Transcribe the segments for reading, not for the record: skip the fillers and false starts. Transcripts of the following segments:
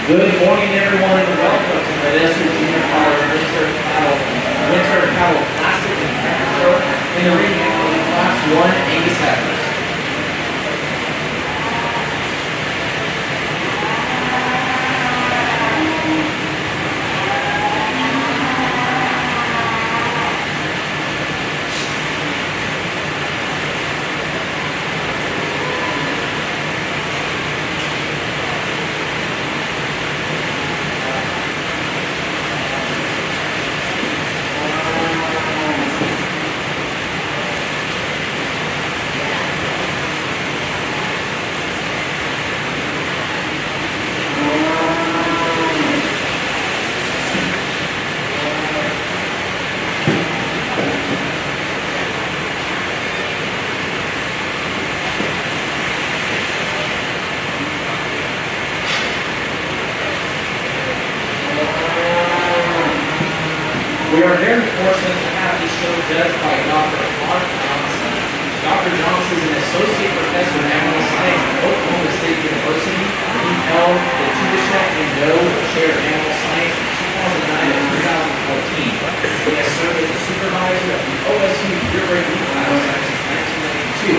Good morning, everyone, and welcome to the MJC Winter Classic and Heifer Show in the ring of the Class 1 Angus Heifers. We are very fortunate to have this show judged by Dr. Mark Johnson. Dr. Johnson is an associate professor in animal science at Oklahoma State University. He held the Tushek and Doe Chair of Animal Science from 2009 to 2014. He has served as a supervisor of the OSU Purebred Class since 1992.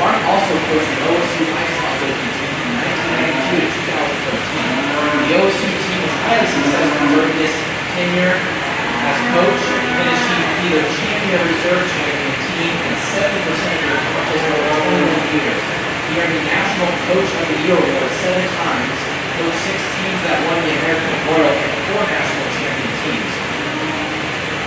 Mark also coached the OSU Ice Hockey team from 1992 to 2013. The OSU team was highly successful during this tenure as coach, finishing either champion or reserve champion team in 70% of their coaches over 21 years. He earned the National Coach of the Year award 7 times, coached 6 teams that won the American Royal and 4 national champion teams.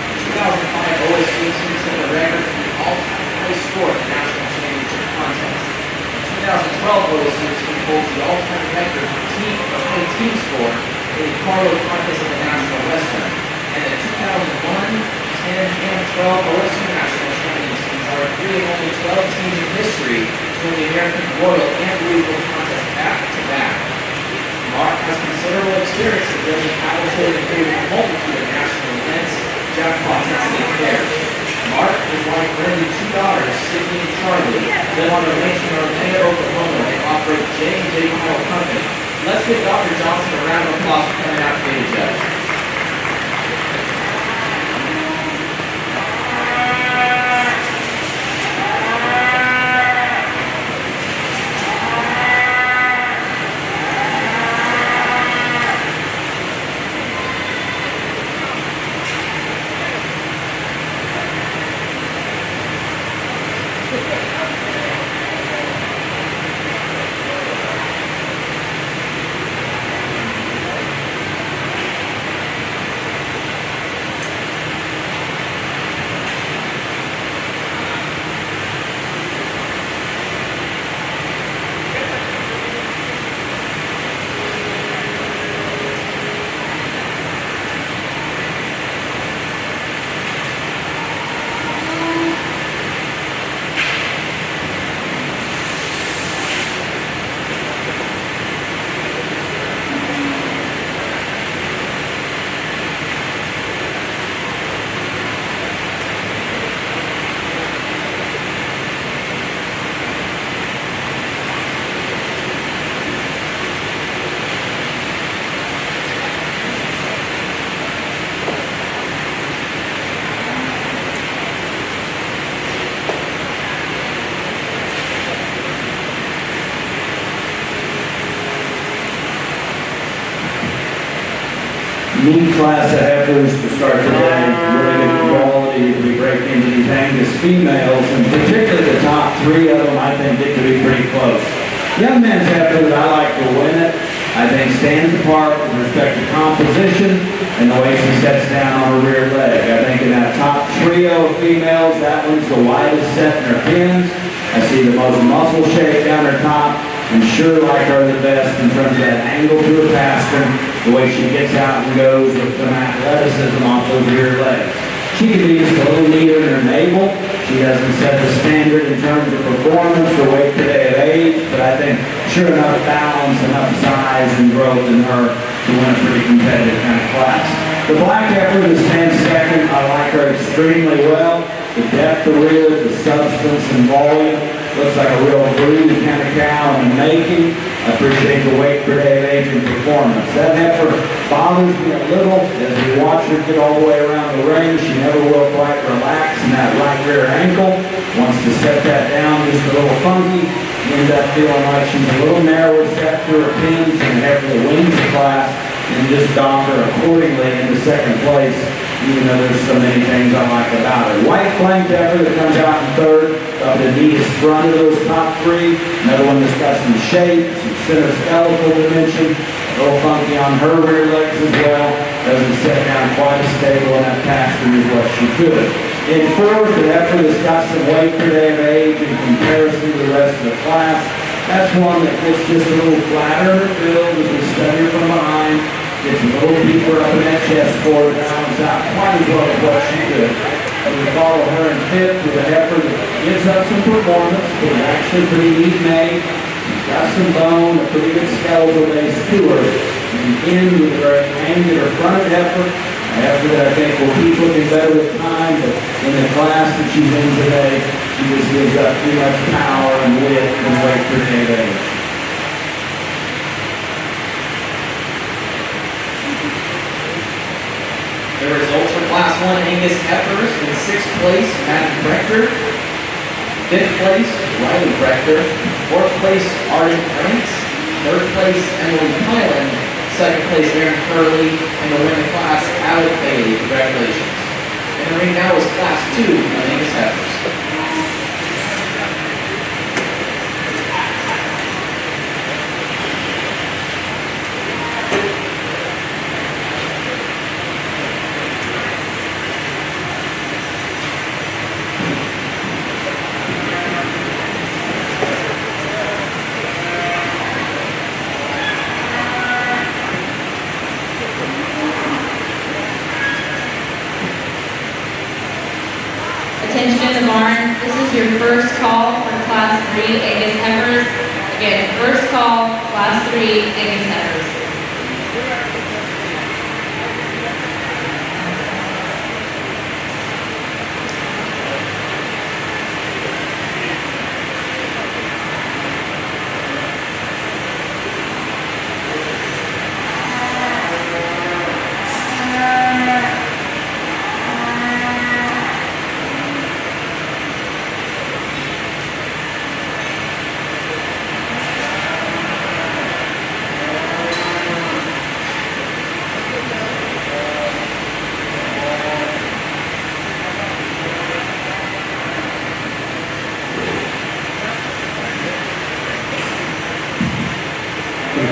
The 2005 OSU team set the record for the all-time high score in the national championship contest. The 2012 OSU team holds the all-time record for high team score in the carload contest of the National Western. And the 2001, 10, and 12 OSU national champion teams are 3 of only 12 teams in history to win the American Royal and Louisville contest back-to-back. Mark has considerable experience in building capital and creating a multitude of national events, jackpots, and state fairs. Mark, his wife Brandy, 2 daughters, Sydney and Charlie, live on a ranch in Orlando, Oklahoma. They operate J&J Cattle Company. Let's give Dr. Johnson a round of applause for coming out today to judge. Neat class of heifers to start today. Really good quality as we break into these Angus females, and particularly the top 3 of them I think get to be pretty close. Young men's heifers, I like to win it. I think stands apart with respect to composition and the way she sets down on her rear leg. I think in that top trio of females, that one's the widest set in her pins. I see the most muscle shape down her top, and sure like her the best in terms of that angle to her pastern, the way she gets out and goes with some athleticism off those rear legs. She can be just a little neater in her navel. She doesn't set the standard in terms of performance for weight per day of age, but I think sure enough balance, enough size and growth in her to win a pretty competitive kind of class. The black heifer that stands second, I like her extremely well. The depth of rib, the substance and volume, looks like a real brood kind of cow in the making. I appreciate the weight per day of age and performance. That heifer bothers me a little as we watch her get all the way around the ring. She never will quite relax in that right rear ankle. Wants to set that down just a little funky. You end up feeling like she's a little narrow receptor or pins and heifer that wins the class and just dock her accordingly into second place, even though there's so many things I like about her. White flanked heifer that comes out in third, up the neatest front of those top three. Another one that's got some shape, some center skeletal dimension, a little funky on her rear legs as well. Doesn't set down quite as stable in that pasture as what she could. In fourth, an heifer that's got some weight per day of age in comparison to the rest of the class. That's one that gets just a little flatter in her build as we study her from behind. Gets a little deeper up in that chest cord, rounds out quite as well as what she could. And we follow her in fifth with a heifer that gives up some performance, but is actually pretty neat made. She's got some bone, a pretty good skeletal base to her. And in with a very angular fronted heifer, a heifer that I think will keep looking better with time, but in the class that she's in today, she just gives up too much power and width and weight per day of age. The results for Class 1 Angus heifers: in 6th place, Matthew Brechter; 5th place, Riley Brechter; 4th place, Arden Franks; 3rd place, Emily Hyland; 2nd place, Aaron Curley; and the winning class, Alec Bailey. Congratulations. And the ring now is Class 2 of Angus heifers. Attention in the barn, this is your first call for Class 3 Angus heifers. Again, first call, Class 3 Angus heifers.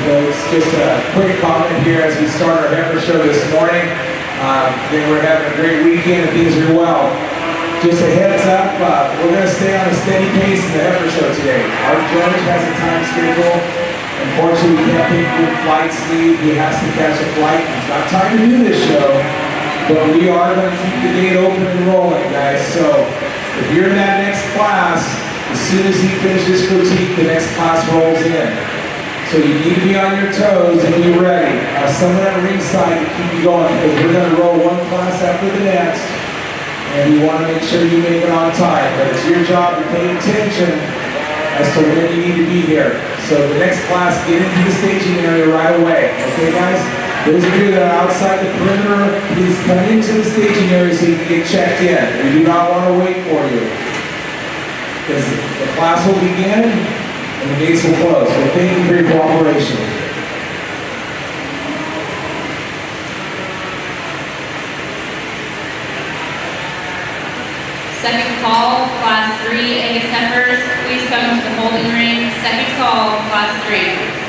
Folks, just a quick comment here as we start our Heifer Show this morning. Then we're having a great weekend and things are well. Just a heads up, we're going to stay on a steady pace in the Heifer Show today. Our judge has a time schedule. Unfortunately, we can't pick good flights. He has to catch a flight. He's got time to do this show, but we are going to keep the gate open and rolling, guys. So if you're in that next class, as soon as he finishes critique, the next class rolls in. So you need to be on your toes and be ready. Someone at ringside to keep you going because we're going to roll one class after the next. And we want to make sure you make it on time. But it's your job to pay attention as to when you need to be here. So the next class, get into the staging area right away. Okay, guys? Those of you that are outside the perimeter, please come into the staging area so you can get checked in. We do not want to wait for you. Because the class will begin and the gates will close. So thank you for your cooperation. Second call, Class 3 Angus heifers. Please come to the holding ring. Second call, Class 3.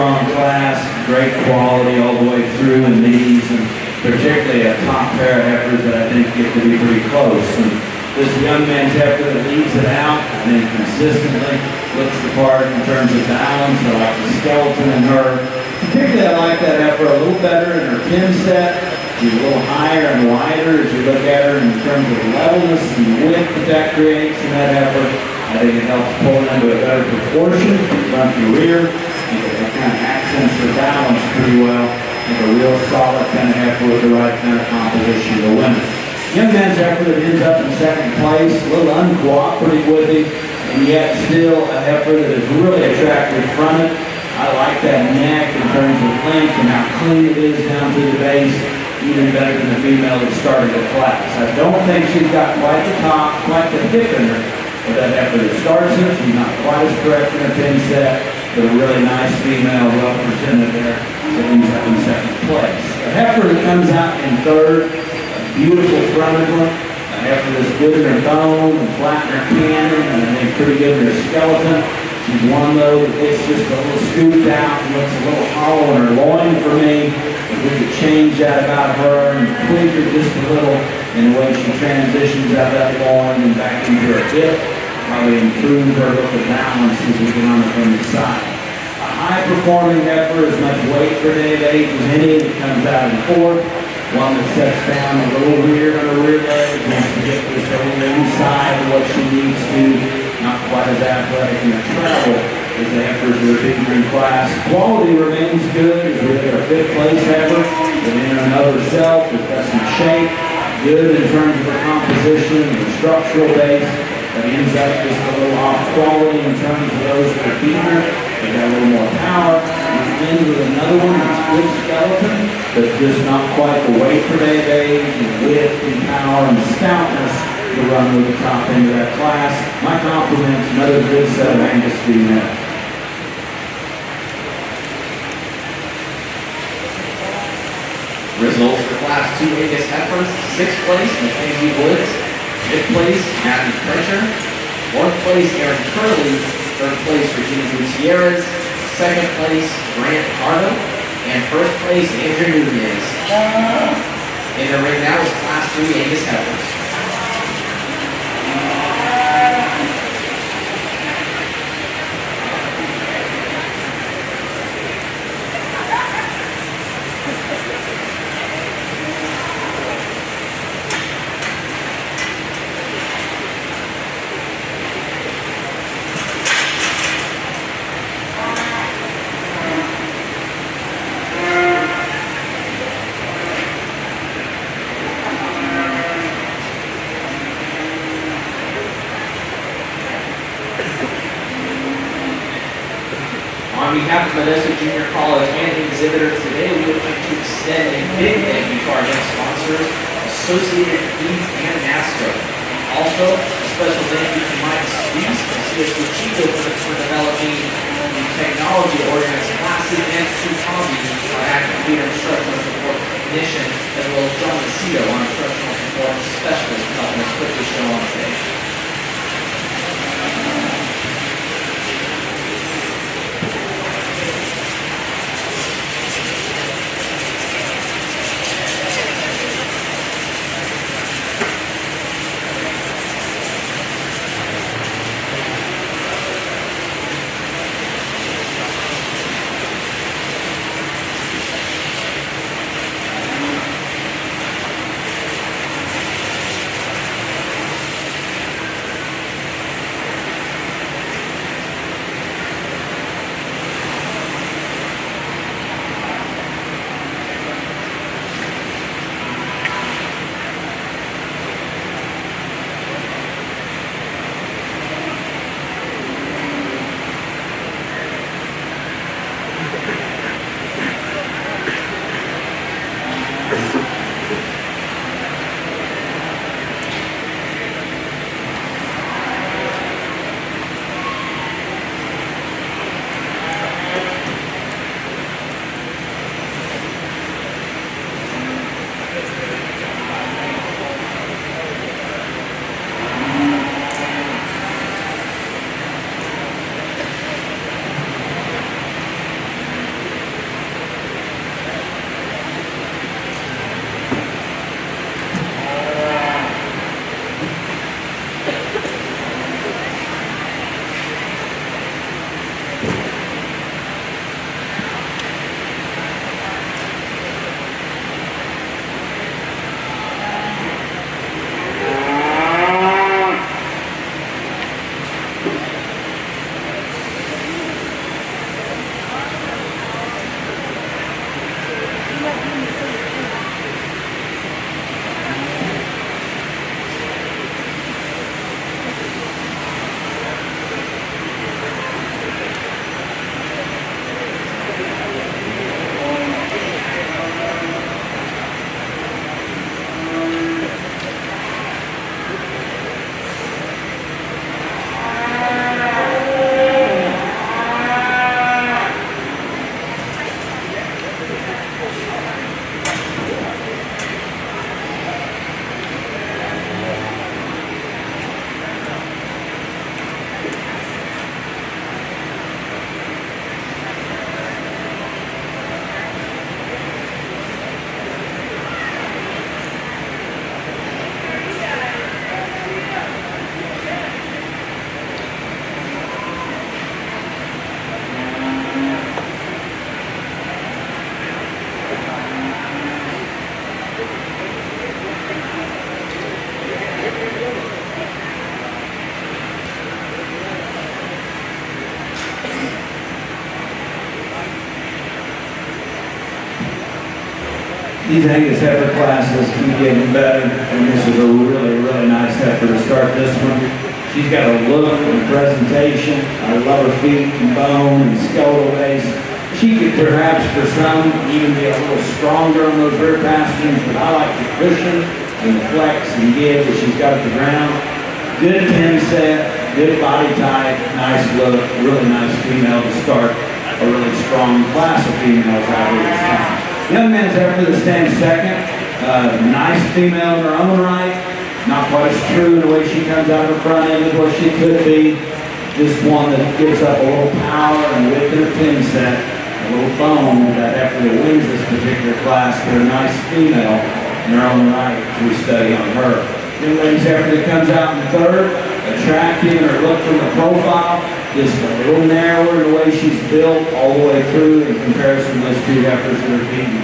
strong class, great quality all the way through in these, and particularly a top pair of heifers that I think get to be pretty close. And this young man's heifer that leads it out, I think consistently looks the part in terms of balance. I like the skeleton in her. Particularly I like that heifer a little better in her pin set. She's a little higher and wider as you look at her in terms of levelness and width that creates in that heifer. I think it helps pull it into a better proportion, front to rear. It kind of accents her balance pretty well. I think a real solid kind of heifer with the right kind of composition to win it. Young man's heifer that ends up in second place, a little uncooperative with him, and yet still a heifer that is really attractive from it. I like that neck in terms of length and how clean it is down to the base, even better than the female that started the class. I don't think she's got quite the top, quite the hip in her, but that heifer that starts it, she's not quite as correct in her pin set, but a really nice female, well presented there, that ends up in second place. The heifer that comes out in third, a beautiful fronted one, a heifer that's good in her bone and flat in her cannon, and I think pretty good in her skeleton. She's one though that gets just a little scooped out and looks a little hollow in her loin for me. If we could change that about her and tweak her just a little in the way she transitions out that loin and back into her hip, probably improve her look of balance as we get on it from the side. A high-performing heifer, as much weight per day of age as any that comes out in fourth. One that sets down a little weird on her rear leg, wants to get this over inside of what she needs to. Not quite as athletic in the travel as the heifers that are bigger in class. Quality remains good as we look at our fifth place heifer, but in and of herself, it's got some shape, good in terms of the composition and the structural base, but ends up just a little off quality in terms of those that are bigger. They got a little more power. We end with another one that's good skeleton, but just not quite the weight per day of age and width and power and stoutness to run with the top end of that class. My compliments, another good set of Angus females. Results for Class 2 Angus heifers: 6th place, Mackenzie Woods; 5th place, Matthew Pritchard; 4th place, Aaron Curley; 3rd place, Regina Gutierrez; 2nd place, Grant Cardo; and 1st place, Andrew Nunez. In the ring now is Class 3 Angus heifers. On behalf of Modesto Junior College and the exhibitors today, we would like to extend a big thank you to our next sponsors, Associated Feeds and NASCO. Also, a special thank you to Mike Spees and CSU Chico for developing the technology to organize classes, and to Tommy, our active leader instructional support technician, as well as John Macedo, our instructional support specialist, for helping us put this show on stage. These Angus heifer classes keep getting better, and this is a really, really nice heifer to start this one. She's got a look and presentation. I love her feet and bone and skeletal base. She could perhaps, for some, even be a little stronger on those rear pasterns, but I like the cushion and the flex and give that she's got at the ground. Good 10 set, good body type, nice look, really nice female to start a really strong class of females out of this time. Young man's heifer that stands second, nice female in her own right, not quite as true in the way she comes out of the front end as what she could be. Just one that gives up a little power and width in her 10 set, a little bone that heifer that wins this particular class, but a nice female in her own right to study on her. Young lady's heifer that comes out in third, attractive in her look from the profile, just a little narrower in the way she's built all the way through in comparison to those two heifers that are beaten.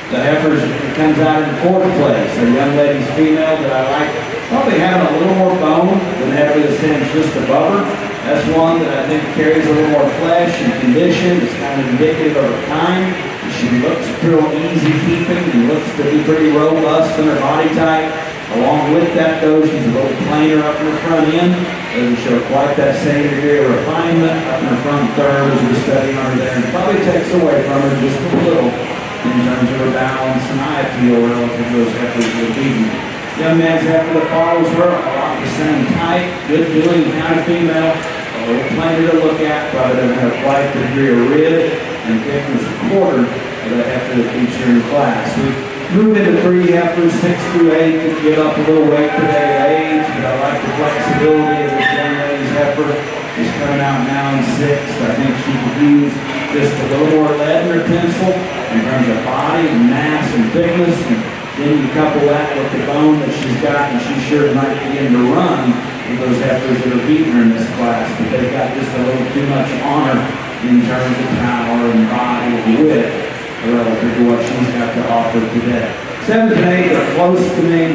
The heifers that comes out in fourth place, a young lady's female that I like, probably having a little more bone than the heifer that stands just above her. That's one that I think carries a little more flesh and condition. It's kind of indicative of her kind. She looks real easy keeping and looks to be pretty robust in her body type. Along with that though, she's a little plainer up in the front end. Doesn't show quite that same degree of refinement up in the front third as we're studying her there. And probably takes away from her just a little in terms of her balance and eye appeal relative to those heifers that are beaten. Young man's heifer that follows her, a lot the same type, good doing kind of female, a little plainer to look at, probably doesn't have quite the degree of rib and thickness of quarter of the heifer that beats her in class. Move into 3 heifers, 6 through 8, could get up a little weight per day of age, but I like the flexibility of this young lady's heifer. She's coming out now in 6th. I think she could use just a little more lead in her pencil in terms of body and mass and thickness. And then you couple that with the bone that she's got, and she sure might begin to run with those heifers that are beating her in this class, but they've got just a little too much on her in terms of power and body and width relative to what she's got to offer today. 7th and 8th are close to me.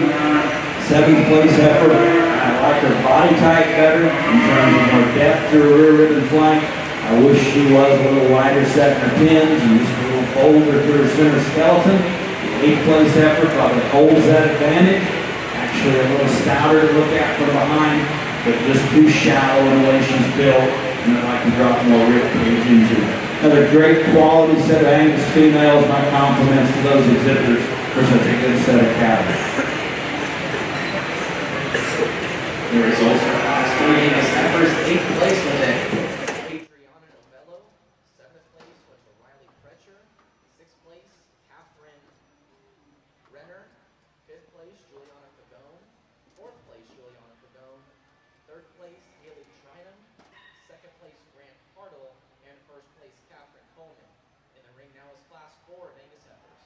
7th place heifer, I like her body type better in terms of her depth to her rear rib and flank. I wish she was a little wider set in her pins and just a little bolder to her center skeleton. The 8th place heifer probably holds that advantage. Actually a little stouter to look at from behind, but just too shallow in the way she's built, and I'd like to drop more rib cage into her. Another great quality set of Angus females. My compliments to those exhibitors for such a good set of cattle. The results for Class 3 Angus heifers, 8th place went to Adriana Novello, 7th place went to Riley Fretcher, 6th place Catherine Renner, 5th place Juliana Pagone, 4th place Juliana Pagone, 3rd place Haley Trinum, 2nd place Grant Hartle, and 1st place Catherine Coleman. In the ring now is Class 4 of Angus heifers.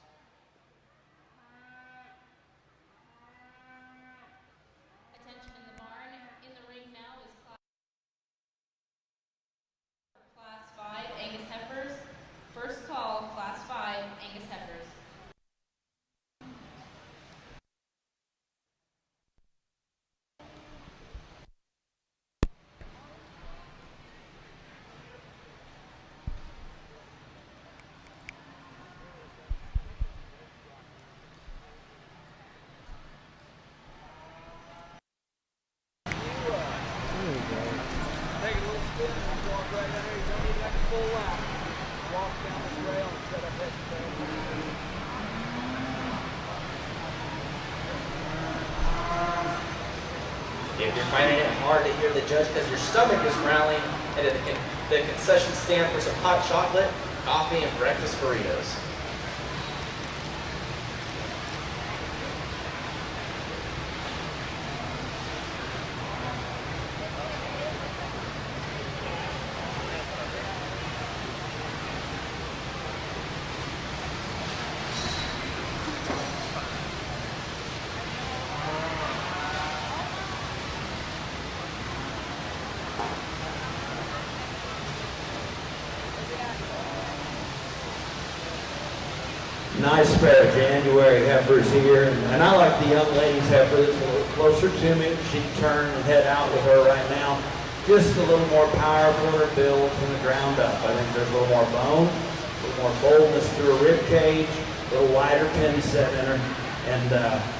Attention in the barn. In the ring now is Class 5 Angus heifers. First call, Class 5 Angus heifers. If you're finding it hard to hear the judge because your stomach is growling, head to the concession stand for some hot chocolate, coffee, and breakfast burritos. Nice pair of January heifers here, and I like the young lady's heifer that's a little closer to me. She can turn and head out with her right now. Just a little more powerful in her build from the ground up. I think there's a little more bone, a little more boldness through her rib cage, a little wider pin set in her, and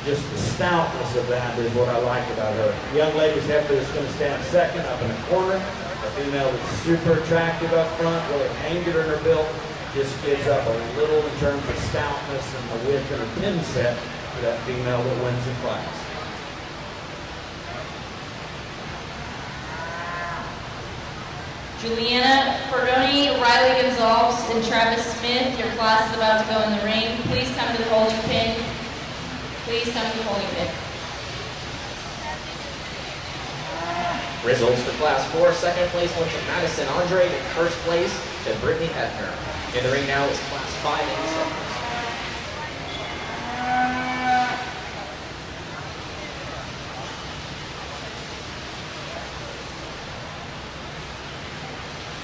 just the stoutness of that is what I like about her. Young lady's heifer that's going to stand second up in the corner. A female that's super attractive up front, really angular in her build, just gives up a little in terms of stoutness and the width in her pin set for that female that wins the class. Juliana Ferroni, Riley Gonzalez, and Travis Smith, your class is about to go in the ring. Please come to the holding pin. Please come to the holding pin. Results for Class 4. Second place went to Madison Andre, and first place to Brittany Hefner. In the ring now is Class 5 Angus Heifers.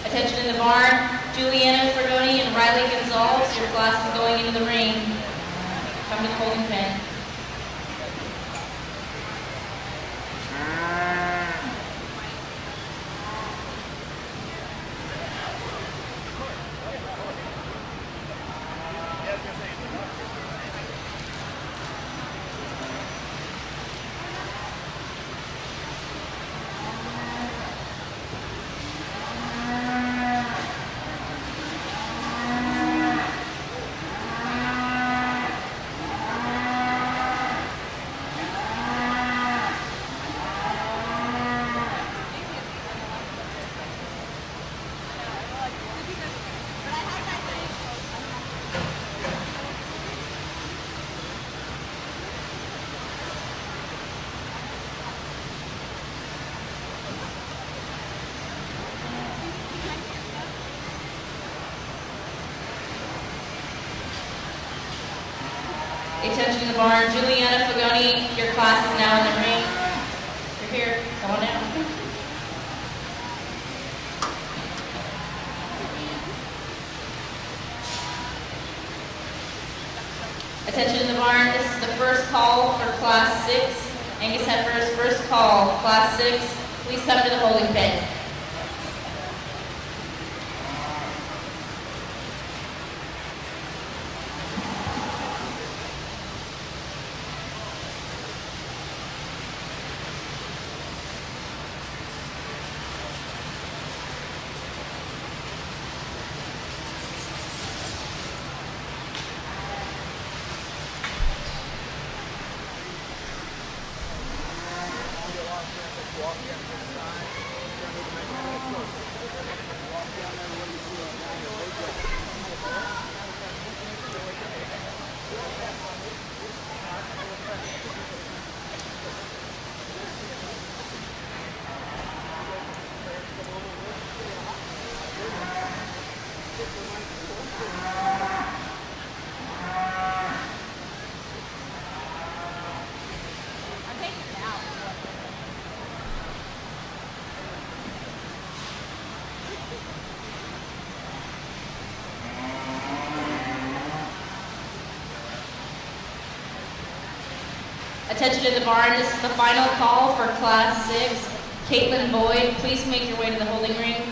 Attention in the barn, Juliana Ferroni and Riley Gonzalez, your class is going into the ring. Come to the holding pin. Attention in the barn, Juliana Fagoni, your class is now in the ring. You're here, come on down. Attention in the barn, this is the first call for Class 6. Angus Heifers, first call, Class 6. Please come to the holding pin. Attention in the barn, this is the final call for Class 6. Caitlin Boyd, please make your way to the holding ring.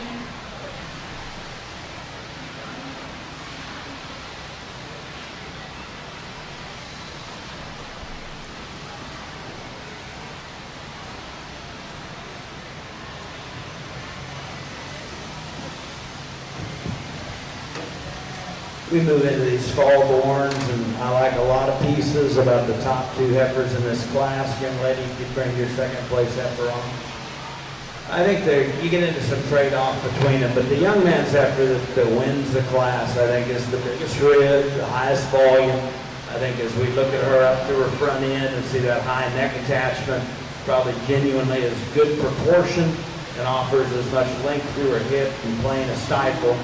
We move into these fall borns, and I like a lot of pieces about the top two heifers in this class. Young lady, you could bring your second place heifer on. I think you get into some trade-off between them, but the young man's heifer that wins the class, I think, is the biggest rib, the highest volume. I think as we look at her up to her front end and see that high neck attachment, probably genuinely is good proportion and offers as much length through her hip and playing a stifle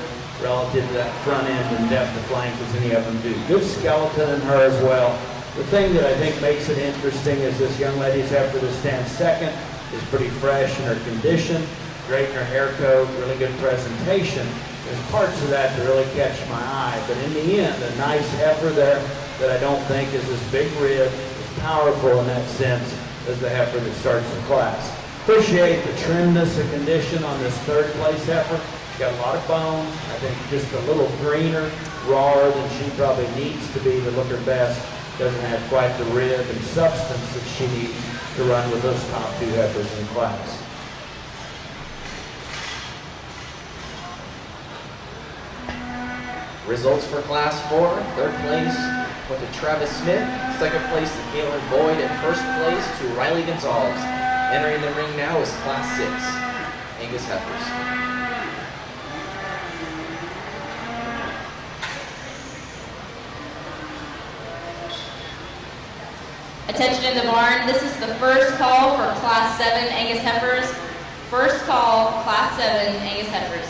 relative to that front end and depth of flank as any of them do. Good skeleton in her as well. The thing that I think makes it interesting is this young lady's heifer that stands second is pretty fresh in her condition, great in her hair coat, really good presentation. There's parts of that that really catch my eye, but in the end, a nice heifer there that I don't think is as big rib, as powerful in that sense as the heifer that starts the class. Appreciate the trimness and condition on this third place heifer. Got a lot of bone, I think just a little greener, a rawer than she probably needs to be to look her best. Doesn't have quite the rib and substance that she needs to run with those top 2 heifers in class. Results for Class 4, third place went to Travis Smith, second place to Caitlin Boyd, and first place to Riley Gonzalez. Entering the ring now is Class 6, Angus heifers. Attention in the barn, this is the first call for Class 7 Angus heifers. First call, Class 7 Angus heifers.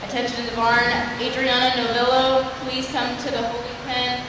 Attention in the barn, Adriana Novillo, please come to the holding pen.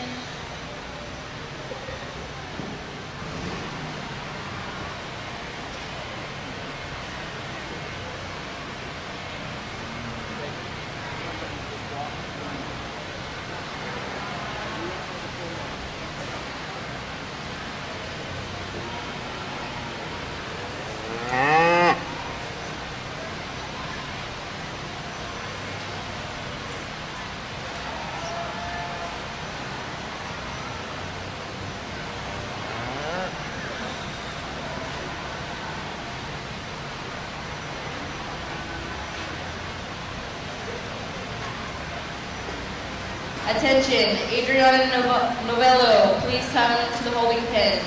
Attention, Adriana Novello, please come to the holding pen.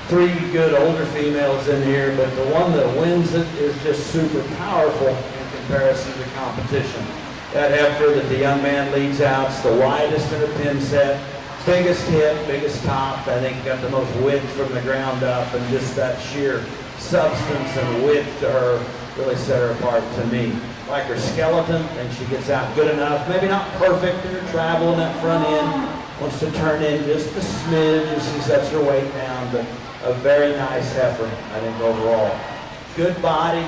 Three good older females in here, but the one that wins it is just super powerful in comparison to competition. That heifer that the young man leads out is the widest in a pin set, biggest hip, biggest top. I think got the most width from the ground up, and just that sheer substance and width to her really set her apart to me. Like her skeleton, and she gets out good enough, maybe not perfect in her travel in that front end, wants to turn in just a smidge as she sets her weight down, but a very nice heifer, I think, overall. Good body,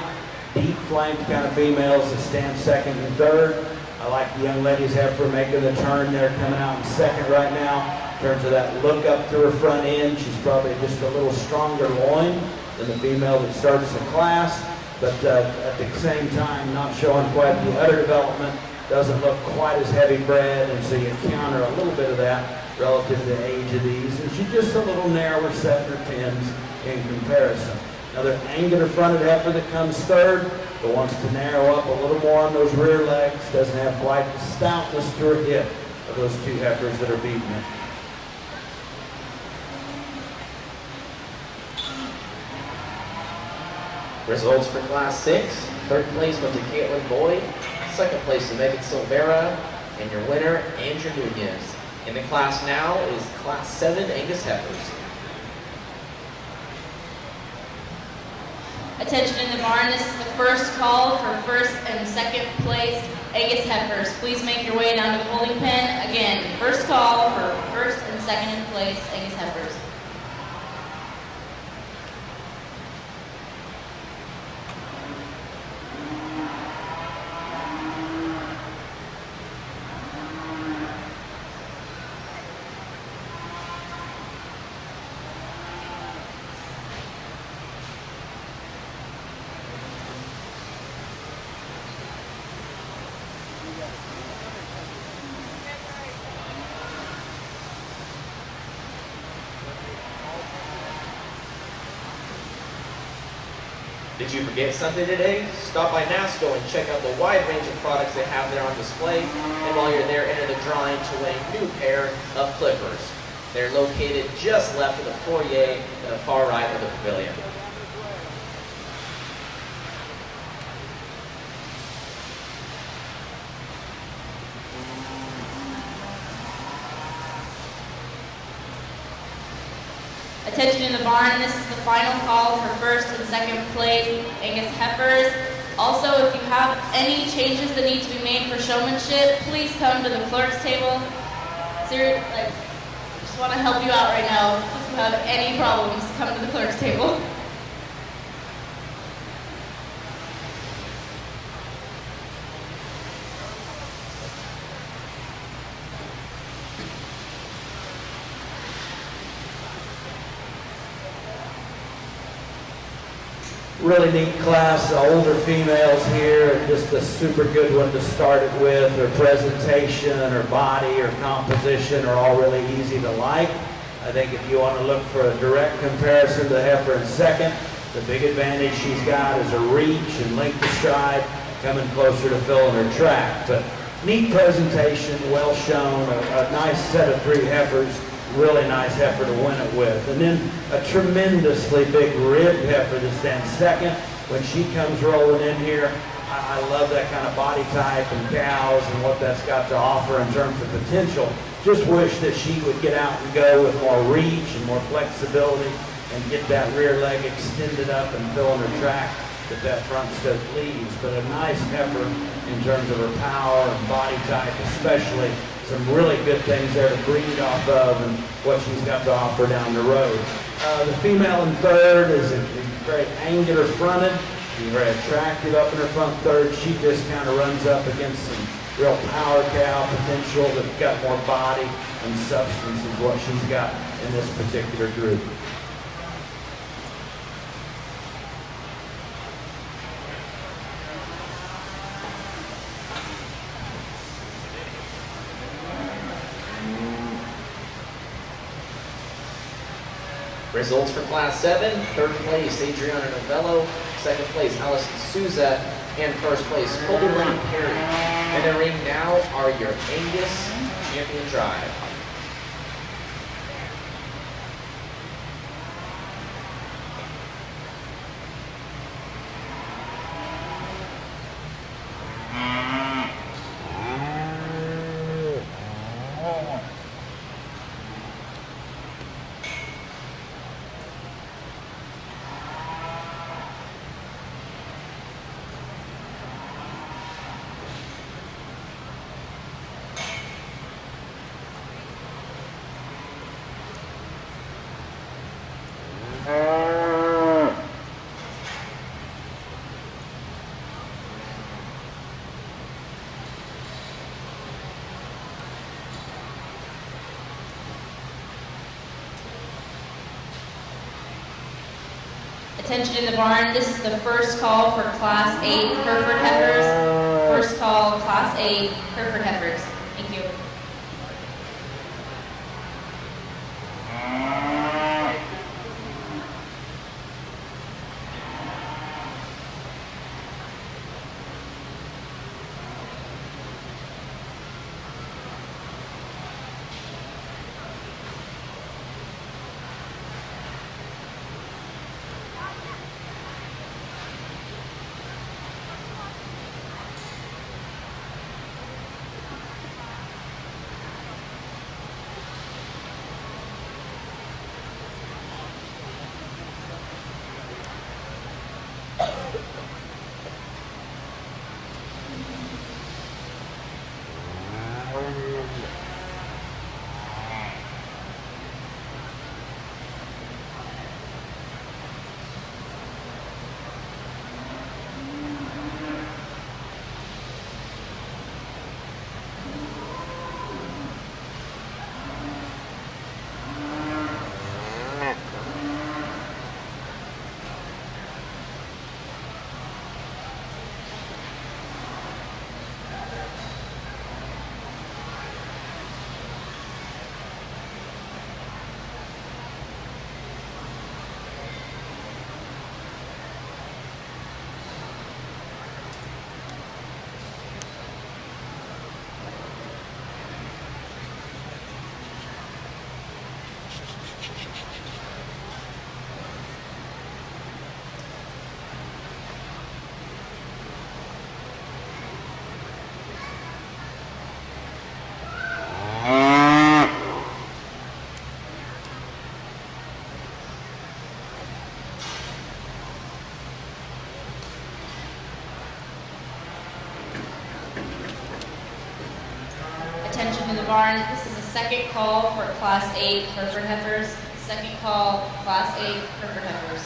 deep flanked kind of females that stand second and third. I like the young lady's heifer making the turn there, coming out in second right now. In terms of that look up to her front end, she's probably just a little stronger loin than the female that starts the class, but at the same time, not showing quite the udder development, doesn't look quite as heavy bred, and so you counter a little bit of that relative to the age of these, and she's just a little narrower set in her pins in comparison. Another angular fronted heifer that comes third, but wants to narrow up a little more on those rear legs, doesn't have quite the stoutness to her hip of those two heifers that are beating her. Results for Class 6. Third place went to Caitlin Boyd. Second place to Megan Silvera. And your winner, Andrew Nunez. In the class now is Class 7 Angus heifers. Attention in the barn, this is the first call for first and second place Angus heifers. Please make your way down to the holding pen. Again, first call for first and second place Angus heifers. Did you forget something today? Stop by NASCO and check out the wide range of products they have there on display. And while you're there, enter the drawing to win a new pair of clippers. They're located just left of the foyer to the far right of the pavilion. Attention in the barn, this is the final call for first and second place Angus heifers. Also, if you have any changes that need to be made for showmanship, please come to the clerk's table. Seriously, just want to help you out right now. If you have any problems, come to the clerk's table. Really neat class, the older females here, and just a super good one to start it with. Her presentation, her body, her composition are all really easy to like. I think if you want to look for a direct comparison to the heifer in second, the big advantage she's got is her reach and length of stride, coming closer to filling her track. But neat presentation, well shown, a nice set of 3 heifers. Really nice heifer to win it with. And then a tremendously big ribbed heifer that stands second. When she comes rolling in here, I love that kind of body type and cows and what that's got to offer in terms of potential. Just wish that she would get out and go with more reach and more flexibility and get that rear leg extended up and filling her track that front scope leaves. But a nice heifer in terms of her power and body type especially. Some really good things there to breed off of and what she's got to offer down the road. The female in third is very angular fronted. She's very attractive up in her front third. She just kind of runs up against some real power cow potential that's got more body and substance is what she's got in this particular group. Results for Class 7, third place Adriana Novello, second place Allison Souza, and first place Colby Lynn Perry. And the ring now are your Angus Champion Drive. Attention in the barn, this is the first call for Class 8 Hereford heifers. First call, Class 8 Hereford heifers. Thank you. barn. This is the second call for Class 8 Hereford heifers. Second call, Class 8 Hereford heifers.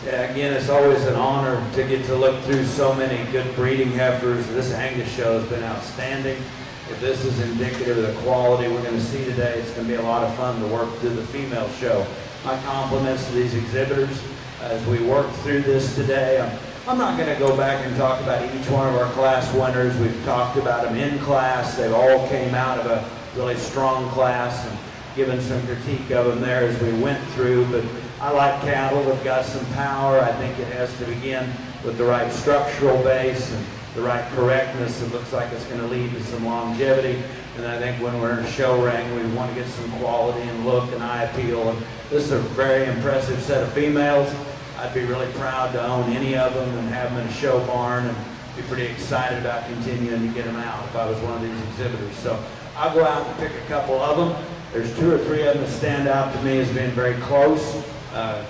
Yeah, again, it's always an honor to get to look through so many good breeding heifers. This Angus show has been outstanding. If this is indicative of the quality we're going to see today, it's going to be a lot of fun to work through the female show. My compliments to these exhibitors as we work through this today. I'm not going to go back and talk about each one of our class winners. We've talked about them in class. They all came out of a really strong class and given some critique of them there as we went through. But I like cattle that have got some power. I think it has to begin with the right structural base and the right correctness. It looks like it's going to lead to some longevity. And I think when we're in a show ring, we want to get some quality and look and eye appeal. And this is a very impressive set of females. I'd be really proud to own any of them and have them in a show barn and be pretty excited about continuing to get them out if I was one of these exhibitors. So I'll go out and pick a couple of them. There's 2 or 3 of them that stand out to me as being very close.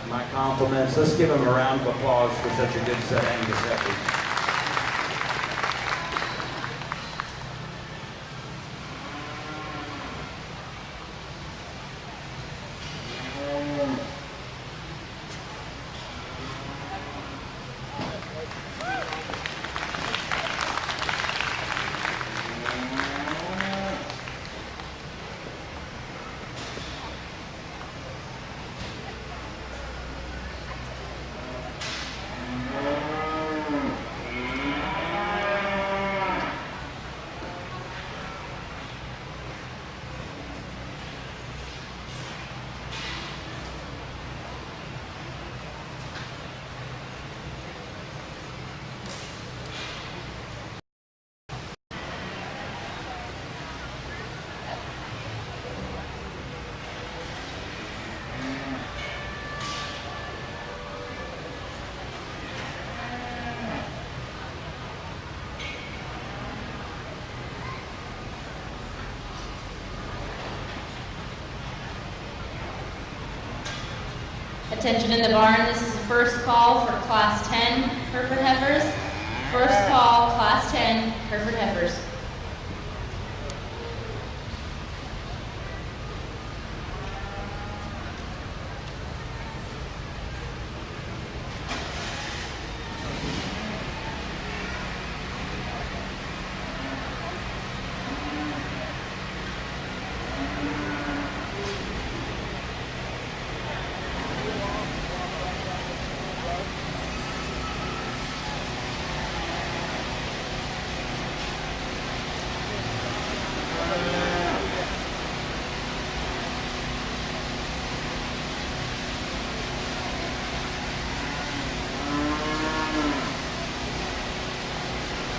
My compliments. Let's give them a round of applause for such a good set of Angus heifers. Attention in the barn, this is the first call for Class 10 Hereford heifers. First call, Class 10 Hereford heifers.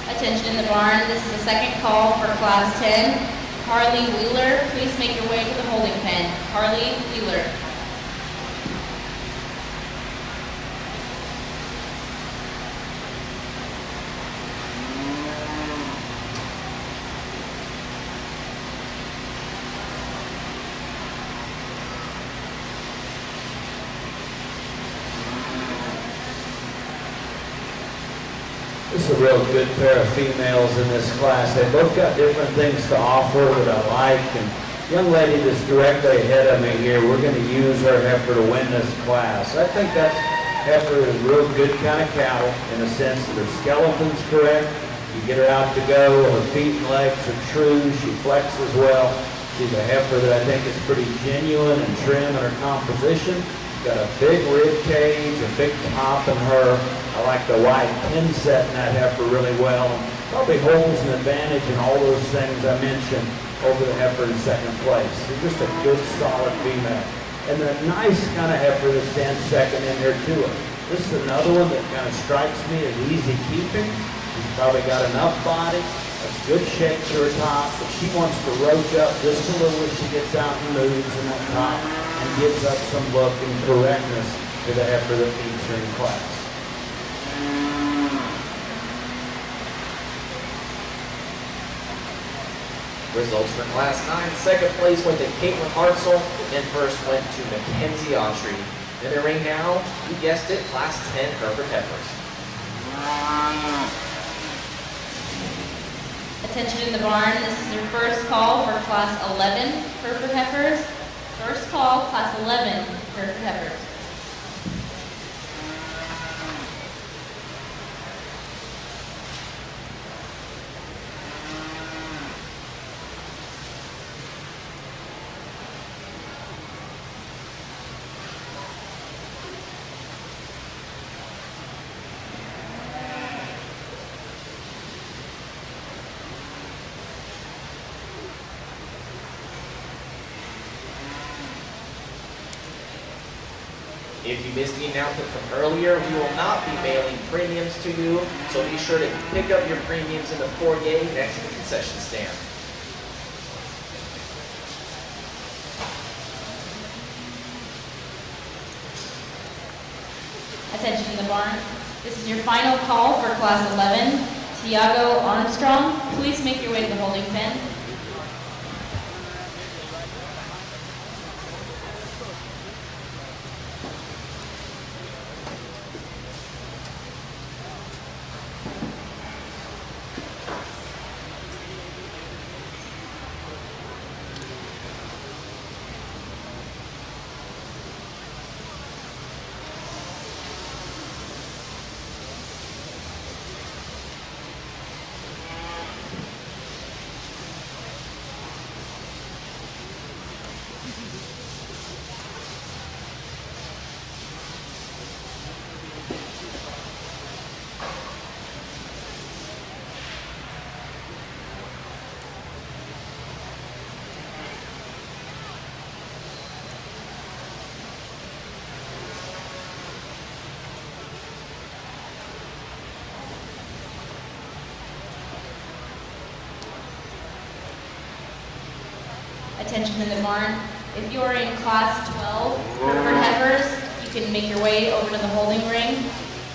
Attention in the barn, this is the second call for Class 10. Carly Wheeler, please make your way to the holding pen. Carly Wheeler. This is a real good pair of females in this class. They both got different things to offer that I like. And young lady that's directly ahead of me here, we're going to use her heifer to win this class. I think that heifer is a real good kind of cattle in the sense that her skeleton's correct. You get her out to go, her feet and legs are true, she flexes well. She's a heifer that I think is pretty genuine and trim in her composition. Got a big rib cage, a big top in her. I like the wide pin set in that heifer really well. Probably holds an advantage in all those things I mentioned over the heifer in second place. She's just a good, solid female. And a nice kind of heifer that stands second in there to her. This is another one that kind of strikes me as easy keeping. She's probably got enough body, a good shape to her top, but she wants to roach up just a little as she gets out and moves in that top and gives up some look and correctness to the heifer that beats her in class. Results for Class 9. Second place went to Caitlin Hartzell, and first went to Mackenzie Autry. In the ring now, you guessed it, Class 10 Hereford Heifers. Attention in the barn, this is your first call for Class 11 Hereford Heifers. First call, Class 11 Hereford Heifers. If you missed the announcement from earlier, we will not be mailing premiums to you, so be sure to pick up your premiums in the foyer next to the concession stand. Attention in the barn, this is your final call for Class 11. Tiago Armstrong, please make your way to the holding pen. Attention in the barn, if you are in Class 12 Hereford Heifers, you can make your way over to the holding ring.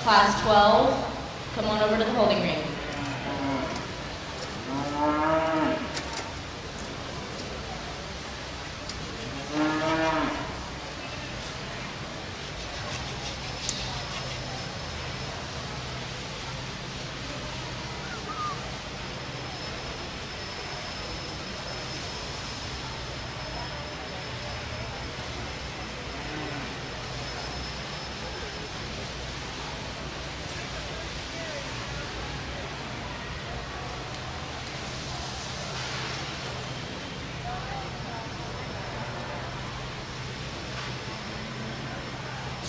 Class 12, come on over to the holding ring.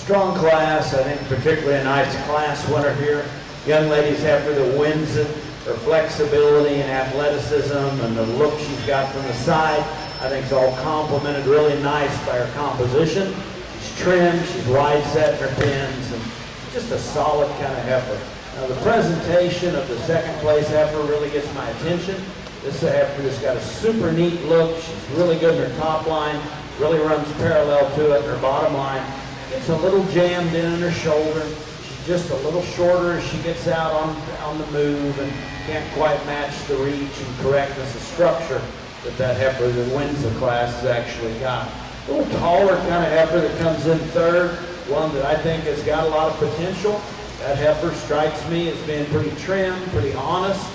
Strong class, I think particularly a nice class winner here. Young ladies heifer that wins it. her flexibility and athleticism and the look she's got from the side, I think is all complemented really nice by her composition. She's trimmed, she's wide set in her pins, and just a solid kind of heifer. Now the presentation of the second place heifer really gets my attention. This is a heifer that's got a super neat look. She's really good in her top line, really runs parallel to it in her bottom line. Gets a little jammed in her shoulder. She's just a little shorter as she gets out on the move and can't quite match the reach and correctness of structure that heifer that wins the class has actually got. A little taller kind of heifer that comes in third, one that I think has got a lot of potential. That heifer strikes me as being pretty trim, pretty honest.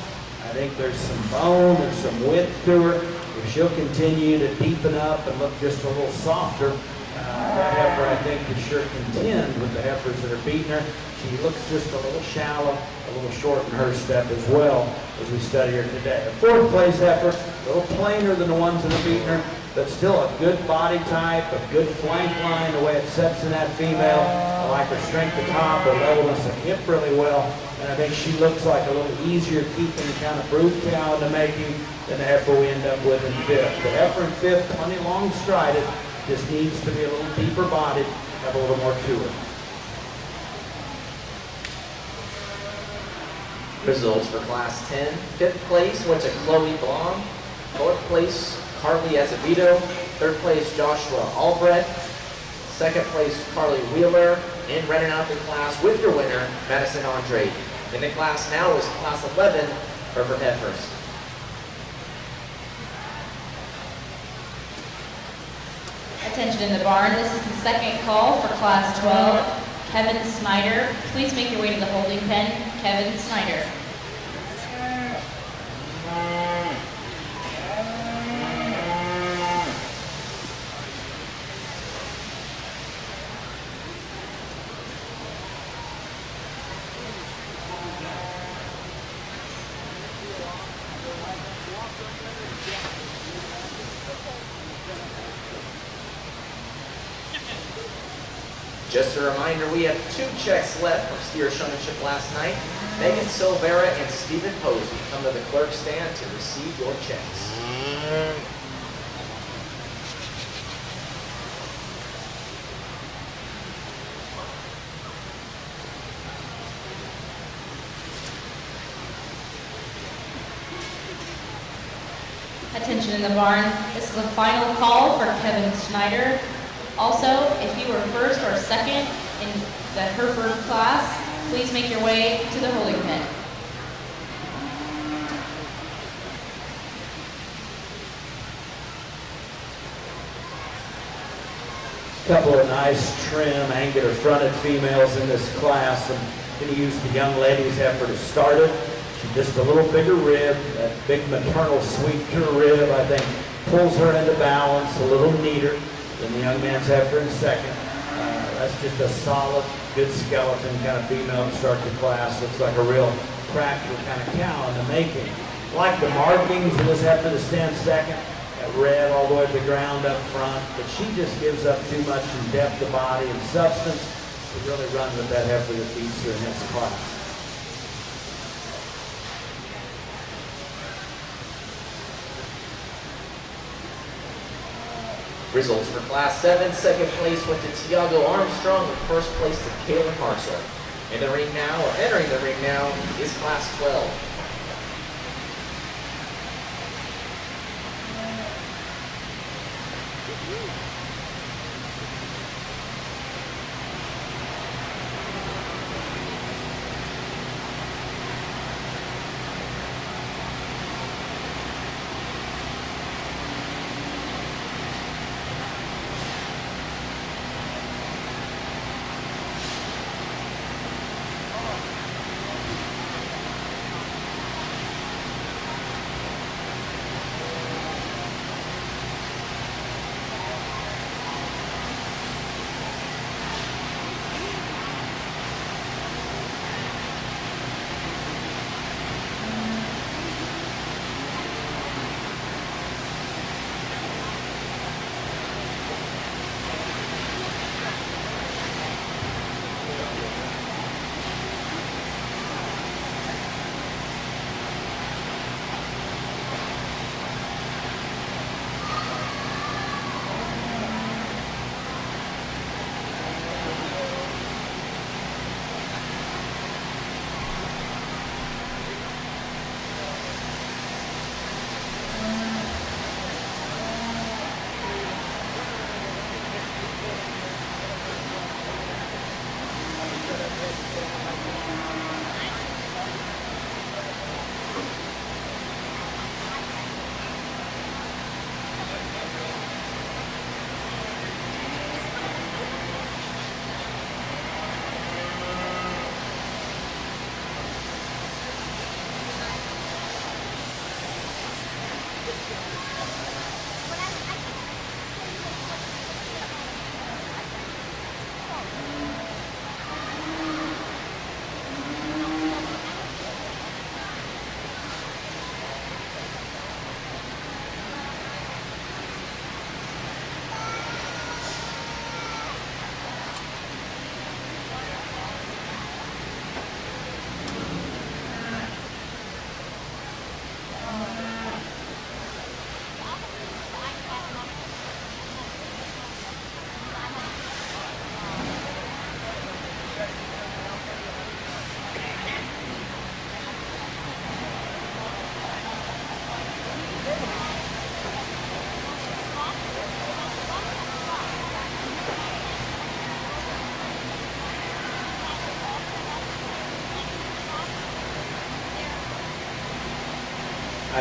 I think there's some bone and some width to her. If she'll continue to deepen up and look just a little softer, that heifer I think could sure contend with the heifers that are beating her. She looks just a little shallow, a little short in her step as well as we study her today. A fourth place heifer, a little plainer than the ones that are beating her, but still a good body type, a good flank line, the way it sets in that female. I like her strength at top, her levelness of hip really well, and I think she looks like a little easier keeping kind of brood cow in the making than the heifer we end up with in fifth. The heifer in fifth, plenty long strided, just needs to be a little deeper bodied, have a little more to her. Results for Class 10. Fifth place went to Chloe Blom. Fourth place, Carly Azevedo. Third place, Joshua Albrecht. Second place, Carly Wheeler. And running out the class with your winner, Madison Andre. In the class now is Class 11, Hereford Heifers. Attention in the barn, this is the second call for Class 12. Kevin Snyder, please make your way to the holding pen. Kevin Snyder. Just a reminder, we have 2 checks left from steer showmanship last night. Megan Silvera and Stephen Posey come to the clerk stand to receive your checks. Attention in the barn, this is the final call for Kevin Snyder. Also, if you were first or second in the Hereford class, please make your way to the holding pen. Couple of nice trim, angular fronted females in this class. I'm going to use the young lady's heifer to start it. She's just a little bigger rib, that big maternal sweep to her rib, I think, pulls her into balance a little neater than the young man's heifer in second. That's just a solid, good skeleton kind of female to start the class. Looks like a real practical kind of cow in the making. I like the markings of this heifer to stand second. That red all the way to the ground up front, but she just gives up too much in depth of body and substance to really run with that heifer that beats her in this class. Results for Class 7. Second place went to Tiago Armstrong, and first place to Kaylin Marshall. In the ring now, or entering the ring now, is Class 12.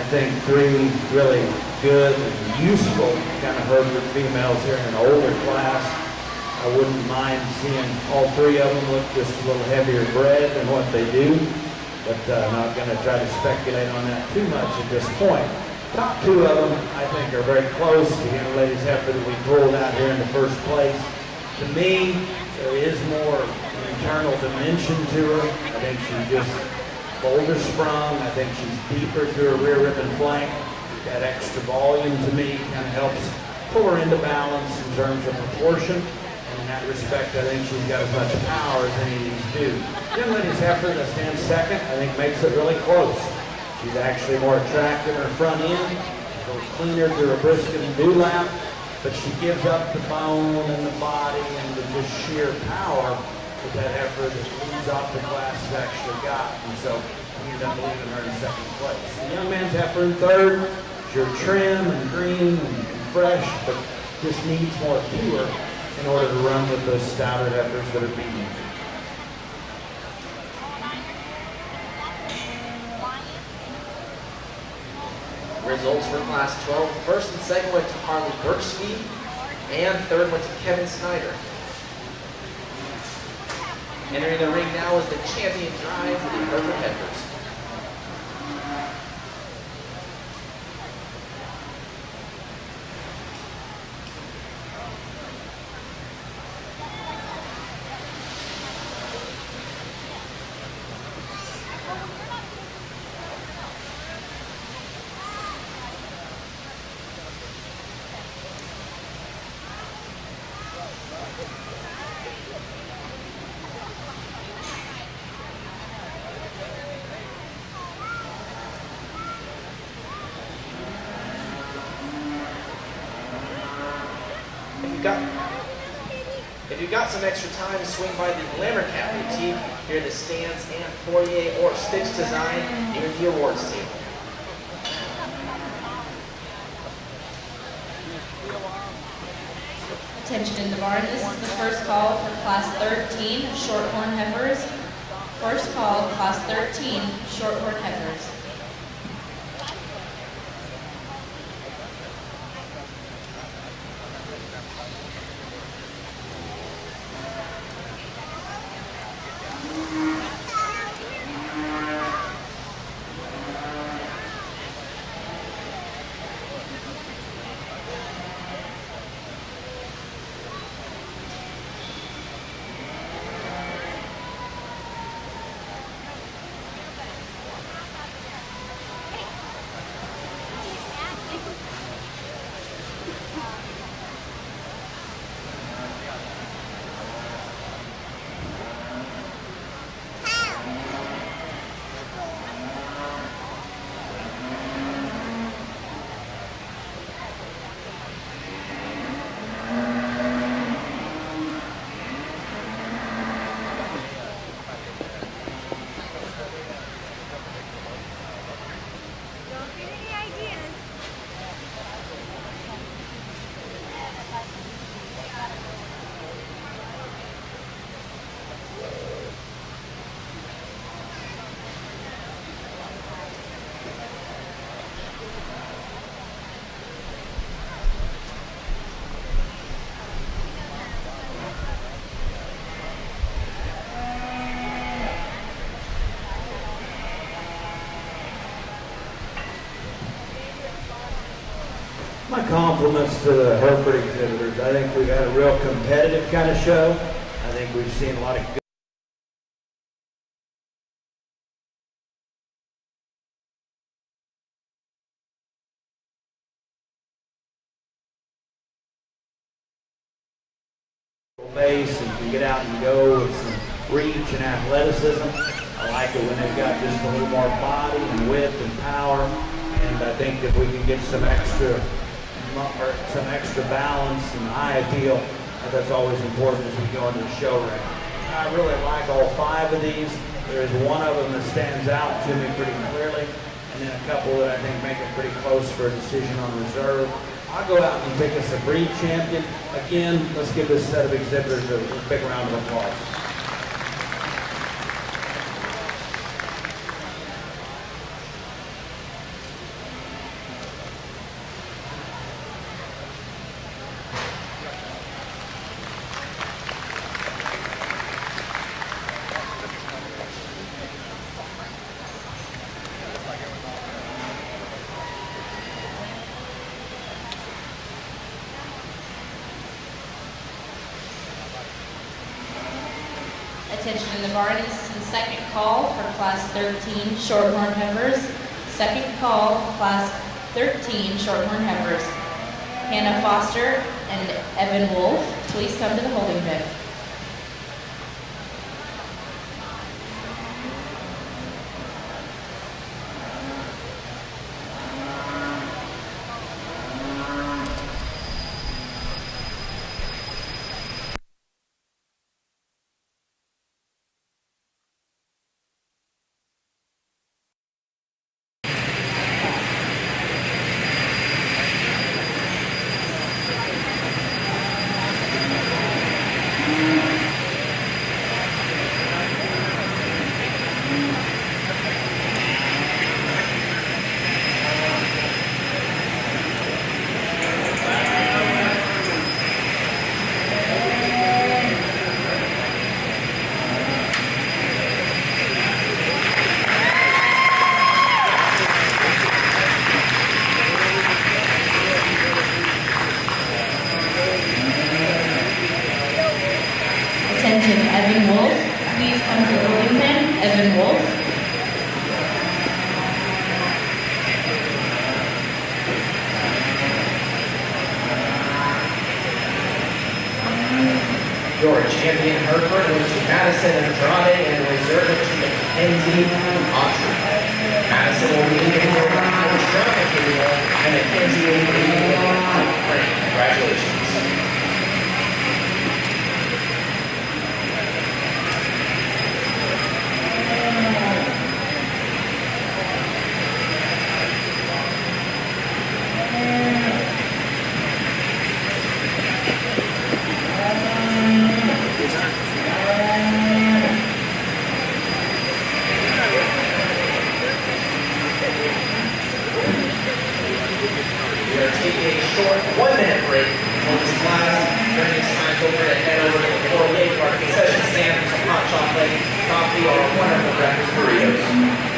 I think 3 really good and useful kind of Hereford females here in an older class. I wouldn't mind seeing all 3 of them look just a little heavier bred than what they do, but I'm not going to try to speculate on that too much at this point. Top 2 of them, I think, are very close. The young lady's heifer that we pulled out here in the first place. To me, there is more internal dimension to her. I think she's just bolder sprung. I think she's deeper to her rear rib and flank. That extra volume to me kind of helps pull her into balance in terms of proportion. And in that respect, I think she's got as much power as any of these do. Young lady's heifer that stands second, I think makes it really close. She's actually more attractive in her front end, a little cleaner to her brisket and dewlap, but she gives up the bone and the body and the just sheer power that that heifer that leads off the class has actually got. And so we end up leaving her in second place. The young man's heifer in third. She's trim and green and fresh, but just needs more to her in order to run with those stouter heifers that are beating. Results for Class 12. First and second went to Harley Berkshby, and third went to Kevin Snyder. Entering the ring now is the champion drive for the Hereford Heifers. If you've got some extra time, swing by the Glamour Cat Boutique here in the stands and foyer, or Stitch Design near the awards table. Attention in the barn, this is the first call for Class 13 Shorthorn Heifers. First call, Class 13 Shorthorn Heifers. My compliments to the Hereford exhibitors. I think we've had a real competitive kind of show. I think we've seen a lot of good base and can get out and go with some reach and athleticism. I like it when they've got just a little more body and width and power. And I think if we can get some extra balance and eye appeal, that's always important as we go into the show ring. I really like all 5 of these. There is one of them that stands out to me pretty clearly, and then a couple that I think make it pretty close for a decision on reserve. I'll go out and pick us a breed champion. Again, let's give this set of exhibitors a big round of applause. Attention in the barn, this is the second call for Class 13 Shorthorn Heifers. Second call, Class 13 Shorthorn Heifers. Hannah Foster and Evan Wolf, please come to the holding pen. Attention, Evan Wolf, please come to the holding pen. Evan Wolf. Your champion Hereford goes to Madison Andrade and reserve it to Mackenzie Autry. Madison will be leading the Irish Drama Table, and Mackenzie will be leading the Congratulations. We are taking a short 1-minute break on this class. During this time, feel free to head over to the foyer for our concession stand for some hot chocolate, coffee, or wonderful breakfast burritos.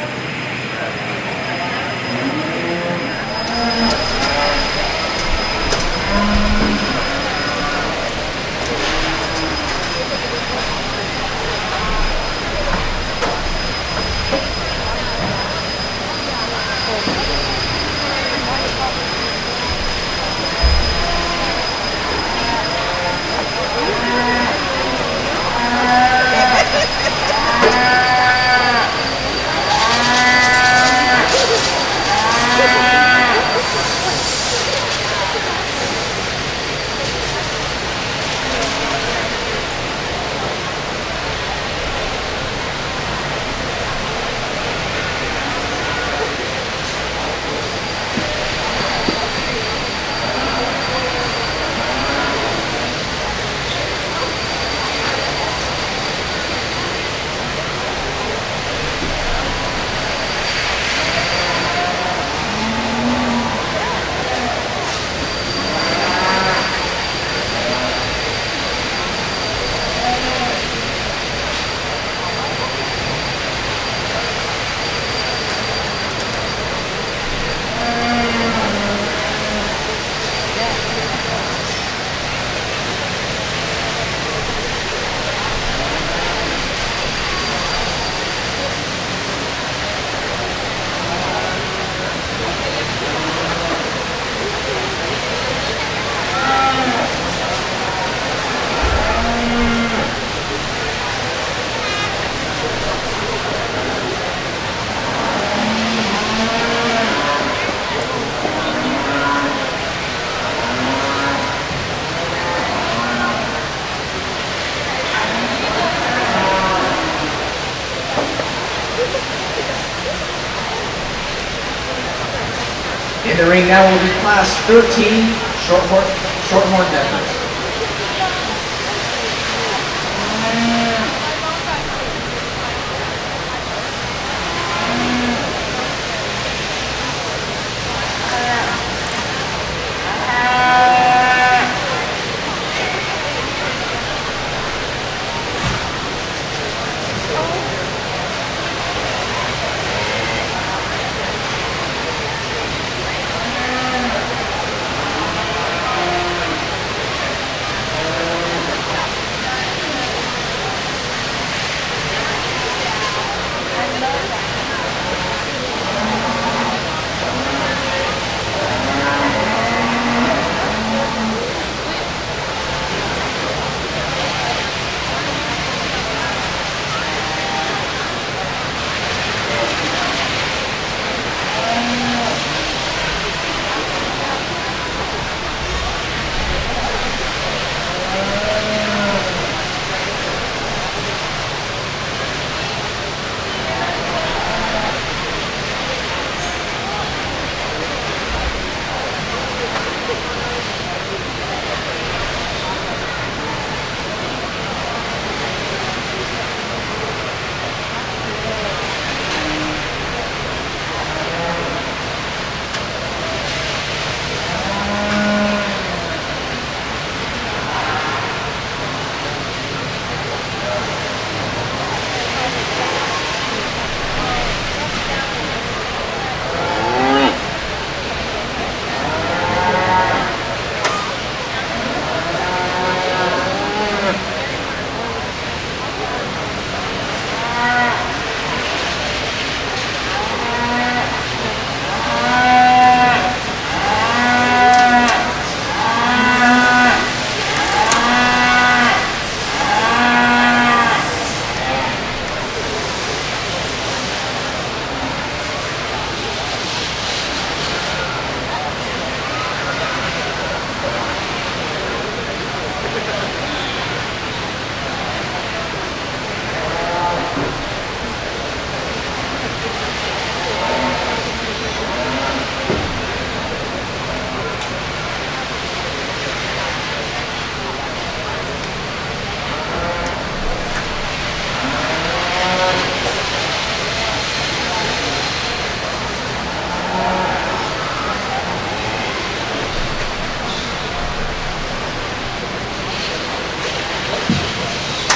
In the ring now will be Class 13 Shorthorn Heifers.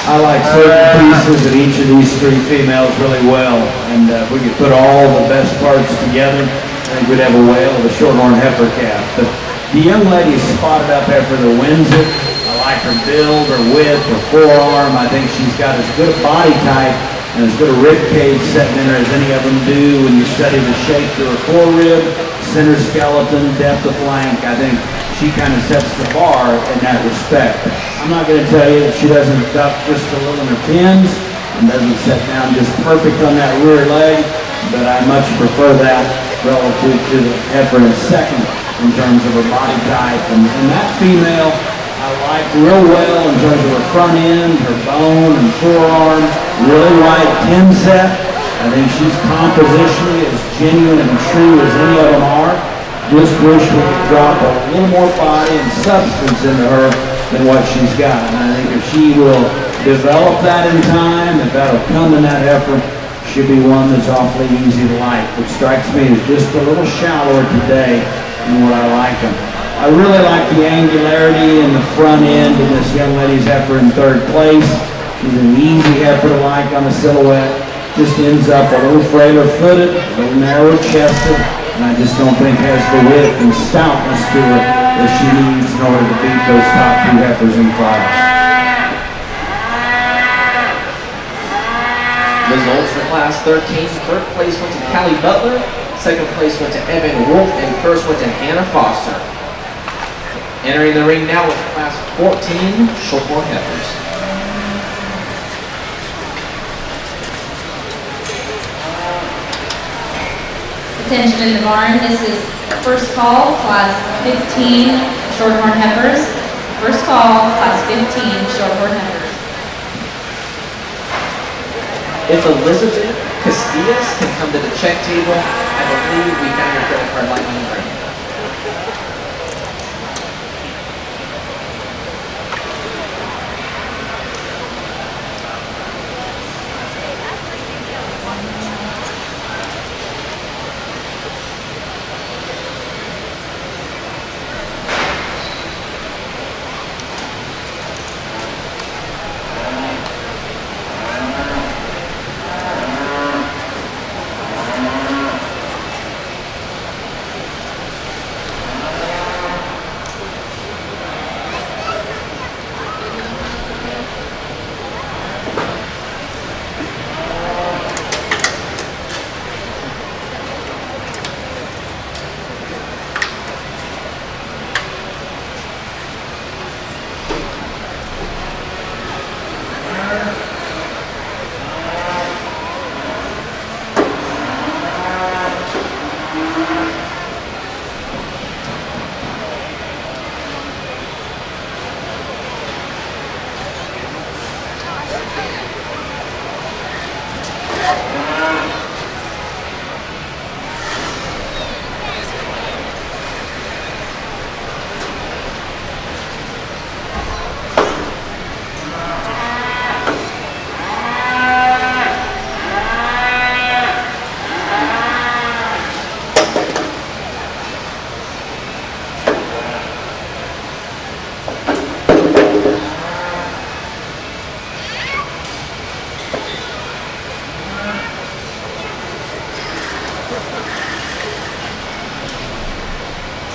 I like certain pieces of each of these three females really well, and if we could put all the best parts together, I think we'd have a whale of a shorthorn heifer calf. But the young lady is spotted up heifer that wins it. I like her build, her width, her forearm. I think she's got as good a body type and as good a rib cage setting in her as any of them do when you study the shape to her forerib, center skeleton, depth of flank. I think she kind of sets the bar in that respect. I'm not going to tell you that she doesn't duck just a little in her pins and doesn't set down just perfect on that rear leg, but I much prefer that relative to the heifer in second in terms of her body type. And that female I like real well in terms of her front end, her bone and forearm, really wide pin set. I think she's compositionally as genuine and true as any of them are. Just wish we could drop a little more body and substance into her than what she's got. And I think if she will develop that in time, if that'll come in that effort, she'll be one that's awfully easy to like, which strikes me as just a little shallower today than what I like them. I really like the angularity in the front end in this young lady's heifer in third place. She's an easy heifer to like on the silhouette. Just ends up a little frailer footed, a little narrow chested, and I just don't think has the width and stoutness to her that she needs in order to beat those top two heifers in class. Results for Class 13. Third place went to Callie Butler. Second place went to Evan Wolf. And first went to Hannah Foster. Entering the ring now with Class 14 Shorthorn heifers. Attention in the barn, this is first call, Class 15 Shorthorn heifers. First call, Class 15 Shorthorn heifers. If Elizabeth Castillas can come to the check table, I believe we found your credit card line on the ring.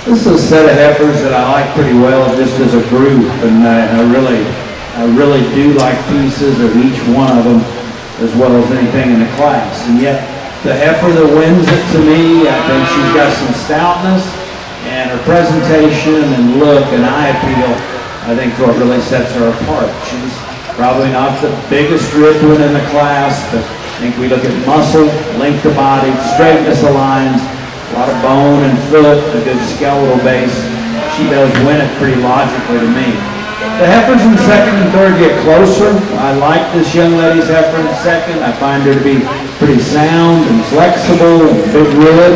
This is a set of heifers that I like pretty well just as a group, and I really do like pieces of each one of them as well as anything in the class. And yet, the heifer that wins it to me, I think she's got some stoutness, and her presentation and look and eye appeal, I think is what really sets her apart. She's probably not the biggest ribbed one in the class, but I think we look at muscle, length of body, straightness of lines, a lot of bone and foot, a good skeletal base. She does win it pretty logically to me. The heifers in second and third get closer. I like this young lady's heifer in second. I find her to be pretty sound and flexible and big rib.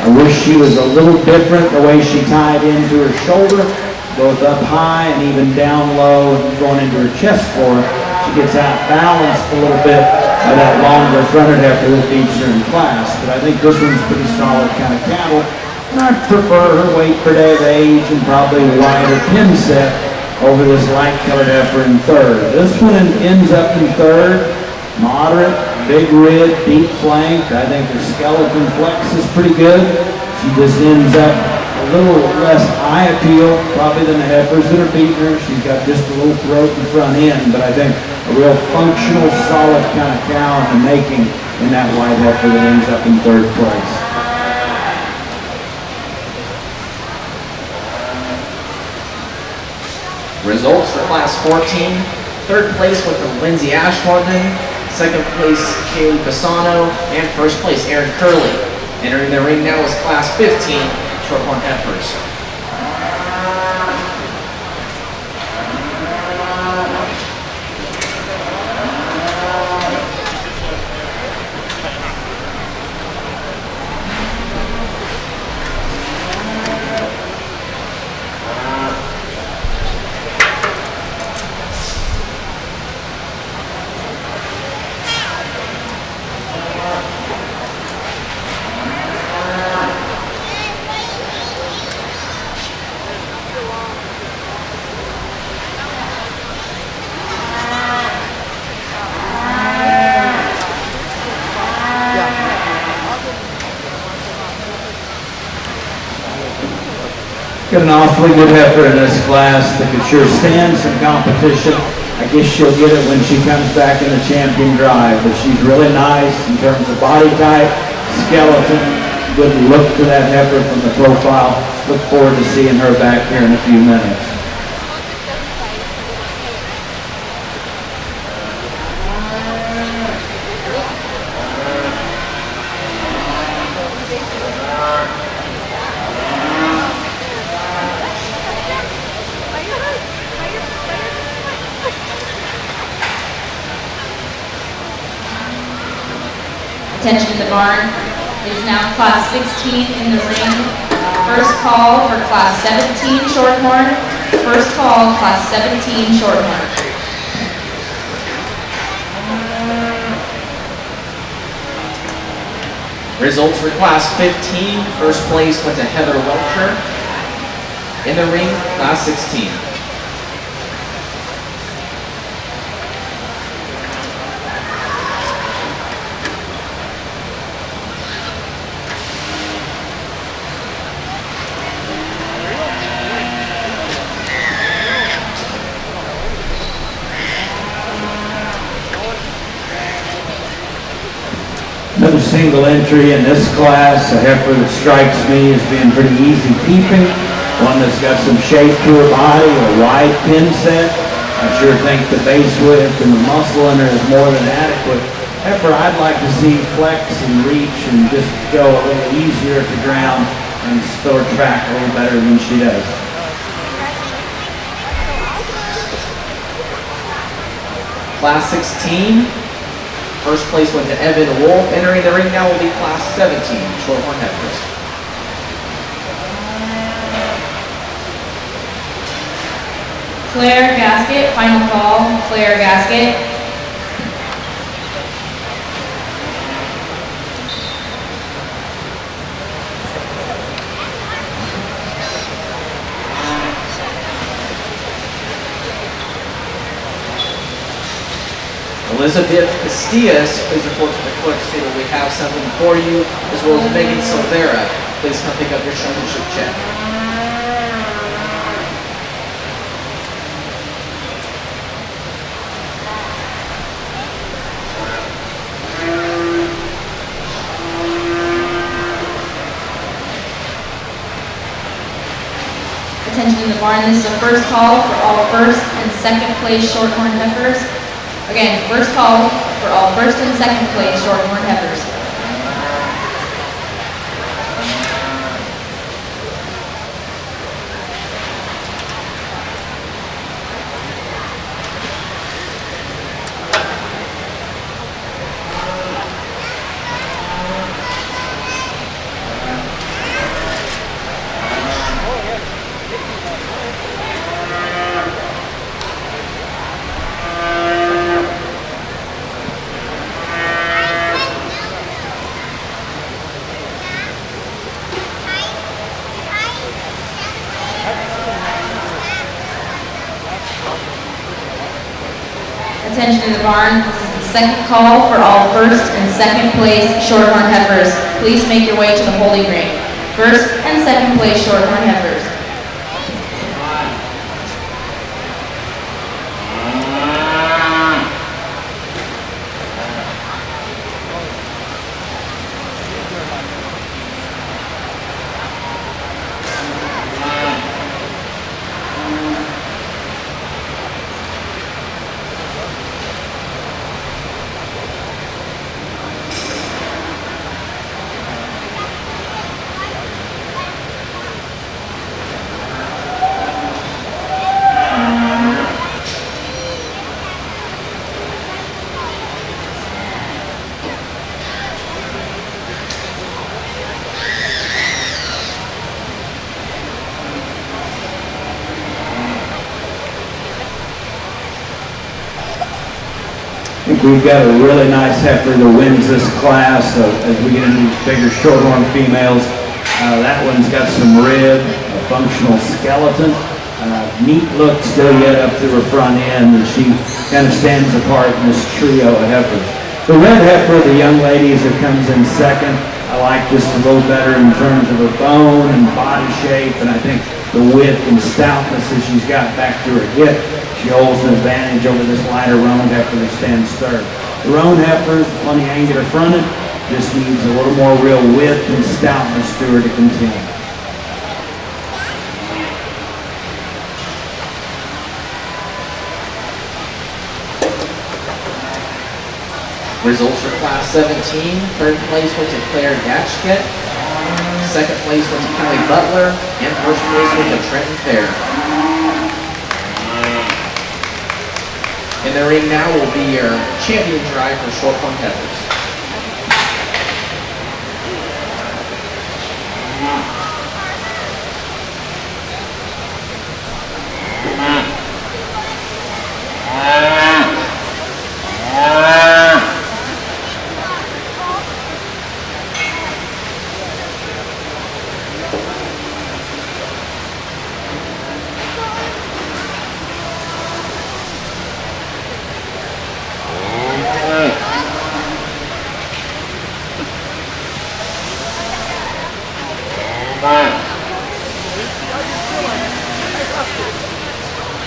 I wish she was a little different the way she tied into her shoulder, both up high and even down low and going into her chest floor. She gets out balanced a little bit by that longer fronted heifer that beats her in class. But I think this one's pretty solid kind of cattle. And I prefer her weight per day of age and probably a wider pin set over this light-colored heifer in third. This one ends up in third. Moderate, big rib, deep flank. I think her skeleton flex is pretty good. She just ends up a little less eye appeal probably than the heifers that are beating her. She's got just a little throat and front end, but I think a real functional, solid kind of cow in the making in that white heifer that ends up in third place. Results for Class 14. Third place went to Lindsay Ashwarden. Second place, Kaylee Bassano. And first place, Aaron Curley. Entering the ring now is Class 15, Shorthorn Heifers. Got an awfully good heifer in this class that could sure stand some competition. I guess she'll get it when she comes back in the champion drive, but she's really nice in terms of body type, skeleton, good look to that heifer from the profile. Look forward to seeing her back here in a few minutes. Attention in the barn. It is now Class 16 in the ring. First call for Class 17 Shorthorn. First call, Class 17 Shorthorn. Results for Class 15. First place went to Heather Welcher. In the ring, Class 16. Another single entry in this class, a heifer that strikes me as being pretty easy keeping, one that's got some shape to her body, a wide pin set. I sure think the base width and the muscle in her is more than adequate. Heifer I'd like to see flex and reach and just go a little easier at the ground and store track a little better than she does. Class 16. First place went to Evan Wolf. Entering the ring now will be Class 17, Shorthorn Heifers. Claire Gasket, final call, Claire Gasket. Elizabeth Castillas, please report to the clerk stating we have something for you, as well as Megan Silvera. Please come pick up your showmanship check. Attention in the barn, this is a first call for all first and second place Shorthorn Heifers. Again, first call for all first and second place Shorthorn Heifers. Attention to the barn, this is the second call for all first and second place shorthorn heifers. Please make your way to the holding ring. First and second place shorthorn heifers. I think we've got a really nice heifer that wins this class as we get into these bigger shorthorn females. That one's got some rib, a functional skeleton, neat look still yet up to her front end, and she kind of stands apart in this trio of heifers. The red heifer, the young ladies that comes in second, I like just a little better in terms of her bone and body shape, and I think the width and stoutness that she's got back to her hip. She holds an advantage over this lighter roan heifer that stands third. The roan heifer is plenty angular fronted, just needs a little more real width and stoutness to her to contend. Results for Class 17. Third place went to Claire Gatchket. Second place went to Kelly Butler. And first place went to Trenton Fair. In the ring now will be your champion drive for shorthorn heifers.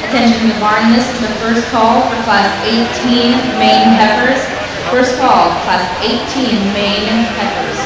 Attention to the barn, this is the first call for Class 18 main heifers. First call, Class 18 main heifers.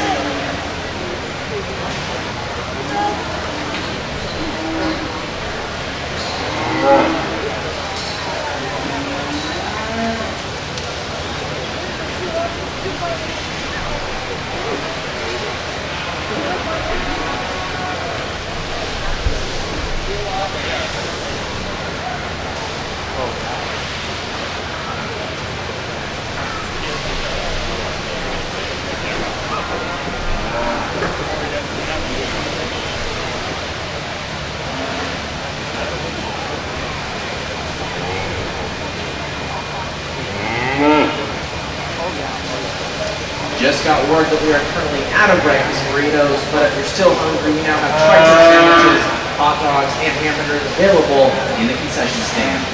Just got word that we are currently out of breakfast burritos, but if you're still hungry, we now have tricep sandwiches, hot dogs, and hamburgers available in the concession stand.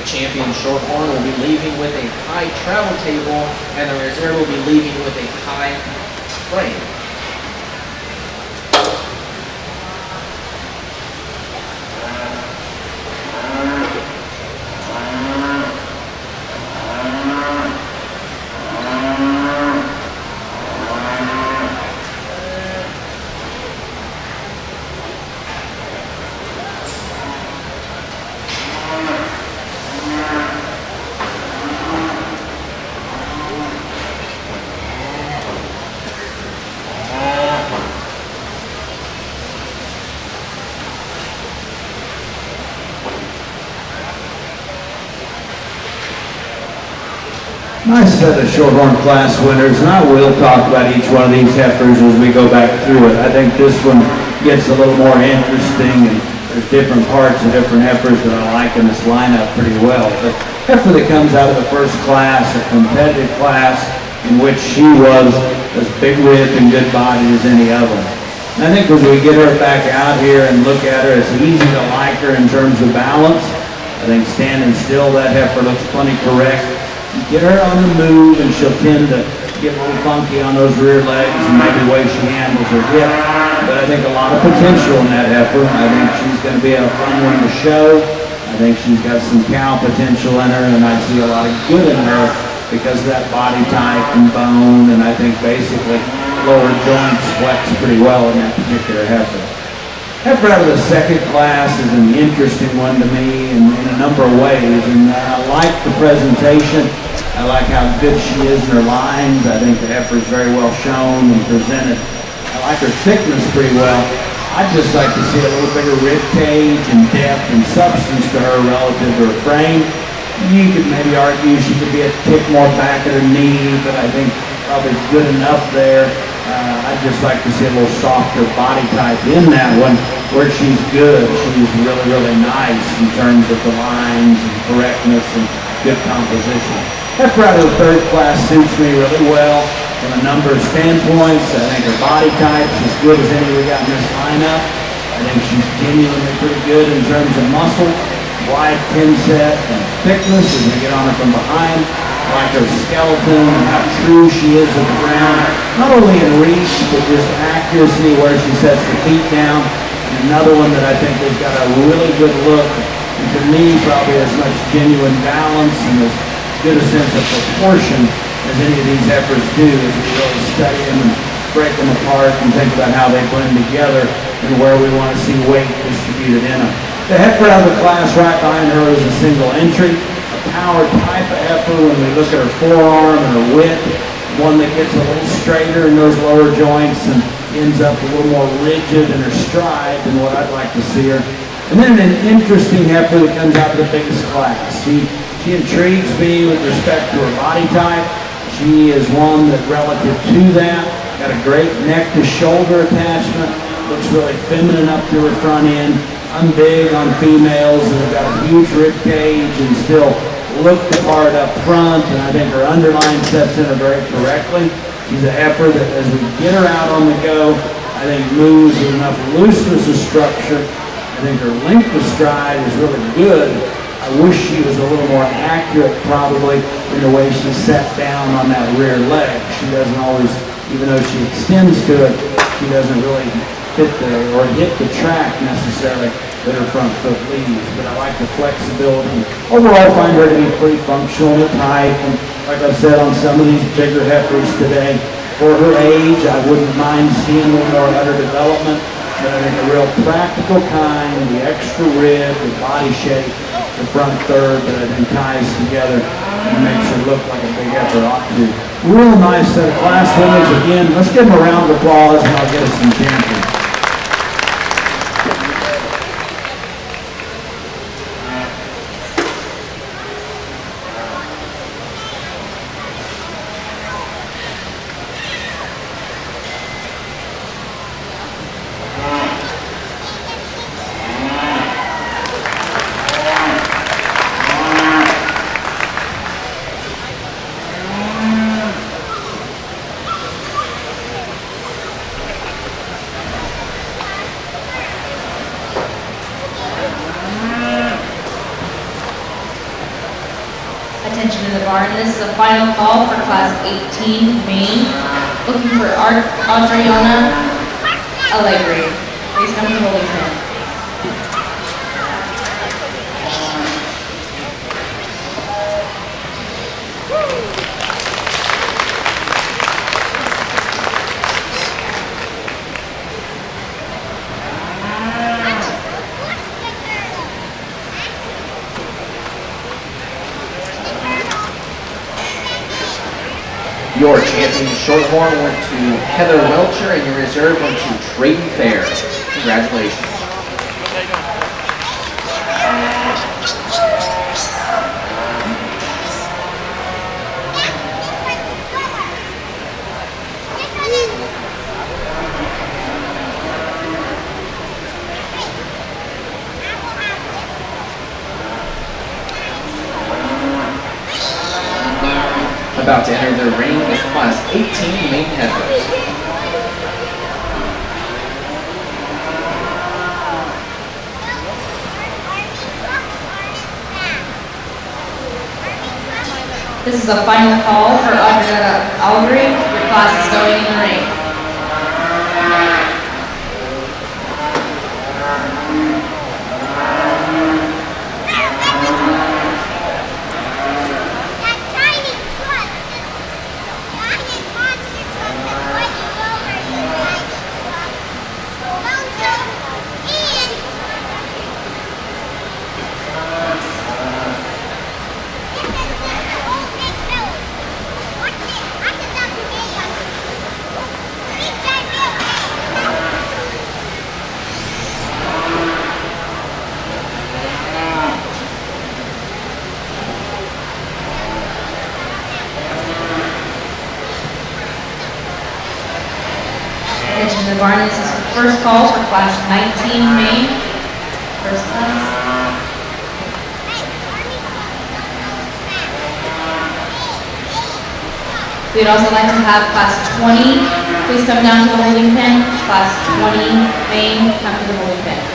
champion Shorthorn will be leaving with a high travel table, and the reserve will be leaving with a high frame. Nice set of Shorthorn class winners, and I will talk about each one of these heifers as we go back through it. I think this one gets a little more interesting, and there's different parts of different heifers that I like in this lineup pretty well. But heifer that comes out of the first class, a competitive class, in which she was as big-ribbed and good-bodied as any of them. And I think as we get her back out here and look at her, it's easy to like her in terms of balance. I think standing still, that heifer looks plenty correct. You get her on the move, and she'll tend to get a little funky on those rear legs and maybe the way she handles her hip. But I think a lot of potential in that heifer. I think she's going to be a fun one to show. I think she's got some cow potential in her, and I see a lot of good in her because of that body type and bone, and I think basically lower joints flex pretty well in that particular heifer. Heifer out of the second class is an interesting one to me in a number of ways, and I like the presentation. I like how good she is in her lines. I think the heifer is very well shown and presented. I like her thickness pretty well. I'd just like to see a little bigger rib cage and depth and substance to her relative to her frame. You could maybe argue she could be a tick more back at her knee, but I think probably good enough there. I'd just like to see a little softer body type in that one where she's good. She's really, really nice in terms of the lines and correctness and good composition. Heifer out of the third class suits me really well from a number of standpoints. I think her body type's as good as any we got in this lineup. I think she's genuinely pretty good in terms of muscle, wide pin set, and thickness as we get on her from behind. I like her skeleton and how true she is to the ground, not only in reach, but just accuracy where she sets the feet down. And another one that I think has got a really good look, and to me probably as much genuine balance and as good a sense of proportion as any of these heifers do as we really study them and break them apart and think about how they blend together and where we want to see weight distributed in them. The heifer out of the class right behind her is a single entry, a power type of heifer when we look at her forearm and her width, one that gets a little straighter in those lower joints and ends up a little more rigid in her stride than what I'd like to see her. And then an interesting heifer that comes out of the biggest class. She intrigues me with respect to her body type. She is one that relative to that, got a great neck to shoulder attachment, looks really feminine up to her front end. I'm big on females that have got a huge rib cage and still look the part up front, and I think her underline sets in her very correctly. She's a heifer that as we get her out on the go, I think moves with enough looseness of structure. I think her length of stride is really good. I wish she was a little more accurate probably in the way she sat down on that rear leg. She doesn't always, even though she extends to it, she doesn't really fit or hit the track necessarily that her front foot leaves. But I like the flexibility. Overall, I find her to be pretty functional in the type. And like I said, on some of these bigger heifers today, for her age, I wouldn't mind seeing a little more udder development. But I think a real practical kind, the extra rib, the body shape, the front third that I think ties together and makes her look like a big heifer ought to. Real nice set of class winners. Again, let's give them a round of applause and I'll get us some champions. barn. This is a final call for Class 18 Maine. Looking for Adriana Allegri. Please come to the holding pen. Your champion Shorthorn went to Heather Welcher, and your reserve went to Trayton Fair. Congratulations. About to enter the ring is Class 18 Maine Heifers. This is a final call for Adriana Allegri. Your class is going in the ring. Attention to the barn. This is the first call for Class 19 Maine. First class. We'd also like to have Class 20. Please come down to the holding pen. Class 20 Maine, come to the holding pen.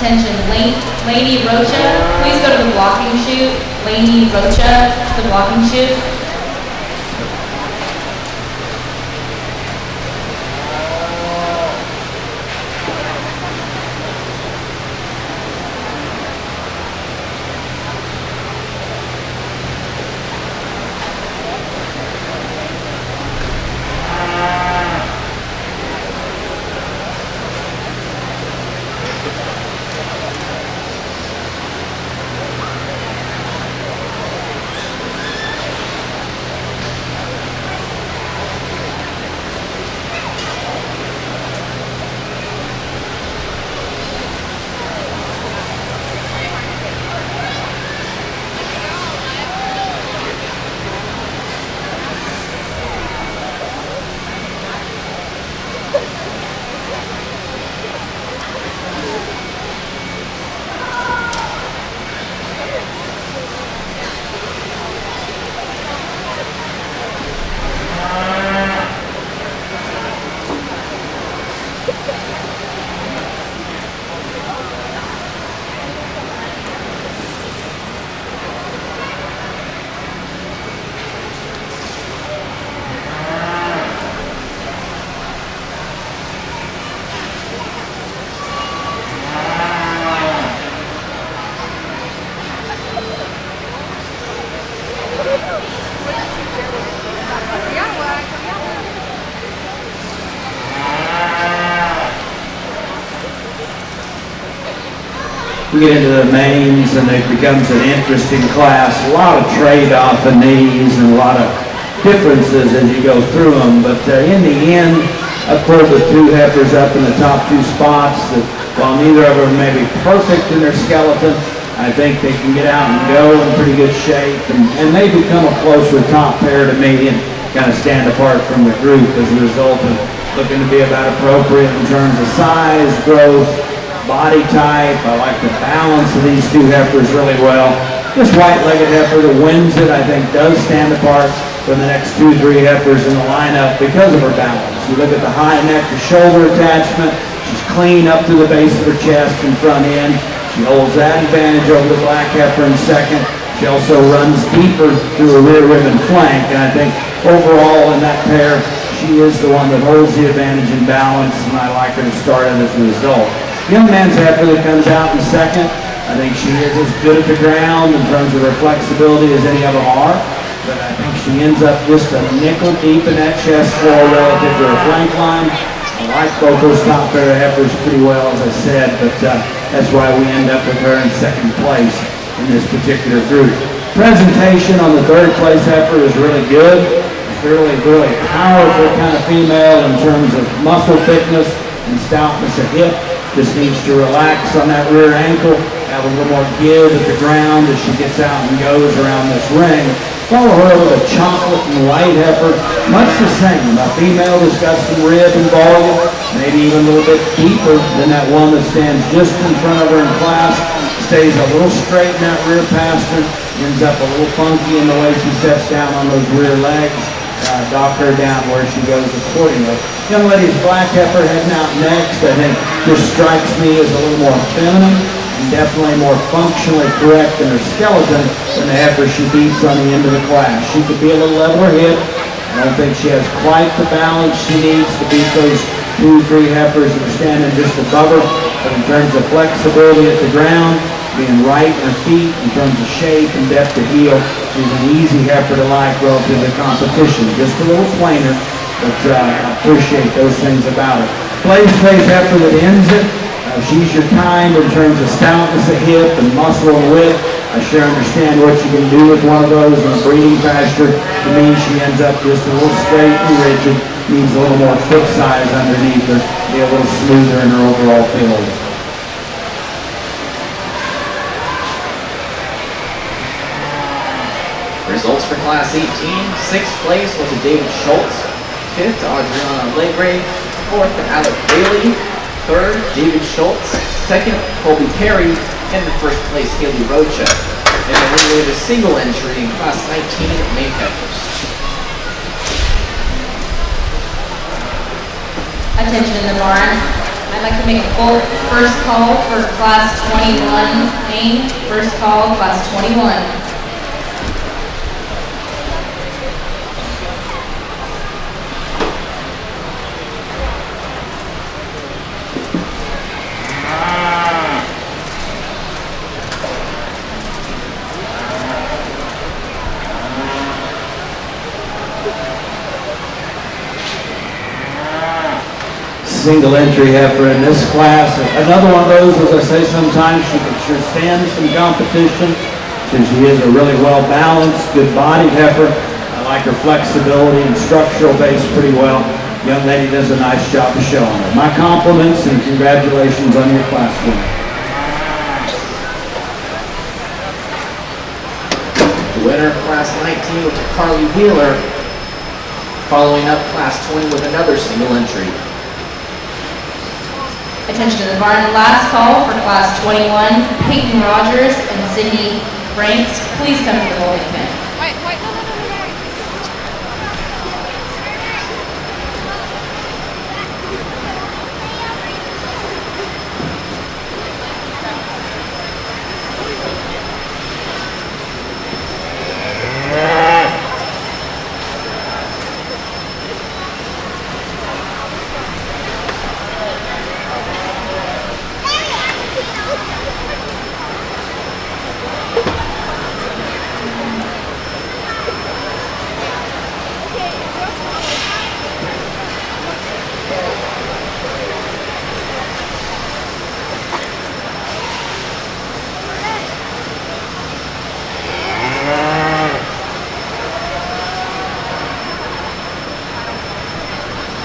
Attention, Lainey Rocha, please go to the blocking chute. Lainey Rocha, the blocking chute. we get into the mains and it becomes an interesting class. A lot of trade-off in these and a lot of differences as you go through them. But in the end, I've pulled the two heifers up in the top two spots that while neither of them may be perfect in their skeleton, I think they can get out and go in pretty good shape and they become a closer top pair to me and kind of stand apart from the group as a result of looking to be about appropriate in terms of size, growth, body type. I like the balance of these two heifers really well. This white-legged heifer that wins it, I think, does stand apart from the next 2-3 heifers in the lineup because of her balance. You look at the high neck to shoulder attachment. She's clean up to the base of her chest and front end. She holds that advantage over the black heifer in second. She also runs deeper through a rear rib and flank, and I think overall in that pair, she is the one that holds the advantage in balance, and I like her to start it as a result. Young man's heifer that comes out in second, I think she is as good at the ground in terms of her flexibility as any of them are, but I think she ends up just a nickel deep in that chest floor relative to her flank line. I like both those top pair of heifers pretty well, as I said, but that's why we end up with her in second place in this particular group. Presentation on the third place heifer is really good. Really powerful kind of female in terms of muscle thickness and stoutness of hip. Just needs to relax on that rear ankle, have a little more give at the ground as she gets out and goes around this ring. Follow her with a chocolate and white heifer, much the same. A female that's got some rib and volume, maybe even a little bit deeper than that one that stands just in front of her in class. Stays a little straight in that rear pastern, ends up a little funky in the way she sets down on those rear legs. Dock her down where she goes accordingly. Young lady's black heifer heading out next, I think just strikes me as a little more feminine and definitely more functionally correct in her skeleton than the heifer she beats on the end of the class. She could be a little leveler hip. I don't think she has quite the balance she needs to beat those 2-3 heifers that are standing just above her, but in terms of flexibility at the ground, being right in her feet in terms of shape and depth of heel, she's an easy heifer to like relative to competition. Just a little plainer, but I appreciate those things about her. Blaze face heifer that ends it. She's your kind in terms of stoutness of hip and muscle and width. I sure understand what you can do with one of those in a breeding pasture. To me, she ends up just a little straight and rigid. Needs a little more foot size underneath her, be a little smoother in her overall build. Results for Class 18, 6th place was to David Schultz, 5th to Adriana Legre, 4th to Alec Bailey, 3rd David Schultz, 2nd Colby Perry, and the 1st place Haley Rocha. And then we made a single entry in Class 19 main heifers. Attention in the barn. I'd like to make a full first call for Class 21 main. First call, Class 21. Single entry heifer in this class. Another one of those, as I say sometimes, she can sure stand some competition. Since she is a really well-balanced, good body heifer. I like her flexibility and structural base pretty well. Young lady does a nice job of showing her. My compliments and congratulations on your class win. The winner of Class 19 was Carly Wheeler, following up Class 20 with another single entry. Attention to the barn. Last call for Class 21. Peyton Rogers and Cindy Franks. Please come to the holding pen.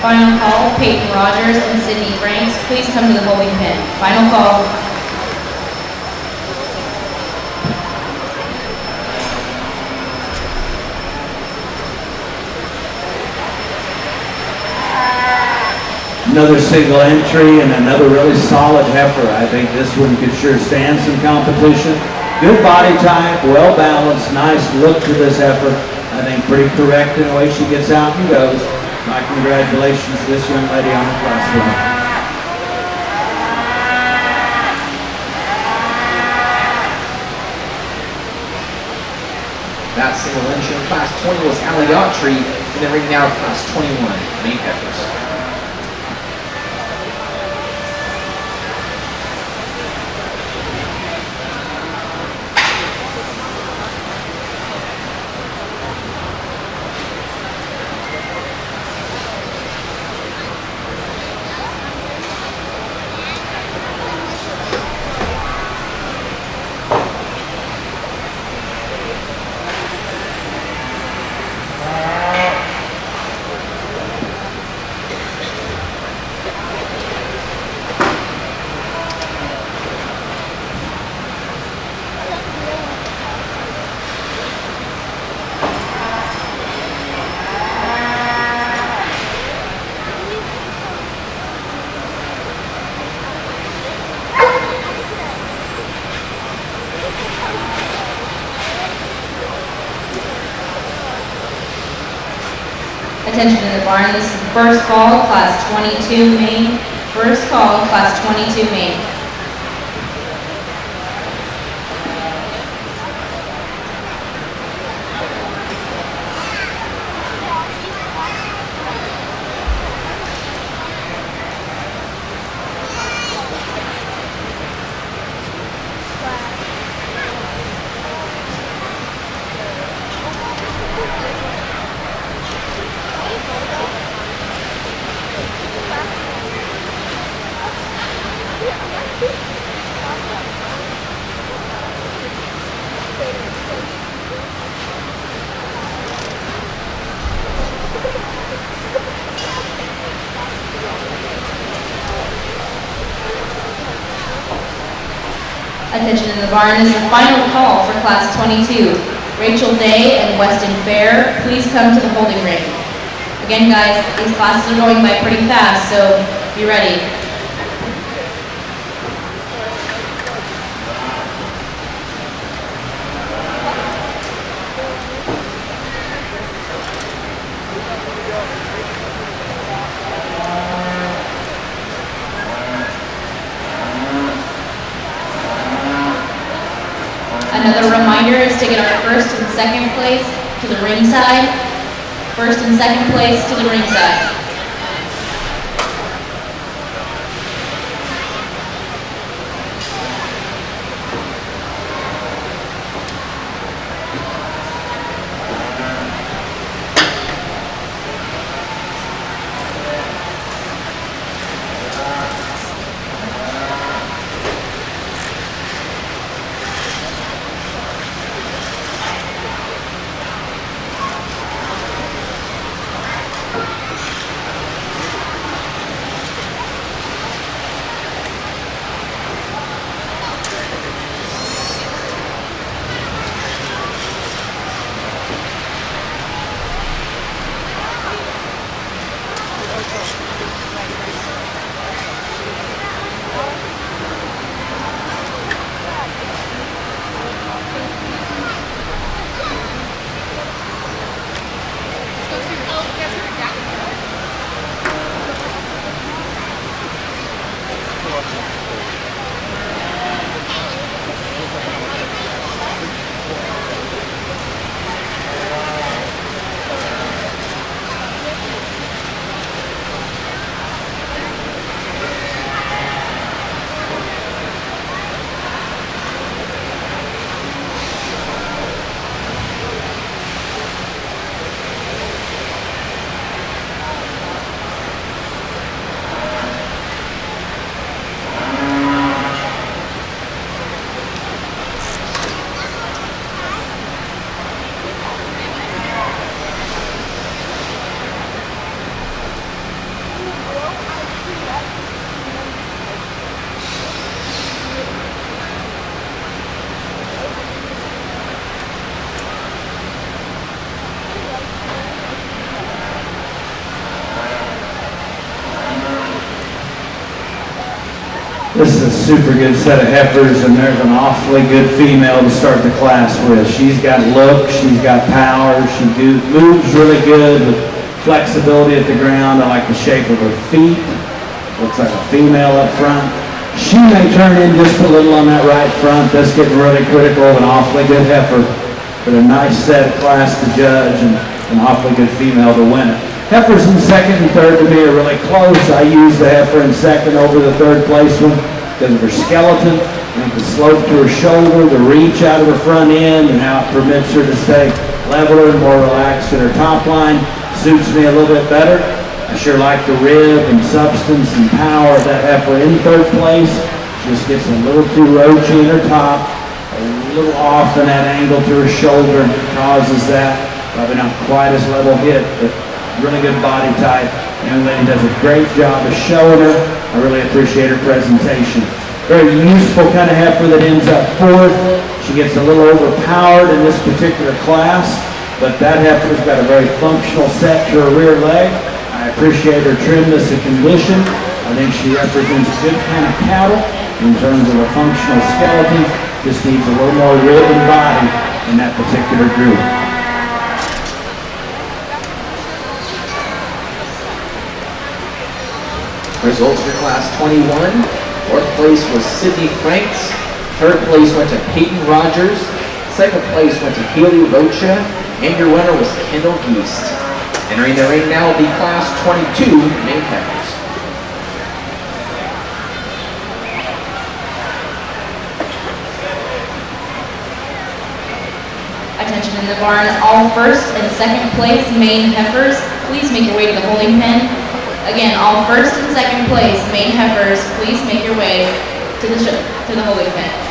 Final call, Peyton Rogers and Sydney Franks. Please come to the holding pen. Final call. Another single entry and another really solid heifer. I think this one could sure stand some competition. Good body type, well balanced, nice look to this heifer. I think pretty correct in the way she gets out and goes. My congratulations to this young lady on the class run. That single entry in Class 20 was Allie Autry, and then ring now Class 21, main heifers. Attention in the barn, this is the first call, Class 22 main. First call, Class 22 main. Attention in the barn, this is the final call for Class 22. Rachel Day and Weston Fair, please come to the holding ring. Again guys, these classes are going by pretty fast, so be ready. Another reminder is to get our first and second place to the ringside. First and second place to the ringside. This is a super good set of heifers, and there's an awfully good female to start the class with. She's got look, she's got power, she moves really good with flexibility at the ground. I like the shape of her feet. Looks like a female up front. She may turn in just a little on that right front. That's getting really critical of an awfully good heifer, but a nice set class to judge and an awfully good female to win it. Heifers in second and third to me are really close. I use the heifer in second over the third place one because of her skeleton. I think the slope to her shoulder, the reach out of her front end, and how it permits her to stay leveler and more relaxed in her top line suits me a little bit better. I sure like the rib and substance and power of that heifer in third place. She just gets a little too roachy in her top, a little off in that angle to her shoulder, and causes that. Probably not quite as level hit, but really good body type. Young lady does a great job of showing her. I really appreciate her presentation. Very useful kind of heifer that ends up fourth. She gets a little overpowered in this particular class, but that heifer's got a very functional set to her rear leg. I appreciate her trimness and condition. I think she represents a good kind of cattle in terms of a functional skeleton. Just needs a little more rib and body in that particular group. Results for Class 21. Fourth place was Sydney Franks. Third place went to Peyton Rogers. Second place went to Haley Rocha. And your winner was Kendall Geist. Entering the ring now will be Class 22 main heifers. Attention in the barn, all first and second place main heifers, please make your way to the holding pen. Again, all first and second place main heifers, please make your way to the holding pen.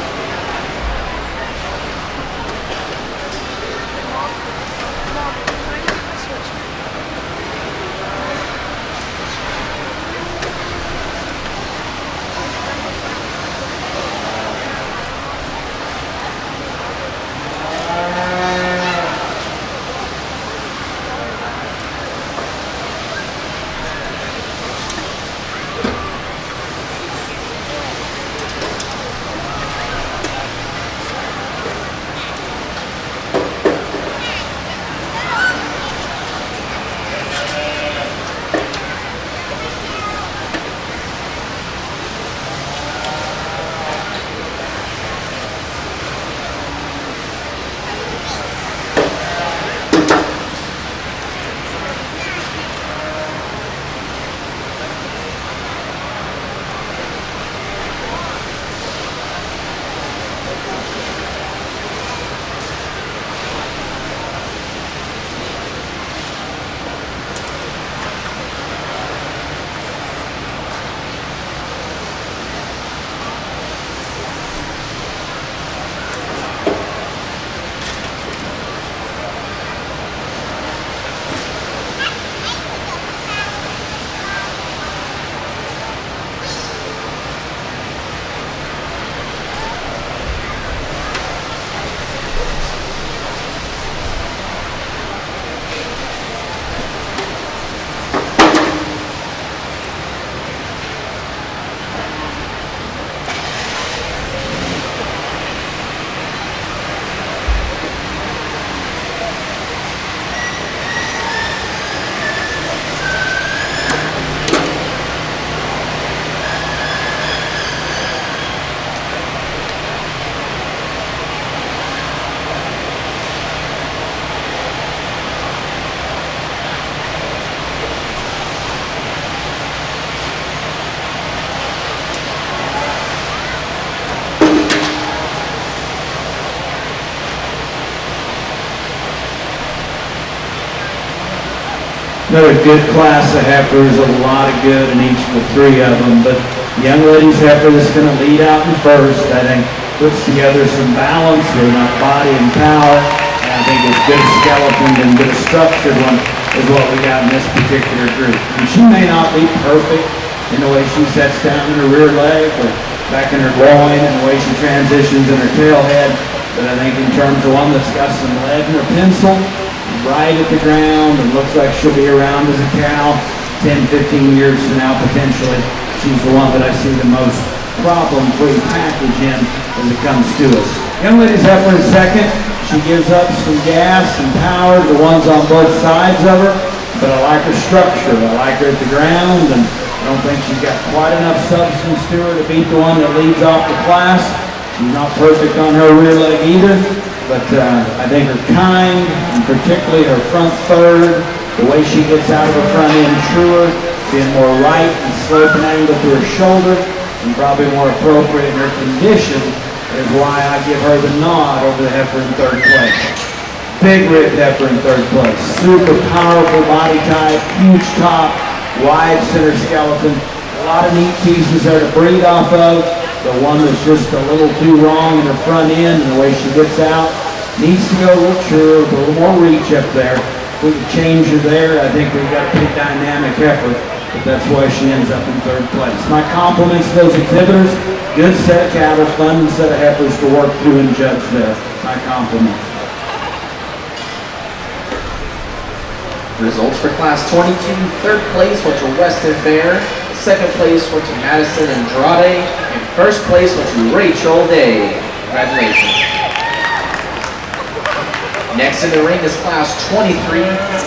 Another good class of heifers, a lot of good in each of the three of them, but the young lady's heifer that's going to lead out in first, I think, puts together some balance with enough body and power, and I think as good a skeleton and good a structured one is what we got in this particular group. And she may not be perfect in the way she sets down in her rear leg or back in her groin and the way she transitions in her tail head, but I think in terms of one that's got some lead in her pencil, right at the ground, and looks like she'll be around as a cow 10, 15 years from now potentially. She's the one that I see the most problem-free package in as it comes to us. Young lady's heifer in second. She gives up some gas and power to the ones on both sides of her, but I like her structure. I like her at the ground, and I don't think she's got quite enough substance to her to beat the one that leads off the class. She's not perfect on her rear leg either, but I think her kind, and particularly her front third, the way she gets out of her front end truer, being more right and sloping angle to her shoulder, and probably more appropriate in her condition, is why I give her the nod over the heifer in third place. Big ribbed heifer in third place. Super powerful body type, huge top, wide center skeleton. A lot of neat pieces there to breed off of. The one that's just a little too wrong in the front end and the way she gets out needs to go a little truer, with a little more reach up there. If we can change her there, I think we've got a pretty dynamic heifer, but that's why she ends up in third place. My compliments to those exhibitors. Good set of cattle, fun set of heifers to work through and judge there. My compliments. Results for Class 22, third place went to Weston Bear, second place went to Madison Andrade, and first place went to Rachel Day. Congratulations. Next in the ring is Class 23,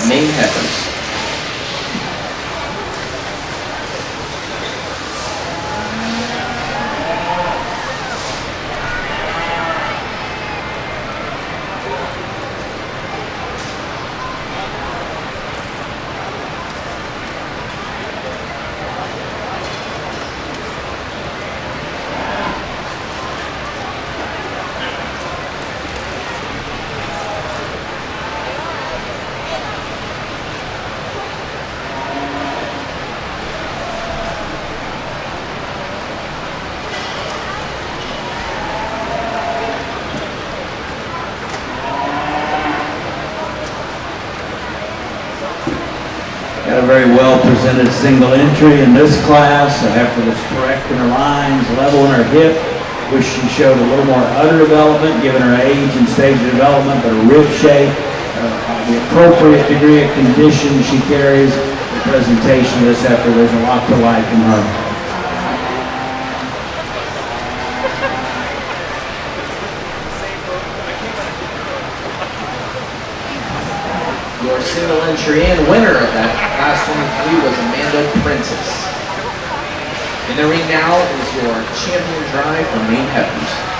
Maine Heifers. Got a very well presented single entry in this class. A heifer that's correct in her lines, level in her hip. Wish she showed a little more udder development given her age and stage of development, but her rib shape, the appropriate degree of condition she carries, the presentation of this heifer, there's a lot to like in her. Your single entry and winner of that Class 23 was Amanda Prentice. In the ring now is your champion drive for Maine Heifers.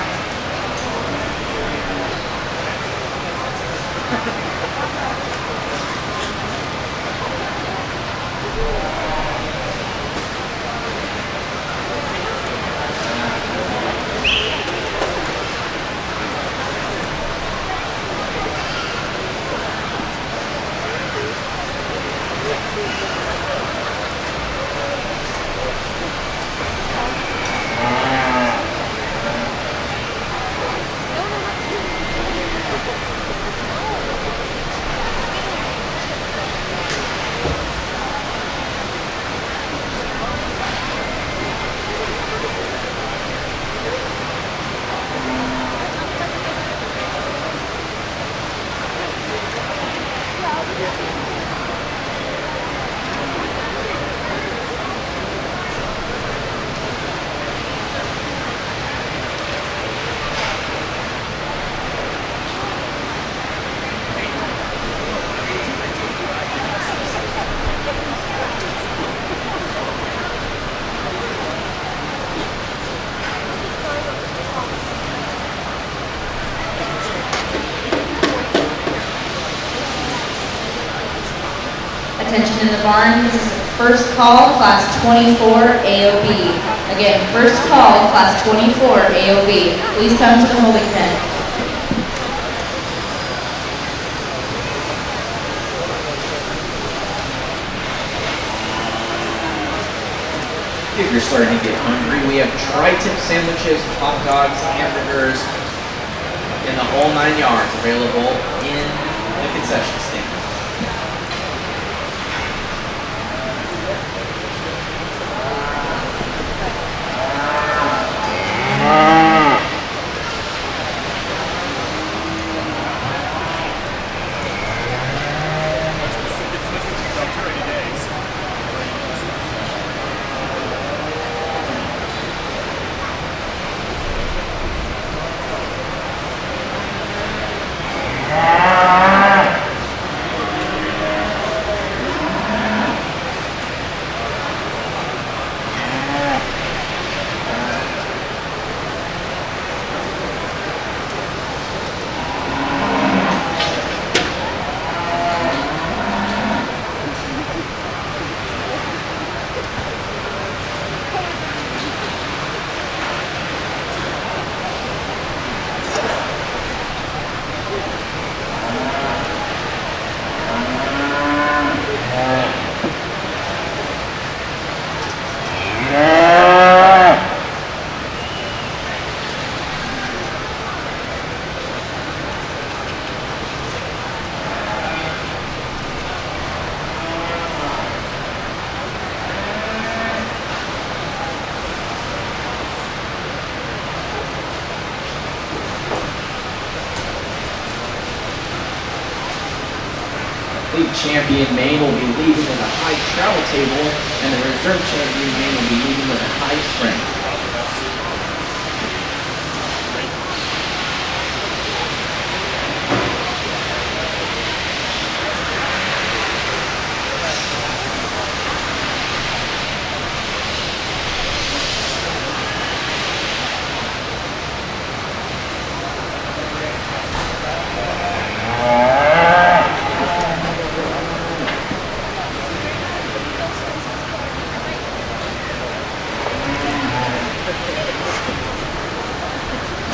Attention in the barn, this is first call, Class 24 AOB. Again, first call, Class 24 AOB. Please come to the holding pen. If you're starting to get hungry, we have tri-tip sandwiches, hot dogs, hamburgers, and the whole 9 yards available in the concession stand. league champion Maine will be leading with a high travel table, and the reserve champion Maine will be leading with a high strength.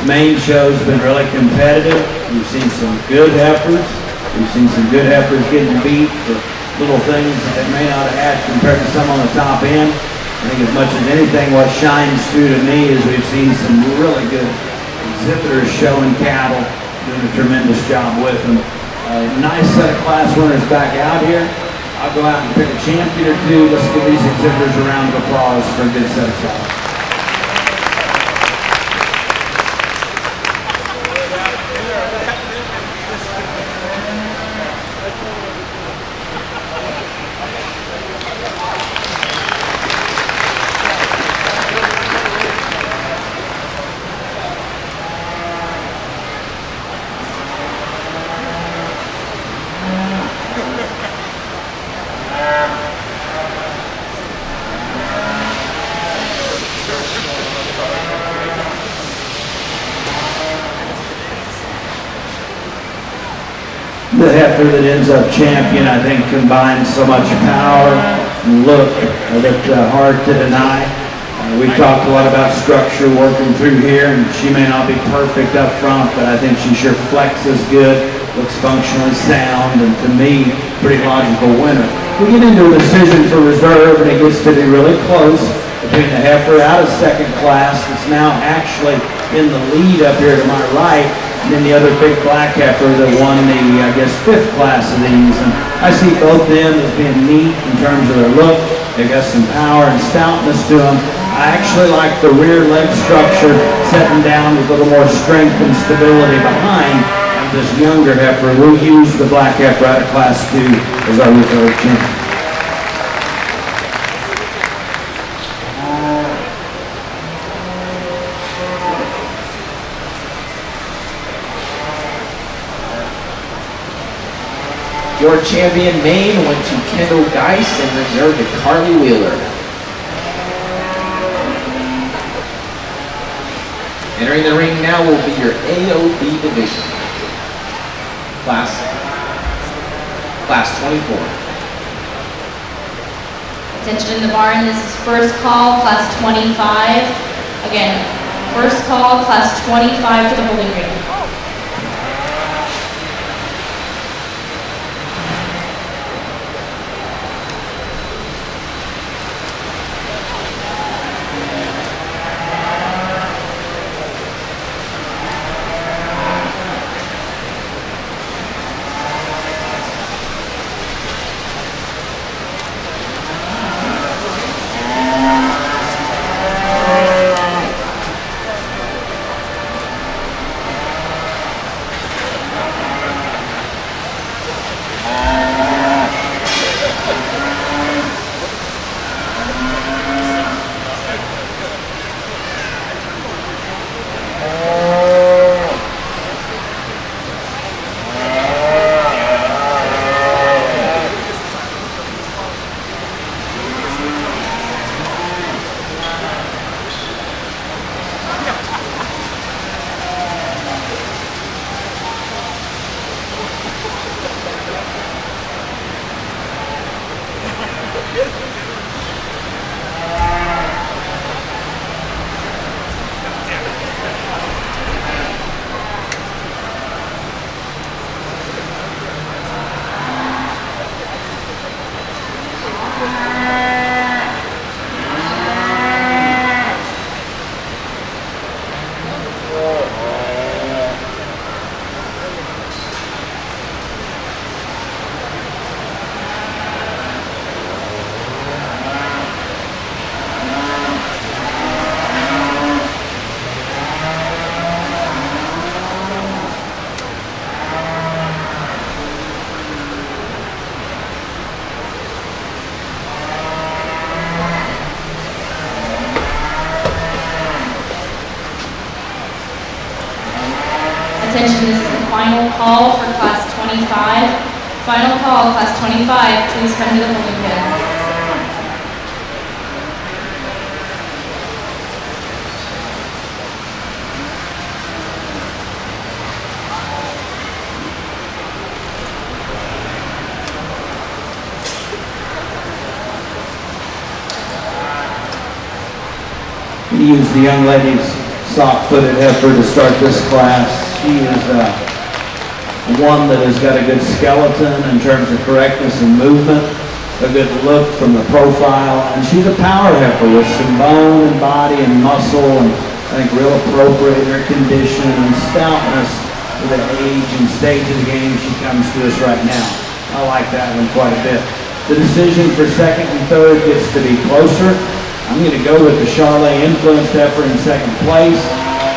Main show's been really competitive. We've seen some good heifers. We've seen some good heifers getting beat for little things that they may not have had compared to some on the top end. I think as much as anything, what shines through to me is we've seen some really good exhibitors showing cattle, doing a tremendous job with them. Nice set of class winners back out here. I'll go out and pick a champion or two. Let's give these exhibitors a round of applause for a good set of cattle. The heifer that ends up champion, I think, combines so much power and look that's hard to deny. We've talked a lot about structure working through here, and she may not be perfect up front, but I think she sure flexes good, looks functionally sound, and to me, pretty logical winner. We get into a decision for reserve, and it gets to be really close between the heifer out of second class that's now actually in the lead up here to my right, and then the other big black heifer that won the, I guess, fifth class of these. And I see both them as being neat in terms of their look. They got some power and stoutness to them. I actually like the rear leg structure setting down with a little more strength and stability behind of this younger heifer. We'll use the black heifer out of class 2 as our reserve champion. Your champion Maine went to Kendall Geis and reserved to Carly Wheeler. Entering the ring now will be your AOB division. Class 24. Attention in the barn, this is first call, class 25. Again, first call, class 25 to the holding ring. Attention, this is the final call for class 25. Final call, class 25, please come to the holding pen. We use the young lady's soft-footed heifer to start this class. She is one that has got a good skeleton in terms of correctness and movement, a good look from the profile, and she's a power heifer with some bone and body and muscle, and I think real appropriate in her condition and stoutness for the age and stage of the game she comes to us right now. I like that one quite a bit. The decision for second and third gets to be closer. I'm going to go with the Charlet influenced heifer in second place.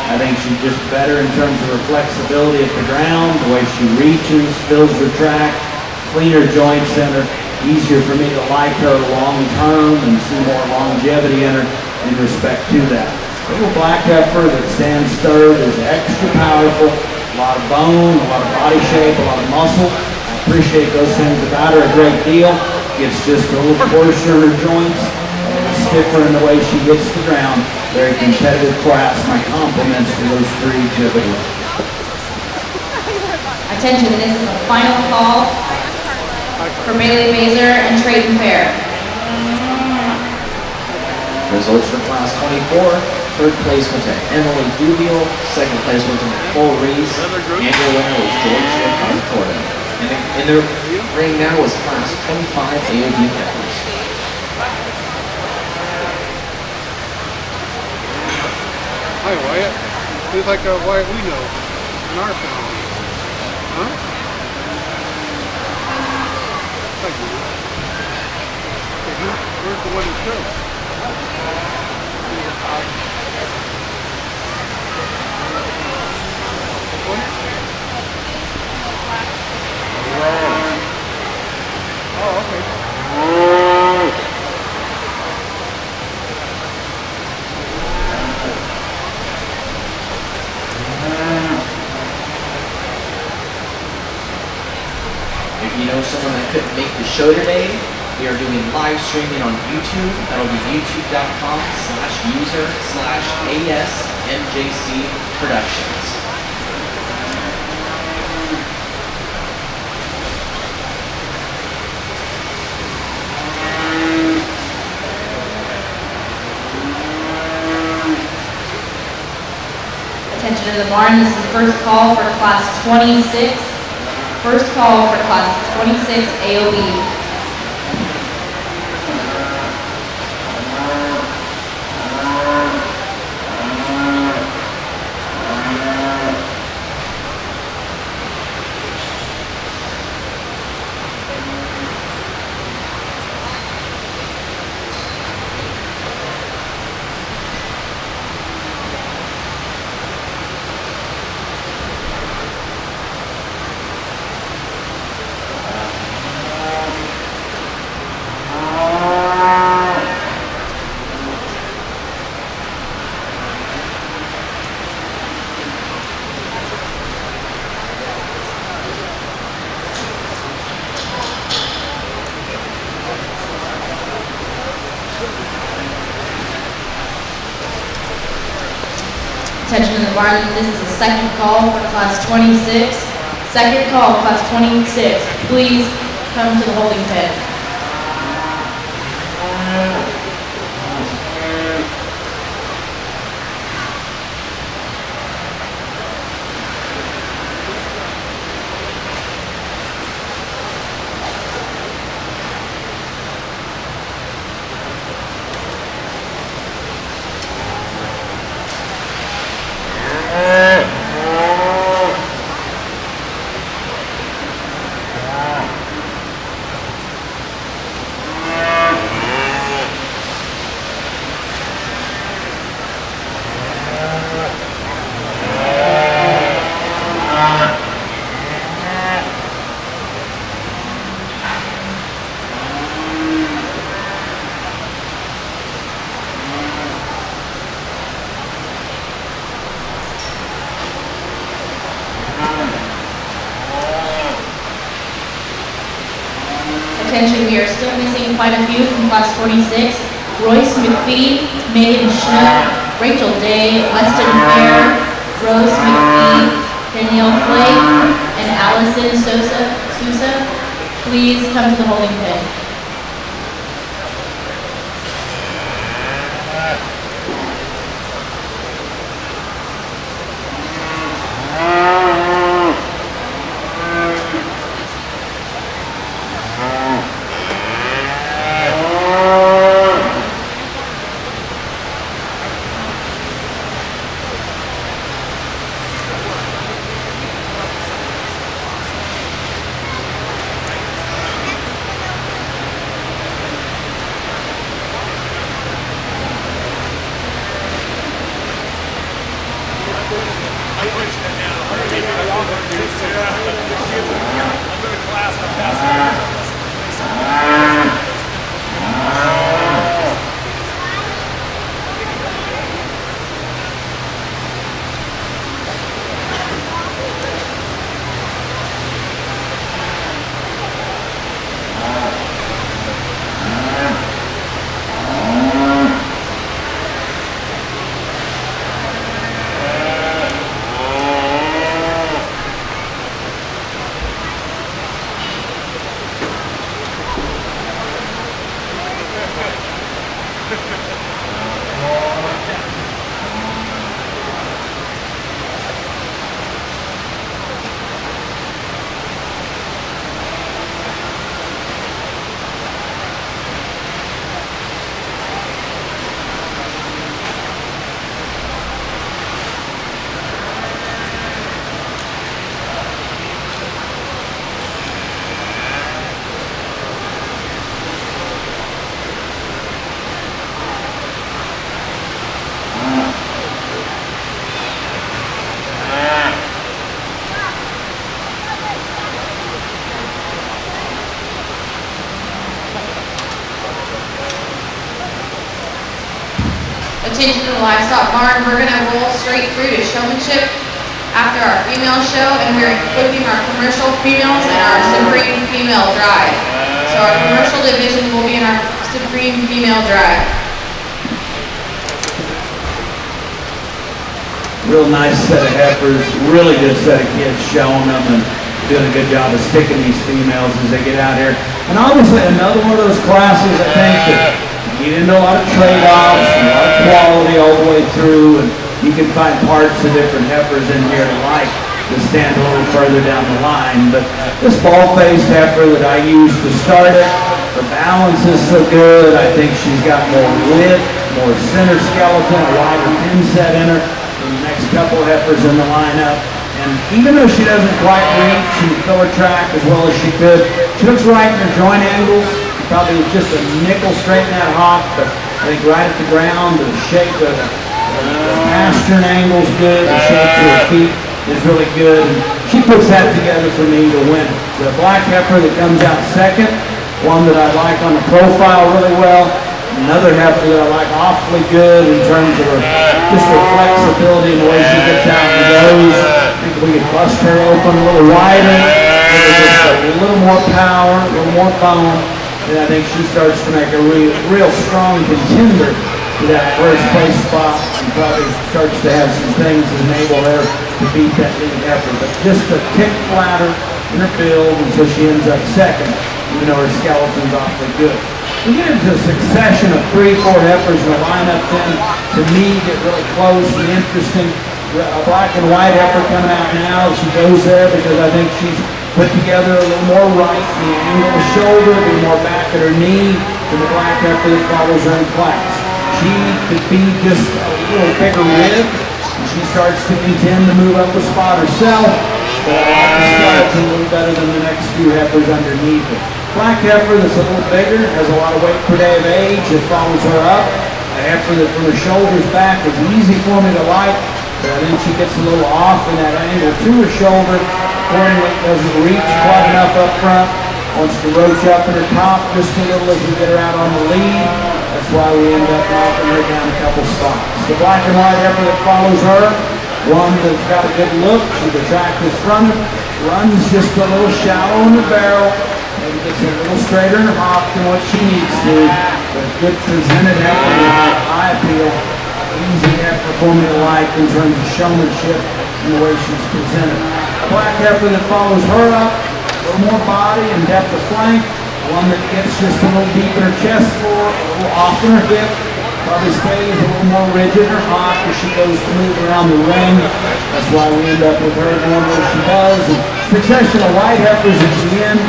I think she's just better in terms of her flexibility at the ground, the way she reaches, fills her track, cleaner joint center, easier for me to like her long term and see more longevity in her in respect to that. Little black heifer that stands third is extra powerful, a lot of bone, a lot of body shape, a lot of muscle. I appreciate those things about her a great deal. Gets just a little coarser in her joints, stiffer in the way she hits the ground. Very competitive class. My compliments to those three exhibitors. Attention, this is the final call for Bailey Mazer and Trayton Fair. Results for class 24. Third place went to Emily Dubiel. Second place went to Nicole Reese. And your winner was Georgia Contorta. And in the ring now was class 25 AOD heifers. Hi, Wyatt. He's like a Wyatt we know in our family. Huh? Thank you. Okay, where's the one that shows? Oh, okay. If you know someone that couldn't make the show today, we are doing live streaming on YouTube. That'll be youtube.com/user/ASMJC Productions. Attention to the barn, this is the first call for class 26. First call for class 26 AOB. Attention to the barn, this is the second call for class 26. Second call, class 26. Please come to the holding pen. Attention, we are still missing quite a few from class 26. Royce McPhee, Megan Schnook, Rachel Day, Weston Fair, Rose McPhee, Danielle Flake, and Allison Sousa. Please come to the holding pen. Attention to the livestock barn, we're going to roll straight through to showmanship after our female show, and we're including our commercial females and our supreme female drive. So our commercial division will be in our supreme female drive. Real nice set of heifers, really good set of kids showing them and doing a good job of sticking these females as they get out here. And obviously another one of those classes, I think, that you get into a lot of trade-offs, a lot of quality all the way through, and you can find parts of different heifers in here to like to stand a little further down the line. But this ball-faced heifer that I used to start it, the balance is so good. I think she's got more width, more center skeleton, a wider pin set in her than the next couple of heifers in the lineup. And even though she doesn't quite reach and fill her track as well as she could, she looks right in her joint angles. Probably with just a nickel straight in that hop, but I think right at the ground, the shape of the pastern angle's good, the shape to her feet is really good, and she puts that together for me to win. The black heifer that comes out second, one that I like on the profile really well, another heifer that I like awfully good in terms of her, just her flexibility and the way she gets out and goes. I think we could bust her open a little wider, give her just a little more power, a little more bone. And I think she starts to make a real strong contender to that first place spot and probably starts to have some things that enable her to beat that lead heifer. But just a tick flatter in her build until she ends up second, even though her skeleton's awfully good. We get into a succession of 3-4 heifers in the lineup then, to me, get really close and interesting. A black and white heifer coming out now. She goes there because I think she's put together a little more right in the angle of the shoulder, a little more back at her knee than the black heifer that follows her in class. She could be just a little bigger rib, and she starts to contend to move up a spot herself, but I like the skeleton a little better than the next few heifers underneath her. Black heifer that's a little bigger, has a lot of weight per day of age, that follows her up. A heifer that from her shoulders back is easy for me to like, but I think she gets a little off in that angle to her shoulder. Accordingly, doesn't reach quite enough up front. Wants to roach up in her top just a little as we get her out on the lead. That's why we end up knocking her down a couple spots. The black and white heifer that follows her, one that's got a good look, she's attractive fronted, runs just a little shallow in the barrel, Maybe gets a little straighter in her hop than what she needs to. But good presented heifer with eye appeal. Easy heifer for me to like in terms of showmanship and the way she's presented. A black heifer that follows her up, a little more body and depth of flank. One that gets just a little deep in her chest floor, a little off in her hip. Probably stays a little more rigid in her hop as she goes to move around the ring. That's why we end up with her doing what she does. And succession of white heifers at the end.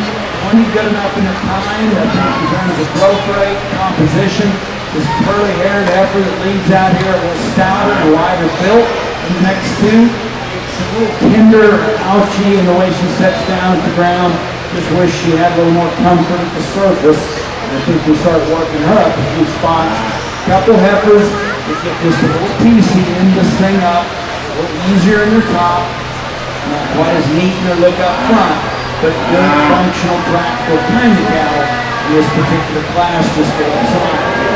Plenty good enough in her kind, I think, in terms of growth rate, composition. This curly-haired heifer that leads out here a little stouter and wider built than the next two. It's a little tender, ouchy in the way she sets down at the ground. Just wish she had a little more comfort at the surface. And I think we start working her up a few spots. Couple heifers that get just a little piecey in this thing up, a little easier in their top, not quite as neat in their look up front, but good functional, practical kind of cattle in this particular class just go outside.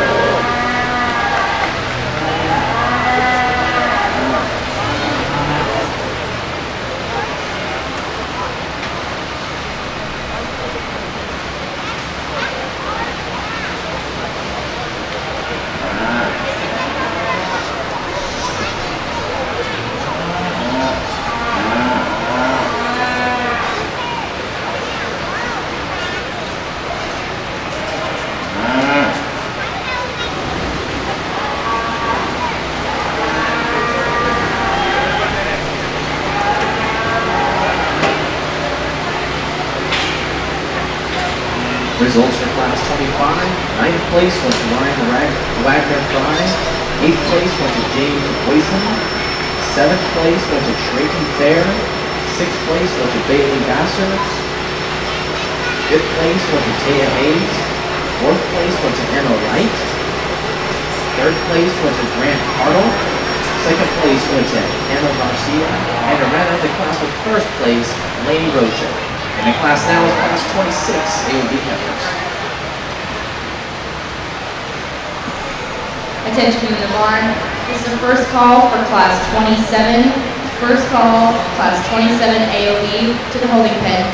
Results for Class 25. 9th place went to Ryan Wagner Fry. 8th place went to James Boyson. 7th place went to Trayton Fair. 6th place went to Bailey Vassar. 5th place went to Taya Hayes. 4th place went to Emma Wright. 3rd place went to Grant Hartle. 2nd place went to Emma Garcia. And to round out the class with 1st place, Lane Rocha. And the class now is Class 26 AOB heifers. Attention in the barn. This is the first call for Class 27. First call, Class 27 AOB to the holding pen.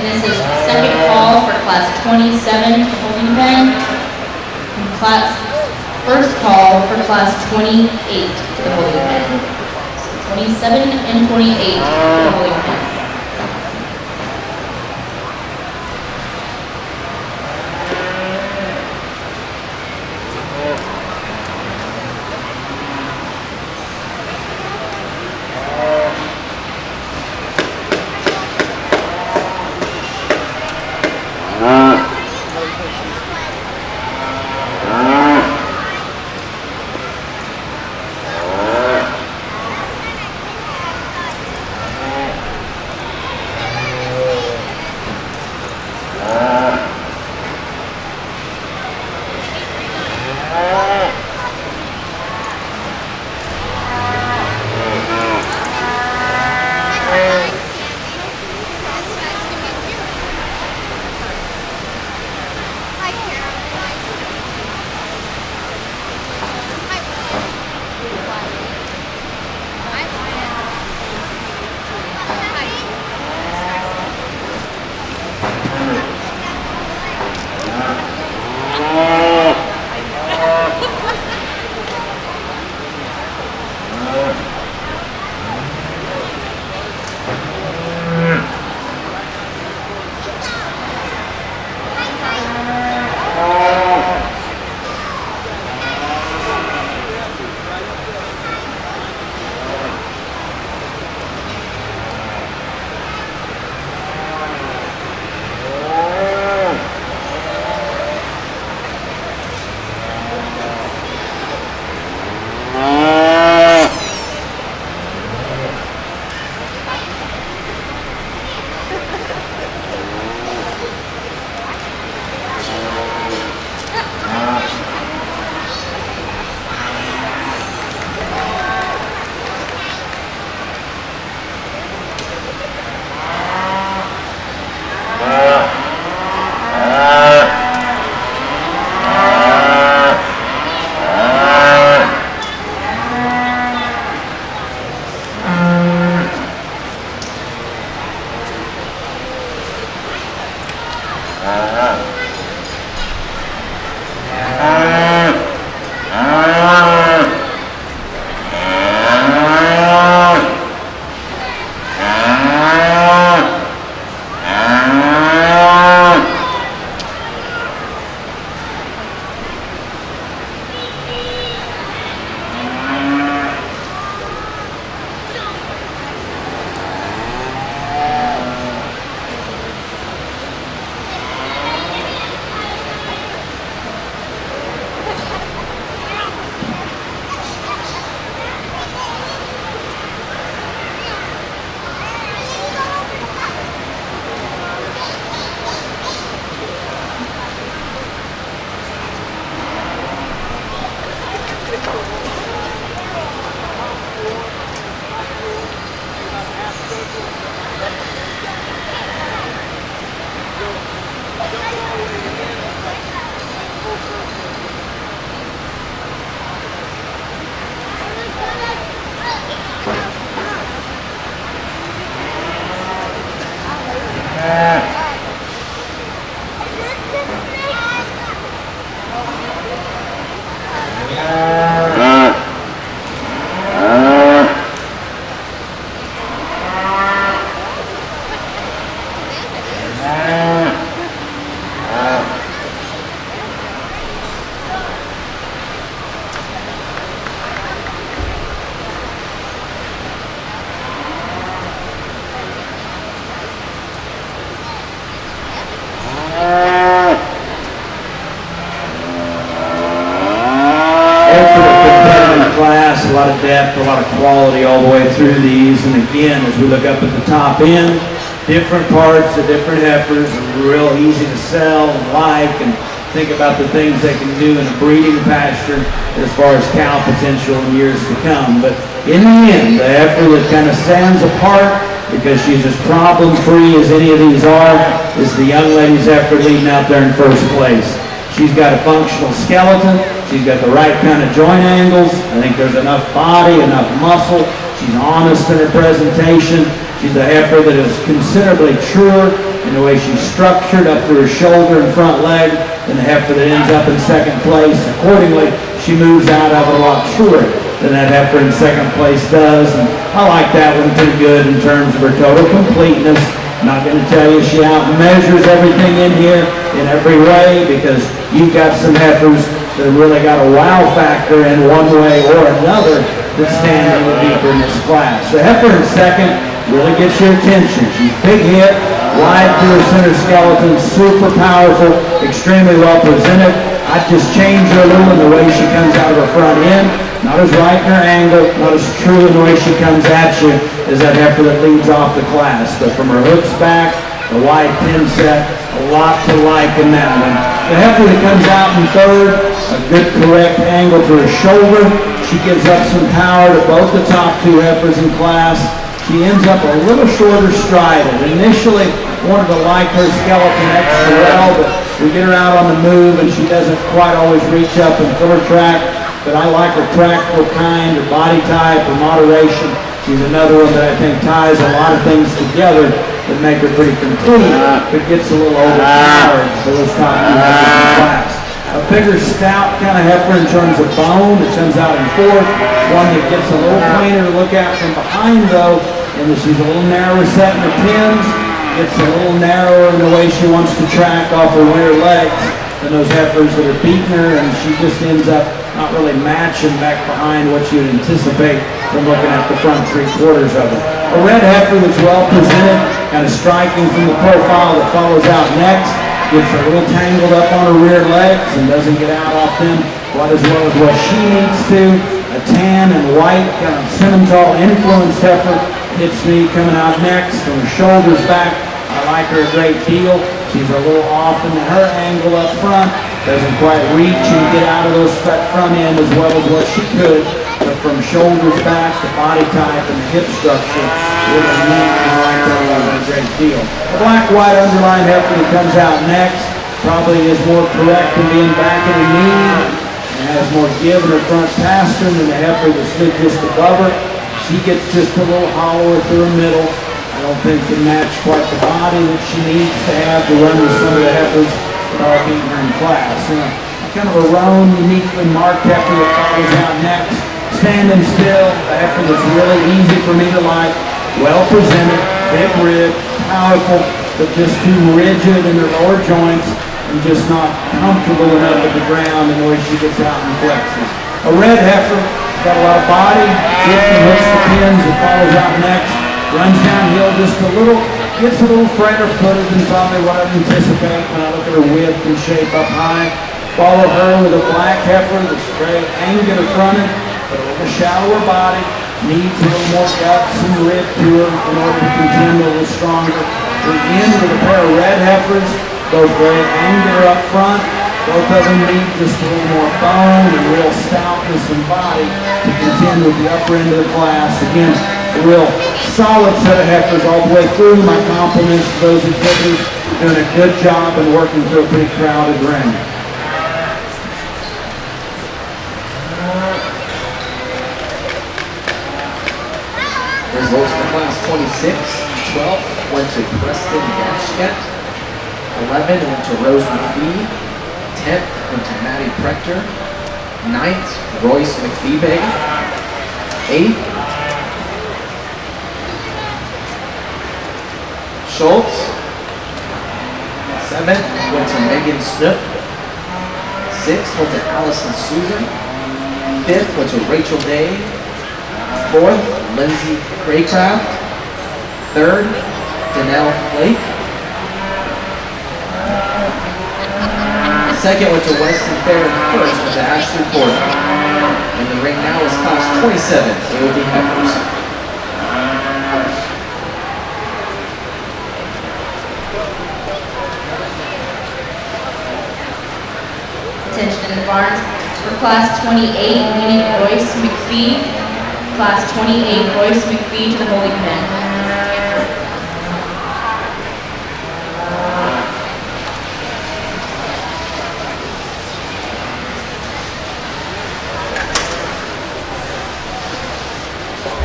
This is second call for Class 27 holding pen. First call for Class 28 to the holding pen. So 27 and 28 to the holding pen. Class, a lot of depth, a lot of quality all the way through these. And again, as we look up at the top end, different parts of different heifers are real easy to sell and like, and think about the things they can do in a breeding pasture as far as cow potential in years to come. But in the end, the heifer that kind of stands apart because she's as problem-free as any of these are is the young lady's heifer leading out there in first place. She's got a functional skeleton. She's got the right kind of joint angles. I think there's enough body, enough muscle. She's honest in her presentation. She's a heifer that is considerably truer in the way she's structured up through her shoulder and front leg than the heifer that ends up in second place. Accordingly, she moves out of it a lot truer than that heifer in second place does. And I like that one pretty good in terms of her total completeness. I'm not going to tell you she out-measures everything in here in every way, because you've got some heifers that have really got a wow factor in one way or another that stand a little deeper in this class. The heifer in second really gets your attention. She's big hip, wide through her center skeleton, super powerful, extremely well presented. I'd just change her a little in the way she comes out of her front end. Not as right in her angle, not as true in the way she comes at you as that heifer that leads off the class. But from her hooks back, the wide pin set, a lot to like in that one. The heifer that comes out in third, a good correct angle to her shoulder. She gives up some power to both the top two heifers in class. She ends up a little shorter strided. Initially wanted to like her skeleton extra well, but we get her out on the move and she doesn't quite always reach up and fill her track. But I like her practical kind, her body type, her moderation. She's another one that I think ties a lot of things together that make her pretty complete, but gets a little overpowered for those top two heifers in class. A bigger, stout kind of heifer in terms of bone that comes out in fourth. One that gets a little plainer to look at from behind, though, and that she's a little narrower set in her pins. Gets a little narrower in the way she wants to track off her rear legs than those heifers that are beating her, and she just ends up not really matching back behind what you'd anticipate from looking at the front three-quarters of it. A red heifer that's well presented, kind of striking from the profile that follows out next. Gets a little tangled up on her rear legs and doesn't get out off them quite as well as what she needs to. A tan and white kind of Simmental influenced heifer hits me coming out next. From her shoulders back, I like her a great deal. She's a little off in her angle up front. Doesn't quite reach and get out of those front end as well as what she could. But from shoulders back, the body type and the hip structure, really neat, and I like that one a great deal. A black-white underline heifer that comes out next probably is more correct in being back in the knee and has more give in her front pastern than the heifer that stood just above her. She gets just a little hollower through her middle. I don't think can match quite the body that she needs to have to run with some of the heifers that are beating her in class. Kind of a roan, uniquely marked heifer that follows out next. Standing still, a heifer that's really easy for me to like. Well presented, big rib, powerful, but just too rigid in her lower joints and just not comfortable enough at the ground in the way she gets out and flexes. A red heifer, got a lot of body, hits and hooks the pins and follows out next. Runs downhill just a little, gets a little freighter footed than probably what I'd anticipate when I look at her width and shape up high. Follow her with a black heifer that's very angular fronted, but a little shallower body, needs a little more guts and rib to her in order to contend a little stronger. We end with a pair of red heifers, both very angular up front. Both of them need just a little more bone and real stoutness and body to contend with the upper end of the class. Again, a real solid set of heifers all the way through. My compliments to those exhibitors doing a good job and working through a pretty crowded ring. Results for class 26, 12 went to Preston Dash Agachket. 11 went to Rose McPhee. 10th went to Maddie Prector. 9th, Royce McPhee. 8th, Schultz. 7th went to Megan Snook. 6th went to Allison Susan. 5th went to Rachel Day. 4th, Lindsay Craycraft. 3rd, Danelle Flake. 2nd went to Weston Fair, and 1st went to Ashley Porter. And the ring now is class 27. It will be Heifers. Attention in the barns. For class 28, we need Royce McPhee. Class 28, Royce McPhee to the holding pen.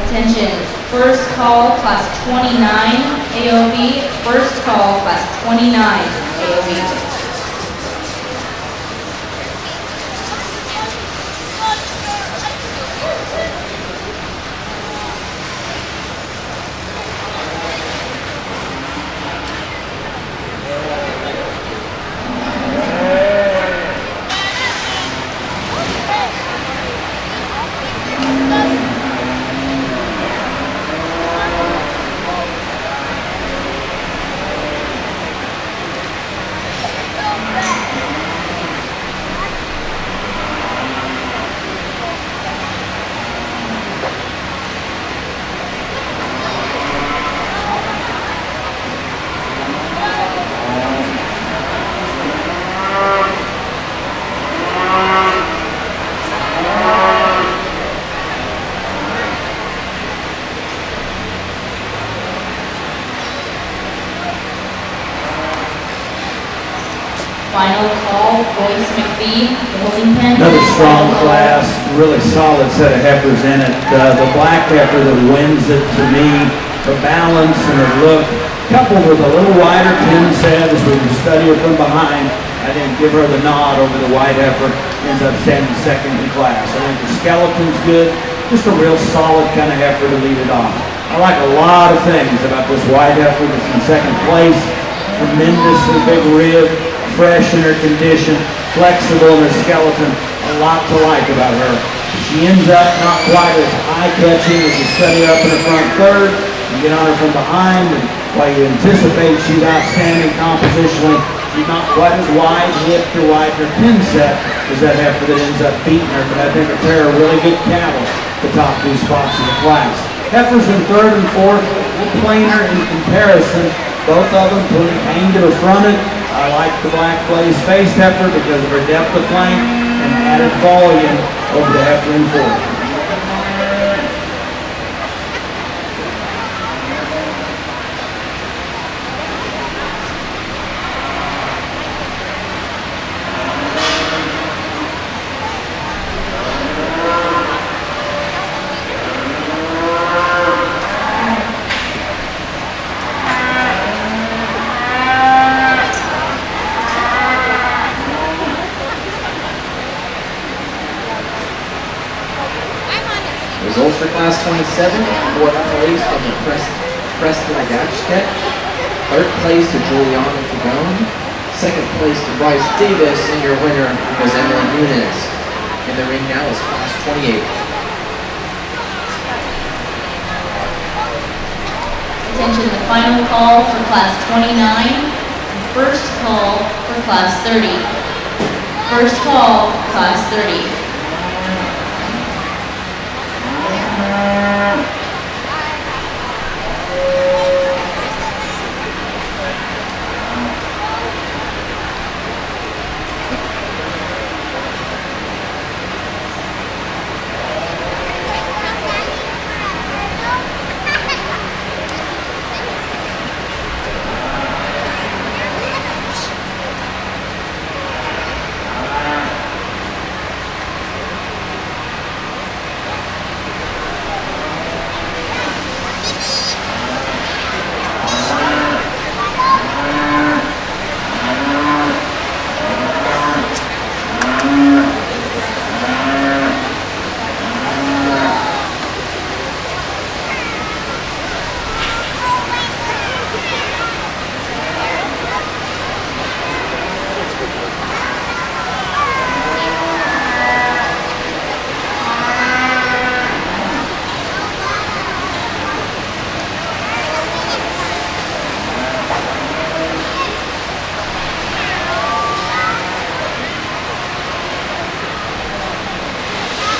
Attention, first call, class 29, AOB. First call, class 29, AOB. Final call, Royce McPhee, the holding pen. Another strong class, really solid set of heifers in it. The black heifer that wins it to me, her balance and her look, coupled with a little wider pin set as we study her from behind. I didn't give her the nod over the white heifer, ends up standing second in class. I think the skeleton's good, just a real solid kind of heifer to lead it off. I like a lot of things about this white heifer that's in second place. Tremendously big rib, fresh in her condition, flexible in her skeleton, a lot to like about her. She ends up not quite as eye-catching as you study her up in the front third. You get on her from behind, and while you anticipate she's outstanding compositionally, she's not quite as wide-hipped or wide in her pin set as that heifer that ends up beating her, but I think a pair of really good cattle, the top two spots in the class. Heifers in third and fourth, a little plainer in comparison. Both of them putting hang to the fronted. I like the black glazed face heifer because of her depth of flank and added volume over the heifer in fourth. Results for class 27, fourth place from the Preston Agachket, third place to Juliana Fagone, second place to Bryce Davis, and your winner was Emily Nunes. In the ring now is class 28. Attention, the final call for class 29, first call for class 30. First call, class 30.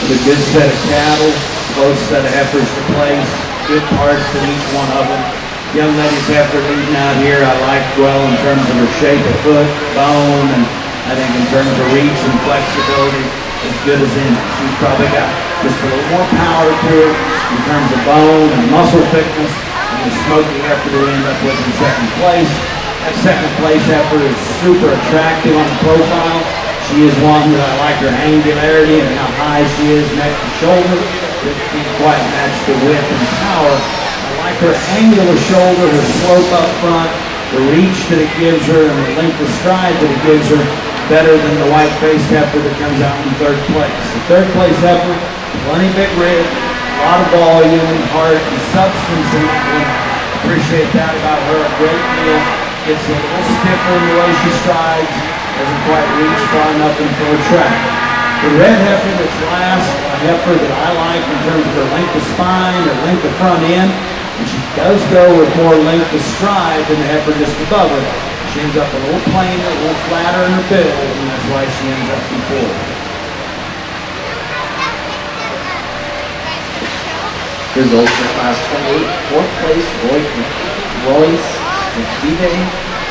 with a good set of cattle, both set of heifers to place, good parts in each one of them. Young lady's heifer leading out here, I like well in terms of her shape of foot, bone, and I think in terms of reach and flexibility, as good as any. She's probably got just a little more power to her in terms of bone and muscle thickness, and the smoky heifer to end up with in second place. That second place heifer is super attractive on the profile. She is one that I like her angularity and how high she is neck to shoulder. It can't quite match the width and power. I like her angle of shoulder, her slope up front, the reach that it gives her, and the length of stride that it gives her, better than the white-faced heifer that comes out in third place. The third place heifer, plenty big rib, a lot of volume, heart, and substance in that one. Appreciate that about her a great deal. Gets a little stiffer in the way she strides, doesn't quite reach far enough into a track. The red heifer that's last, a heifer that I like in terms of her length of spine, her length of front end, and she does go with more length of stride than the heifer just above her. She ends up a little plainer, a little flatter in her build, and that's why she ends up before. Results for Class 28, fourth place, Royce McKeevan,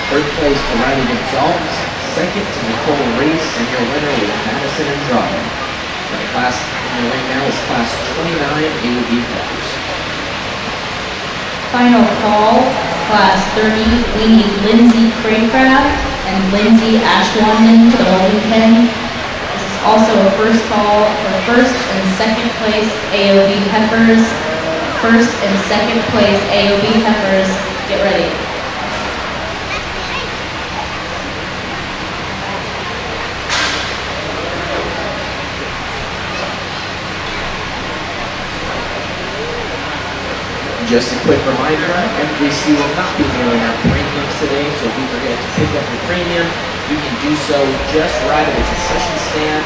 third place to Riley Gonzalez, second to Nicole Reese, and your winner was Madison Andrade. The class in the ring now is Class 29 AOB heifers. Final call, Class 30, we need Lindsay Craycraft and Lindsay Ashwanden to the holding pen. This is also a first call for first and second place AOB heifers. First and second place AOB heifers, get ready. Just a quick reminder, MJC will not be mailing out premiums today, so if you forget to pick up your premium, you can do so just right at the concession stand.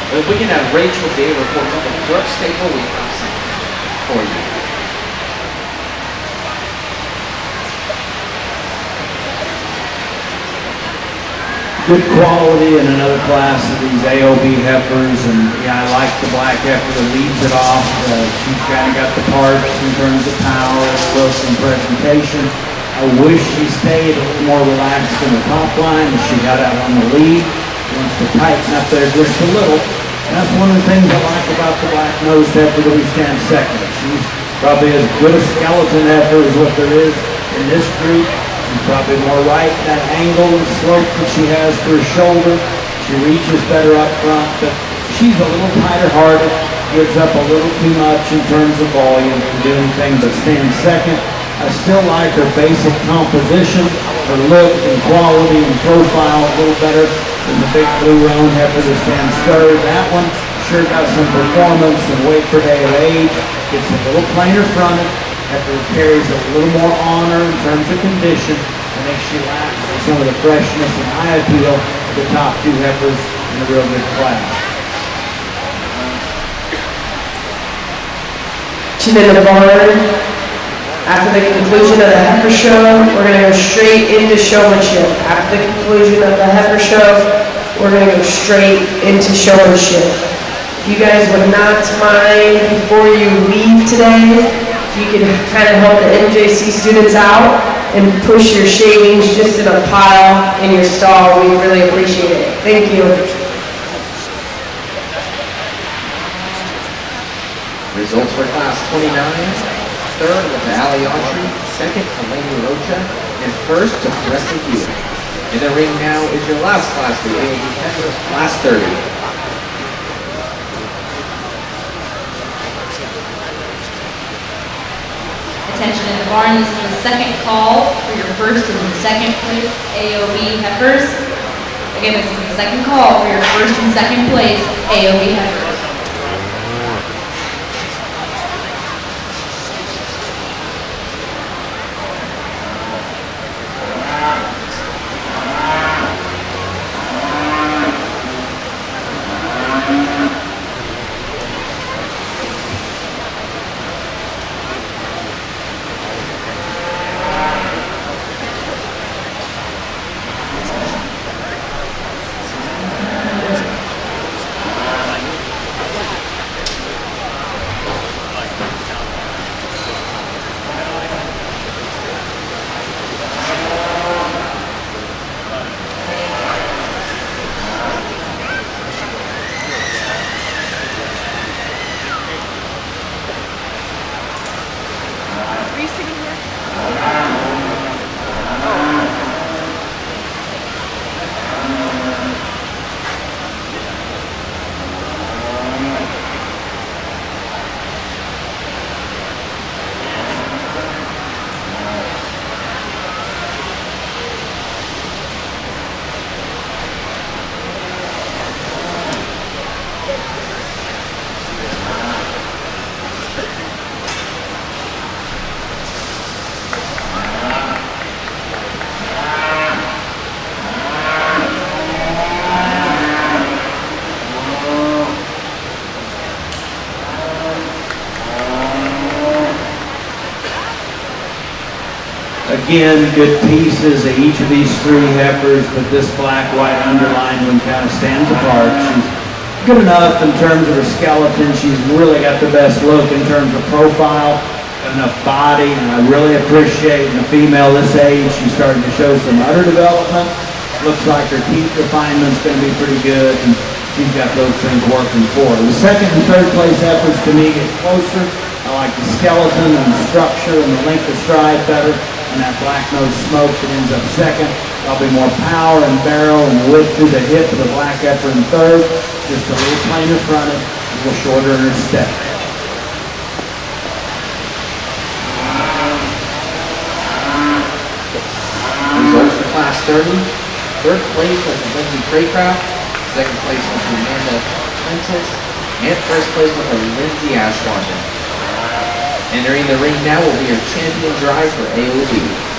If we can have Rachel Day report on the Brooke Staple, we have something for you. Good quality in another class of these AOB heifers, and yeah, I like the black heifer that leads it off. She's kind of got the parts in terms of power, look, and presentation. I wish she stayed a little more relaxed in the top line as she got out on the lead. She wants to tighten up there just a little. And that's one of the things I like about the black-nosed heifer that we stand second. She's probably as good a skeleton heifer as what there is in this group. She's probably more right in that angle and slope that she has to her shoulder. She reaches better up front, but she's a little tighter-hearted, gives up a little too much in terms of volume to do anything but stand second. I still like her basic composition, her look and quality and profile a little better than the big blue roan heifer that stands third. That one sure got some performance and weight per day of age. It's a little plainer fronted. Heifer carries a little more honor in terms of condition. I think she lacks some of the freshness and eye appeal of the top two heifers in a real good class. She's in the barn. After the conclusion of the Heifer Show, we're going to go straight into showmanship. After the conclusion of the Heifer Show, we're going to go straight into showmanship. If you guys would not mind, before you leave today, if you could kind of help the MJC students out and push your shavings just in a pile in your stall, we really appreciate it. Thank you. Results for Class 29. Third was Allie Autry, second to Laney Rocha, and first to Presley Hewitt. In the ring now is your last class, the AOB Heifers, Class 30. Attention in the barn, this is the second call for your first and second place AOB Heifers. Again, this is the second call for your first and second place AOB Heifers. Again, good pieces of each of these three heifers, but this black-white underlined one kind of stands apart. She's good enough in terms of her skeleton. She's really got the best look in terms of profile, enough body, and I really appreciate in a female this age, she's starting to show some udder development. Looks like her teeth refinement's going to be pretty good, and she's got those things working for her. The second and third place heifers to me get closer. I like the skeleton and the structure and the length of stride better. And that black nose smoke that ends up second. Probably more power and barrel and width through the hip of the black heifer in third. Just a little plainer fronted, a little shorter in her step. Results for Class 30. Third place went to Lindsay Craycraft. Second place went to Amanda Prentice. And first place went to Lindsay Ashwaubenon. Entering the ring now will be your champion drive for AOB.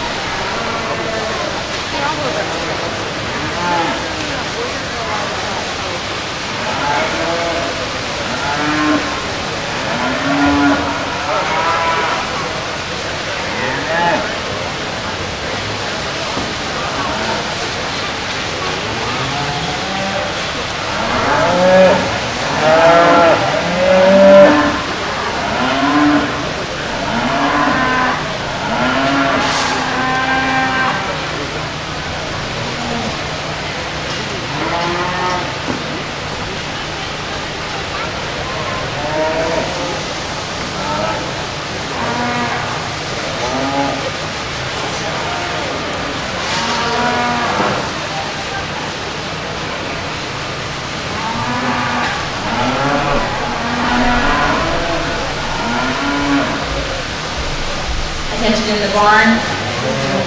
Attention in the barn.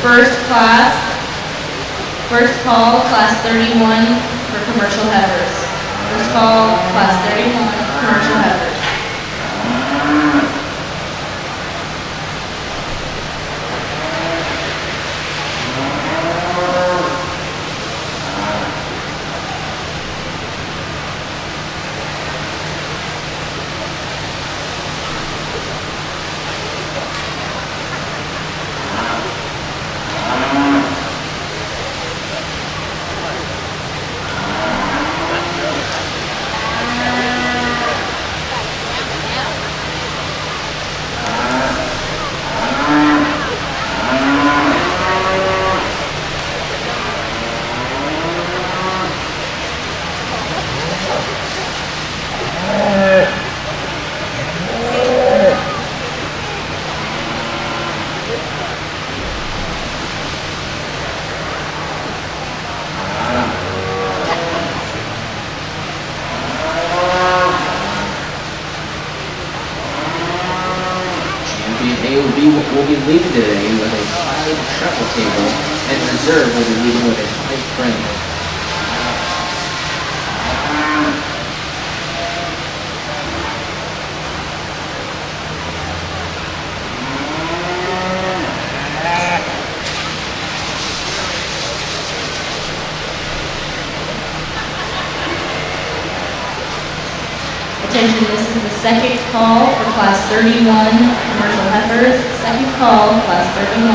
First class, first call, class 31 for commercial heifers. First call, class 31, commercial heifers. will be leading today with a high treble table, and reserve will be leading with a high frame. Attention, this is the second call for Class 31 commercial heifers. Second call, Class 31.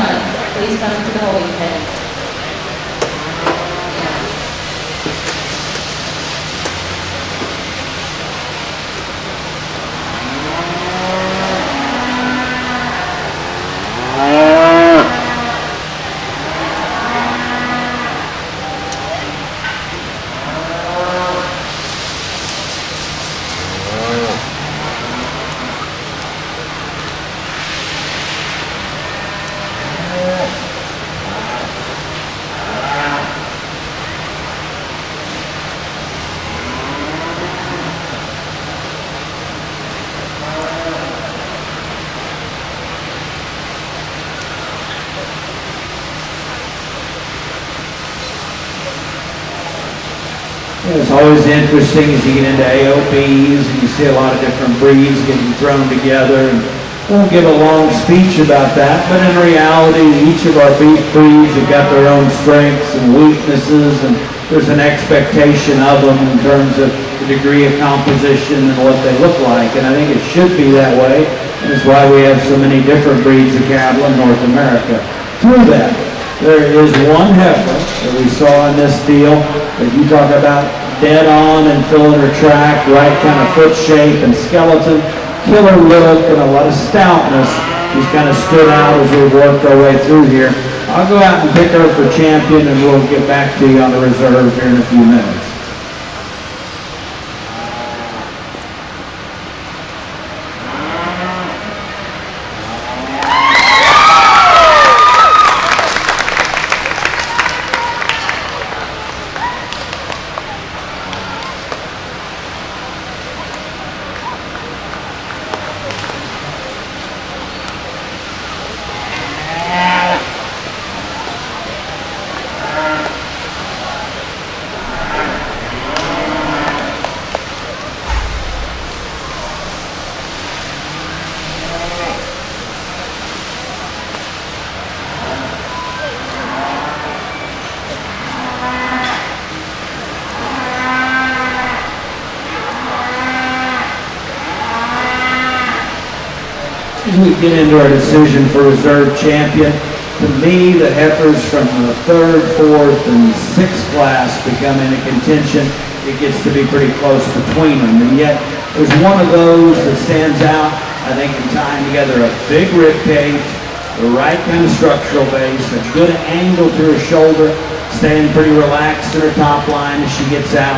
Please come to the holding pen. It's always interesting as you get into AOBs and you see a lot of different breeds getting thrown together. And I won't give a long speech about that, but in reality, each of our beef breeds have got their own strengths and weaknesses, and there's an expectation of them in terms of the degree of composition and what they look like. And I think it should be that way, and it's why we have so many different breeds of cattle in North America. Through that, there is one heifer that we saw in this deal that you talk about dead on and filling her track, right kind of foot shape and skeleton, killer look and a lot of stoutness. She's kind of stood out as we've worked our way through here. I'll go out and pick her for champion and we'll get back to you on the reserve here in a few minutes. As we get into our decision for reserve champion, to me, the heifers from the 3rd, 4th, and 6th class become into contention. It gets to be pretty close between them. And yet, there's one of those that stands out, I think, in tying together a big rib cage, the right kind of structural base, a good angle to her shoulder, staying pretty relaxed in her top line as she gets out,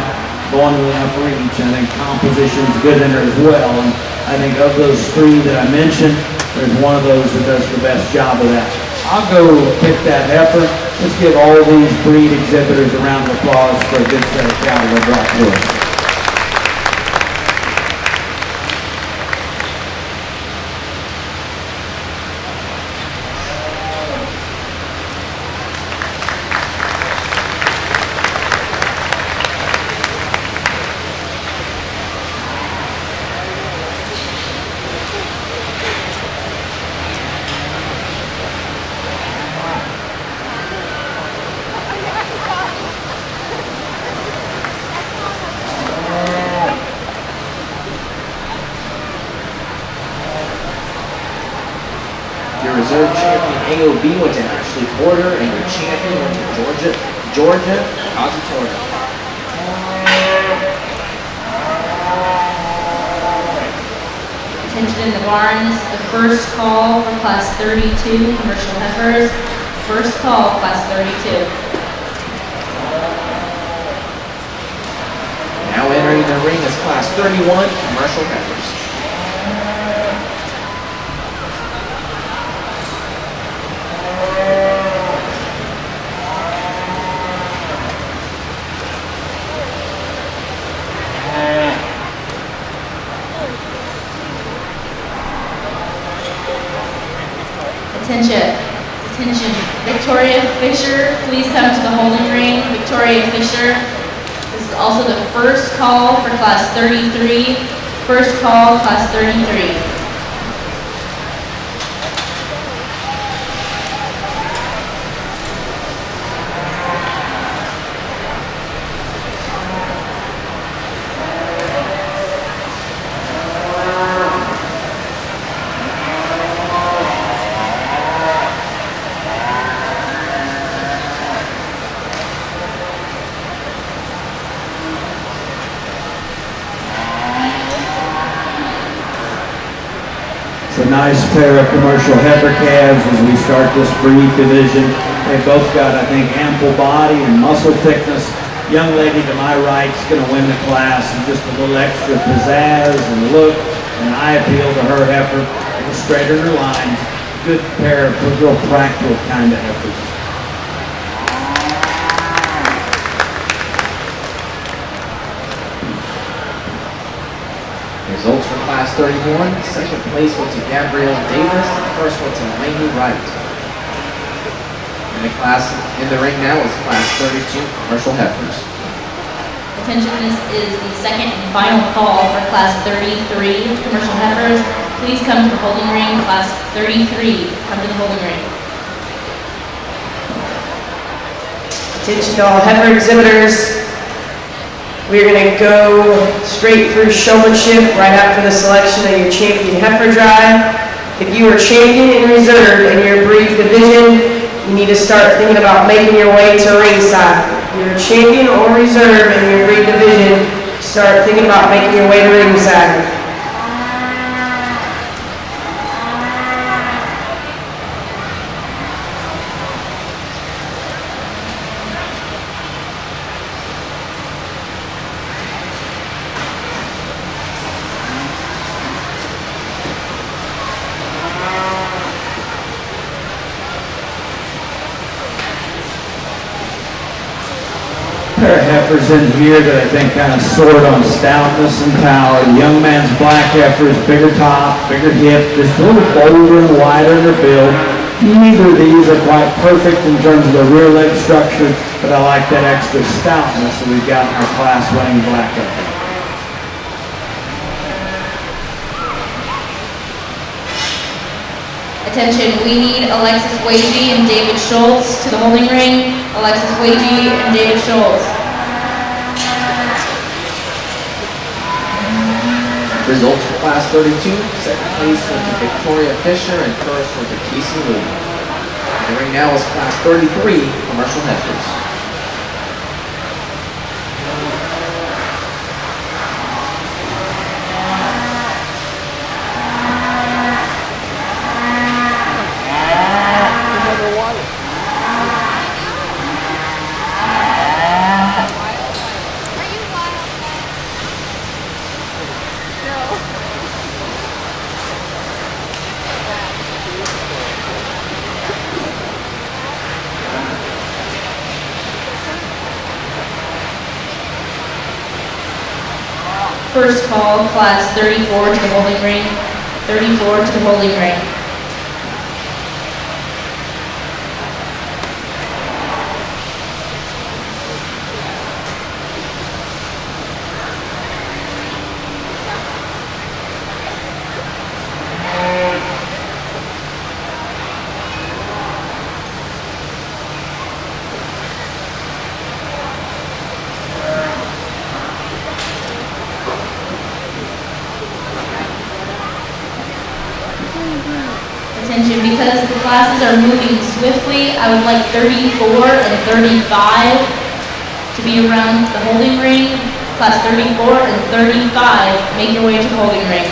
going to the upper reach. I think composition's good in her as well. And I think of those 3 that I mentioned, there's one of those that does the best job of that. I'll go pick that heifer. Let's give all these breed exhibitors a round of applause for a good set of cattle they brought to us. Your reserve champion AOB went to Ashley Porter, and your champion went to Georgia Cositore. Attention in the barn, this is the first call for Class 32 commercial heifers. First call, Class 32. Now entering the ring is Class 31 commercial heifers. Attention, attention. Victoria Fisher, please come to the holding ring. Victoria Fisher. This is also the first call for class 33. First call, class 33. It's a nice pair of commercial heifer calves as we start this breed division. They both got, I think, ample body and muscle thickness. Young lady to my right is going to win the class, and just a little extra pizzazz and look and eye appeal to her heifer. A little straighter in her lines. Good pair of real practical kind of heifers. Results for class 31. Second place went to Gabrielle Davis. And first went to Lainey Wright. And the class in the ring now is class 32 commercial heifers. Attention, this is the second and final call for class 33 commercial heifers. Please come to the holding ring. Class 33, come to the holding ring. Attention to all heifer exhibitors. We're going to go straight through showmanship right after the selection of your champion heifer drive. If you are champion in reserve in your breed division, you need to start thinking about making your way to ringside. If you're a champion or reserve in your breed division, start thinking about making your way to ringside. Pair of heifers in here that I think kind of sort on stoutness and power. The young man's black heifer is bigger top, bigger hip, just a little bolder and wider in her build. Neither of these are quite perfect in terms of the rear leg structure, but I like that extra stoutness that we've got in our class winning black heifer. Attention, we need Alexis Wagey and David Schultz to the holding ring. Alexis Wagey and David Schultz. Results for class 32. Second place went to Victoria Fisher and first went to Casey Lee. The ring now is class 33 commercial heifers. First call, class 34 to the holding ring. 34 to the holding ring. Attention, because the classes are moving swiftly, I would like 34 and 35 to be around the holding ring. Class 34 and 35, make your way to the holding ring.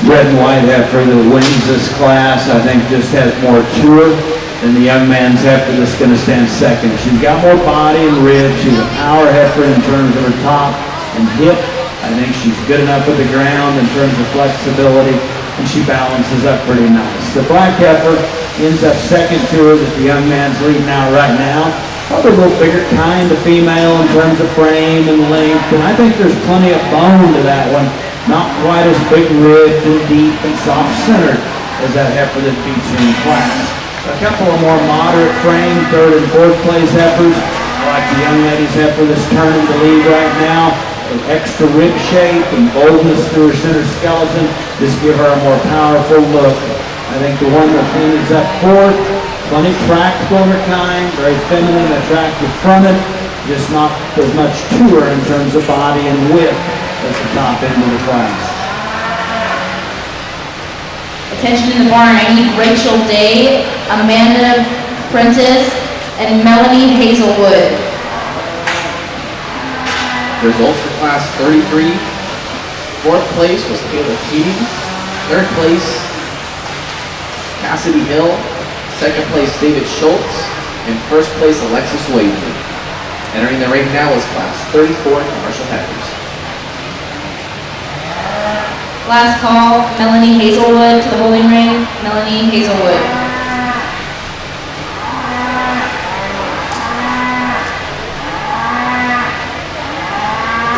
Red and white heifer that wins this class, I think just has more to her than the young man's heifer that's going to stand second. She's got more body and ribs. She's a power heifer in terms of her top and hip. I think she's good enough with the ground in terms of flexibility, and she balances up pretty nice. The black heifer ends up second to her that the young man's leading out right now. Probably a little bigger kind of female in terms of frame and length, and I think there's plenty of bone to that one. Not quite as big ribbed and deep and soft-centered as that heifer that beats you in class. A couple of more moderate frame, third and fourth place heifers. I like the young lady's heifer that's turning the lead right now. With extra rib shape and boldness through her center skeleton, just give her a more powerful look. I think the one that finishes up fourth, plenty practical in her kind, very feminine, attractive fronted, just not as much to her in terms of body and width at the top end of the class. Attention in the barn, I need Rachel Day, Amanda Prentice, and Melanie Hazelwood. Results for class 33. Fourth place was Taylor Keating. Third place, Cassidy Hill. Second place, David Schultz. And first place, Alexis Waverly. Entering the ring now is class 34 commercial heifers. Last call, Melanie Hazelwood to the holding ring. Melanie Hazelwood.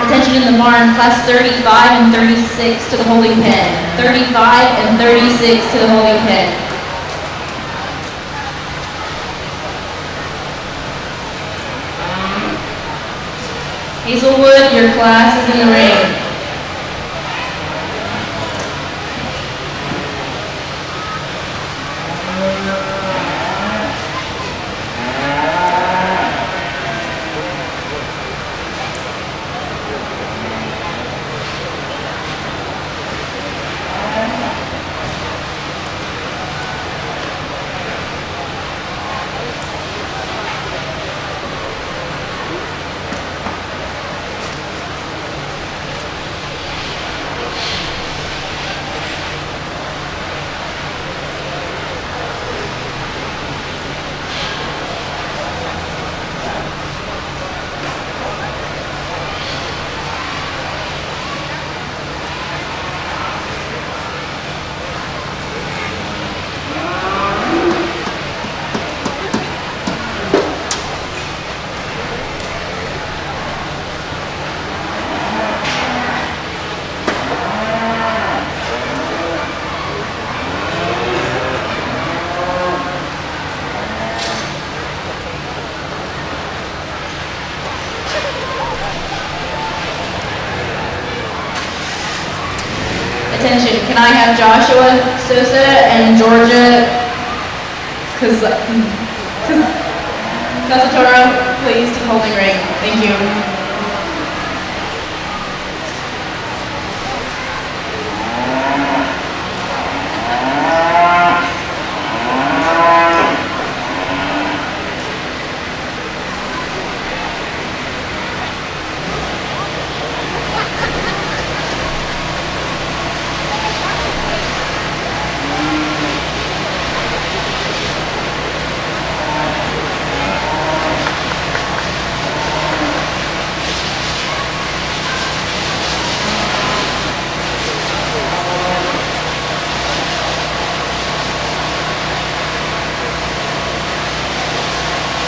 Attention in the barn, class 35 and 36 to the holding pen. 35 and 36 to the holding pen. Hazelwood, your class is in the ring. Attention, can I have Joshua Sosa and Georgia Casatoro please to the holding ring? Thank you.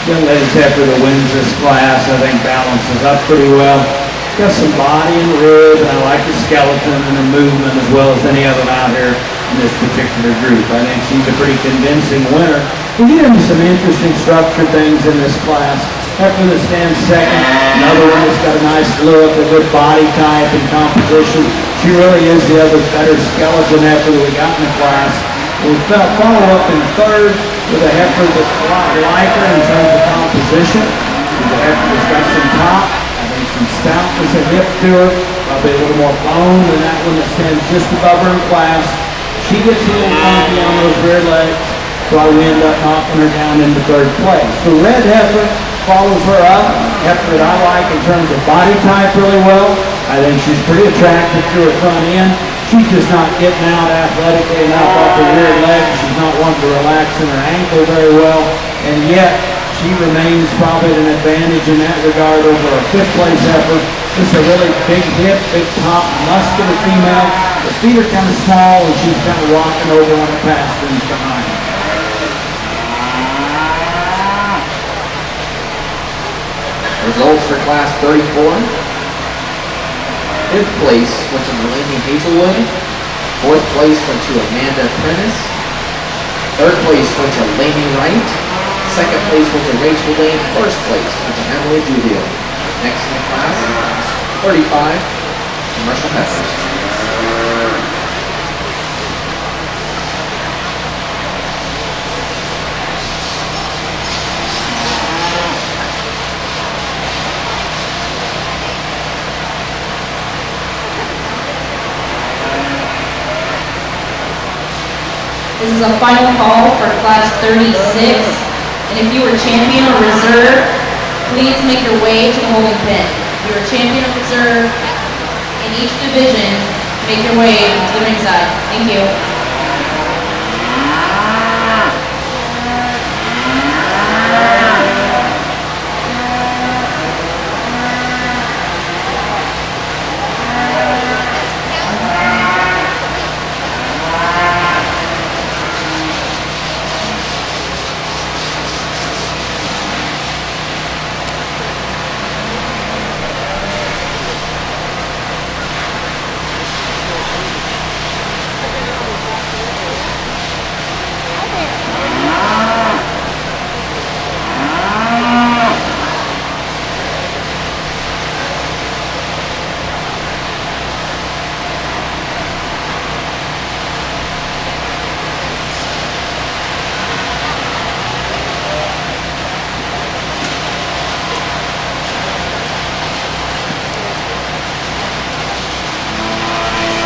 Young lady's heifer that wins this class, I think balances up pretty well. Got some body and rib, and I like the skeleton and the movement as well as any of them out here in this particular group. I think she's a pretty convincing winner. We get into some interesting structure things in this class. Heifer that stands second, another one that's got a nice look, a good body type and composition. She really is the other better skeleton heifer that we got in the class. We follow up in third with a heifer that's a lot like her in terms of composition. She's a heifer that's got some top, I think some stoutness and hip to her, probably a little more bone than that one that stands just above her in class. She gets a little funky on those rear legs, so we end up knocking her down into third place. The red heifer follows her up, heifer that I like in terms of body type really well. I think she's pretty attractive to her front end. she's just not getting out athletically enough off her rear leg. She's not wanting to relax in her ankle very well, and yet she remains probably at an advantage in that regard over a fifth place effort. This is a really big hip, big top, muscular female. Her feet are kind of small, and she's kind of rocking over on the pasterns behind her. Results for class 34. Fifth place went to Melanie Hazelwood. Fourth place went to Amanda Prentice. Third place went to Lainey Wright. Second place went to Rachel Lane. First place went to Emily Julio. Next in the class, 35, Commercial Heifers. This is a final call for class 36, and if you were champion or reserve, please make your way to the holding pen. If you are champion or reserve in each division, make your way to the ringside. Thank you.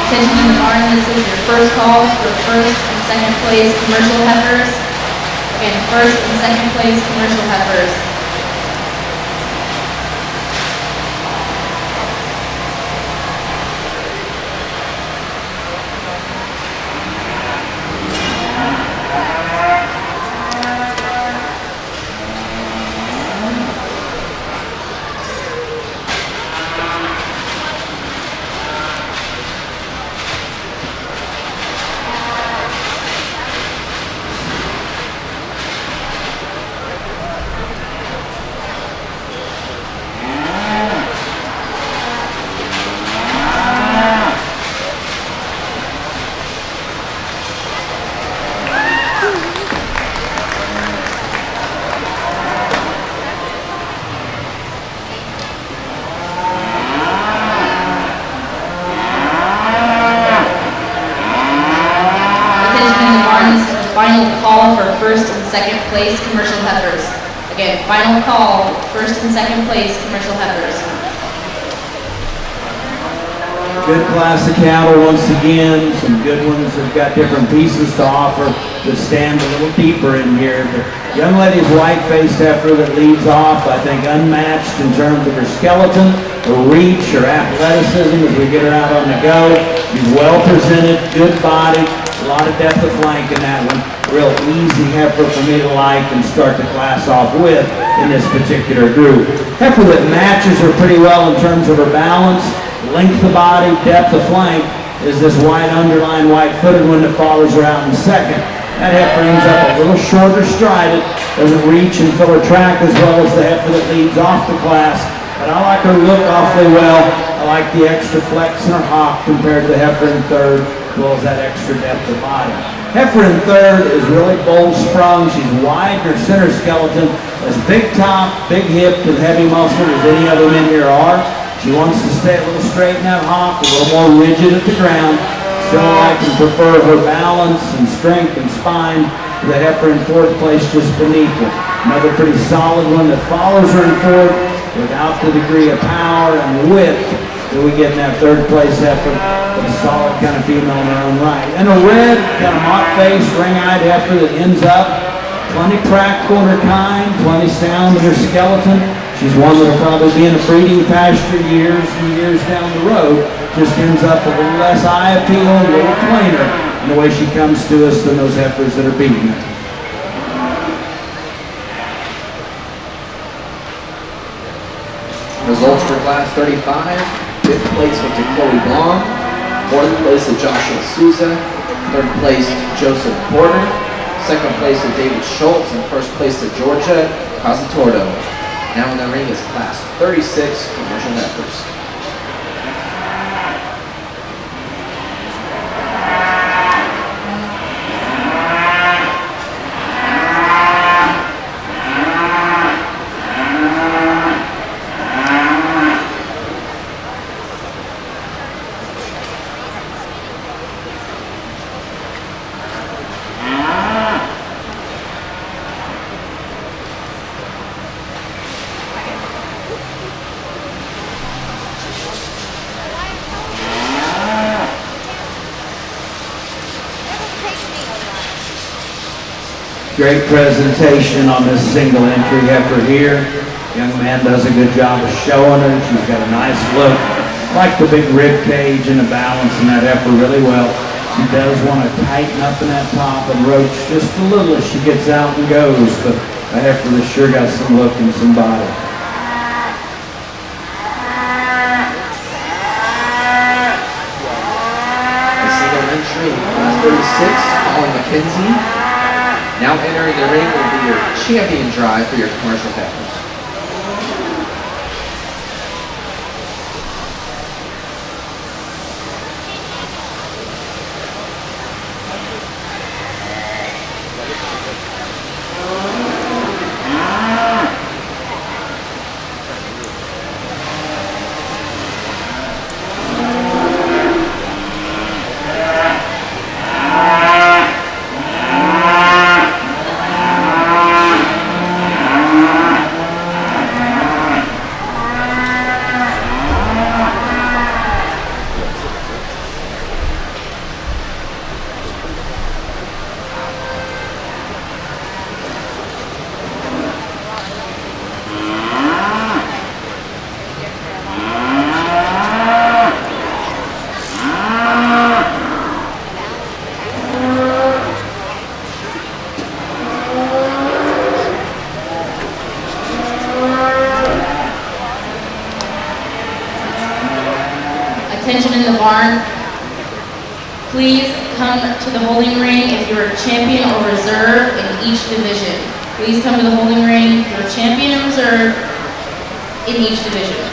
Attention in the barn, this is your first call for first and second place commercial heifers. Again, first and second place commercial heifers. Final call for first and second place commercial heifers. Again, final call, first and second place commercial heifers. Good class of cattle once again, some good ones that have got different pieces to offer that stand a little deeper in here. The young lady's white-faced heifer that leads off, I think unmatched in terms of her skeleton, her reach, her athleticism as we get her out on the go. She's well presented, good body, a lot of depth of flank in that one. Real easy heifer for me to like and start the class off with in this particular group. Heifer that matches her pretty well in terms of her balance, length of body, depth of flank, is this white underline, white-footed one that follows her out in second. That heifer ends up a little shorter strided, doesn't reach and fill her track as well as the heifer that leads off the class. But I like her look awfully well. I like the extra flex in her hock compared to the heifer in third, as well as that extra depth of body. Heifer in third is really bold sprung. She's wide, her center skeleton has big top, big hip, and heavy muscle as any of them in here are. She wants to stay a little straight in that hock, a little more rigid at the ground. Still like and prefer her balance and strength and spine to the heifer in fourth place just beneath her. Another pretty solid one that follows her in fourth without the degree of power and width that we get in that third place heifer, but a solid kind of female in her own right. And a red, kind of mock-faced, ring-eyed heifer that ends up plenty practical in her kind, plenty sound in her skeleton. She's one that'll probably be in a breeding pasture years and years down the road. just ends up a little less eye appeal, a little plainer in the way she comes to us than those heifers that are beating her. Results for Class 35. 5th place went to Chloe Blom. 4th place to Joshua Souza. 3rd place Joseph Porter. 2nd place to David Schultz. And 1st place to Georgia Casitordo. Now in the ring is Class 36 commercial heifers. Great presentation on this single entry heifer here. Young man does a good job of showing her. She's got a nice look. Like the big rib cage and the balance in that heifer really well. She does want to tighten up in that top and roach just a little as she gets out and goes, but the heifer has sure got some look and some body. The single entry in Class 36, Colin McKenzie. Now entering the ring will be your champion drive for your commercial heifers. Attention in the barn. Please come to the holding ring if you're a champion or reserve in each division. Please come to the holding ring if you're a champion and reserve in each division.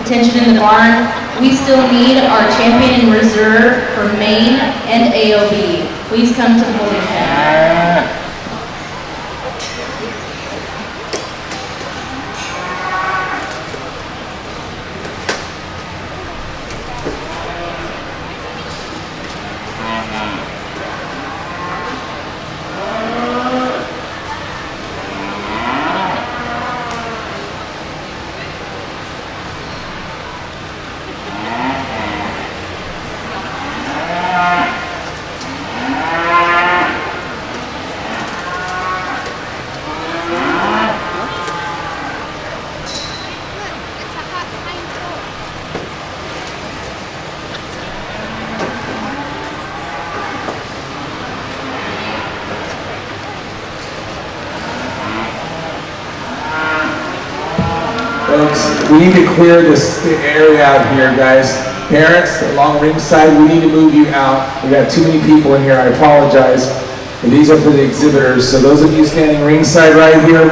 Attention in the barn. We still need our champion in reserve for main and AOB. Please come to the holding pen. we need to clear this area out here, guys. Parents along ringside, we need to move you out. We got too many people in here, I apologize. And these are for the exhibitors. So those of you standing ringside right here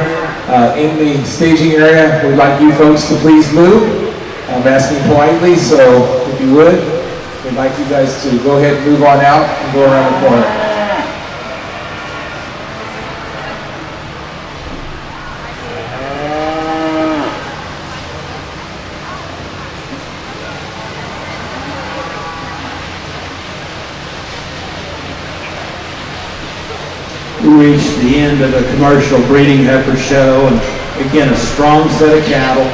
in the staging area, we'd like you folks to please move. I'm asking politely, so if you would, we'd like you guys to go ahead and move on out and go around the corner. We reached the end of the commercial breeding heifer show, and again, a strong set of cattle.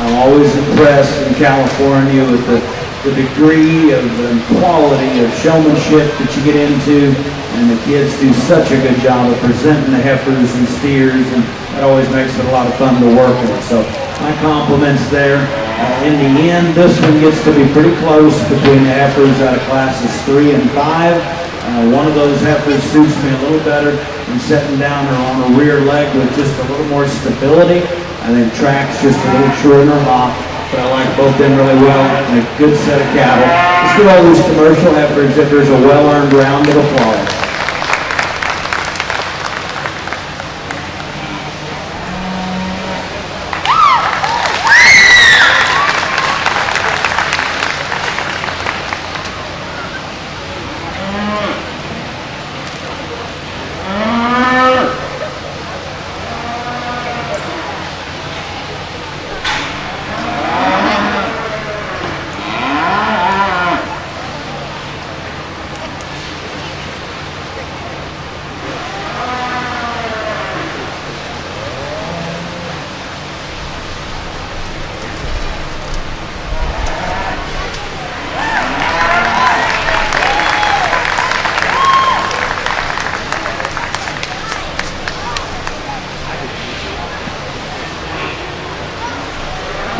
I'm always impressed in California with the degree of and quality of showmanship that you get into, and the kids do such a good job of presenting the heifers and steers, and that always makes it a lot of fun to work with. So my compliments there. In the end, this one gets to be pretty close between the heifers out of classes 3 and 5. One of those heifers suits me a little better than setting down her on her rear leg with just a little more stability, and then tracks just a little truer in her hop. But I like both them really well, and a good set of cattle. Let's give all these commercial heifer exhibitors a well-earned round of applause.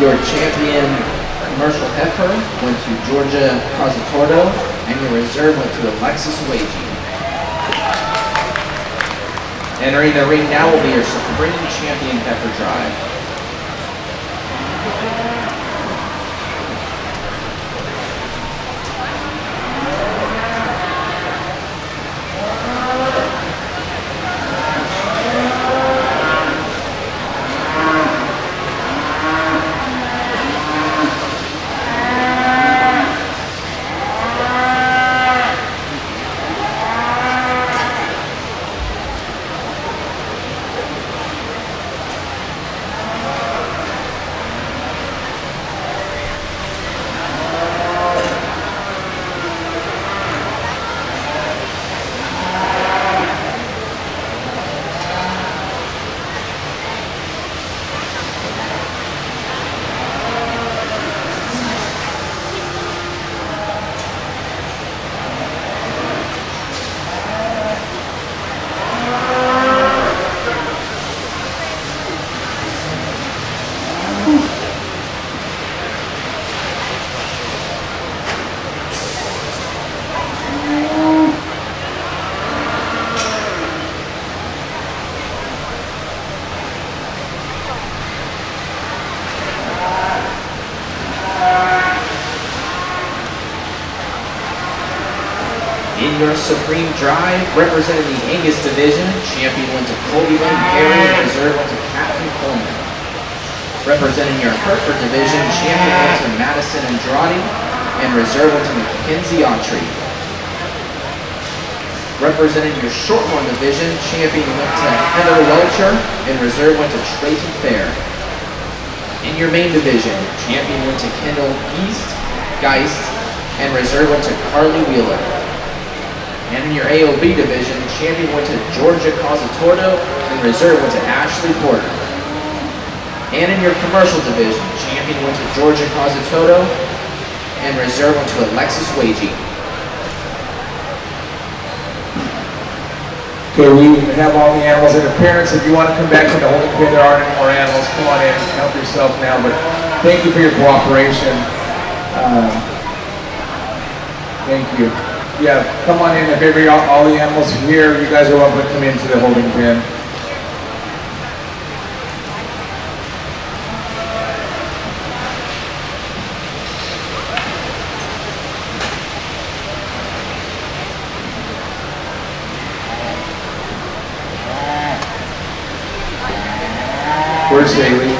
Your champion commercial heifer went to Georgia Cositordo, and your reserve went to Alexis Wagey. Entering the ring now will be your spring champion heifer drive. In your Supreme Drive, representing the Angus Division, champion went to Colby Lynn Perry, and reserve went to Captain Coleman. Representing your Hereford Division, champion went to Madison Andrade, and reserve went to Mackenzie Autry. Representing your Shorthorn Division, champion went to Heather Welcher, and reserve went to Trayton Fair. In your main division, champion went to Kendall Geist, and reserve went to Carly Wheeler. And in your AOB division, champion went to Georgia Cositordo, and reserve went to Ashley Porter. And in your commercial division, champion went to Georgia Cositordo, and reserve went to Alexis Wagey. Okay, we have all the animals, and the parents, if you want to come back to the holding pen, there aren't any more animals, come on in, help yourself now, but thank you for your cooperation. Thank you. Yeah, come on in, if all the animals are here, you guys are welcome to come into the holding pen. Where's Haley? Okay.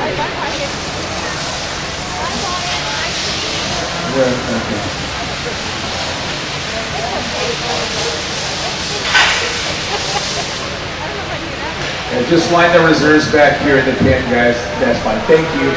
Yeah, just line the reserves back here in the pin, guys. That's fine. Thank you.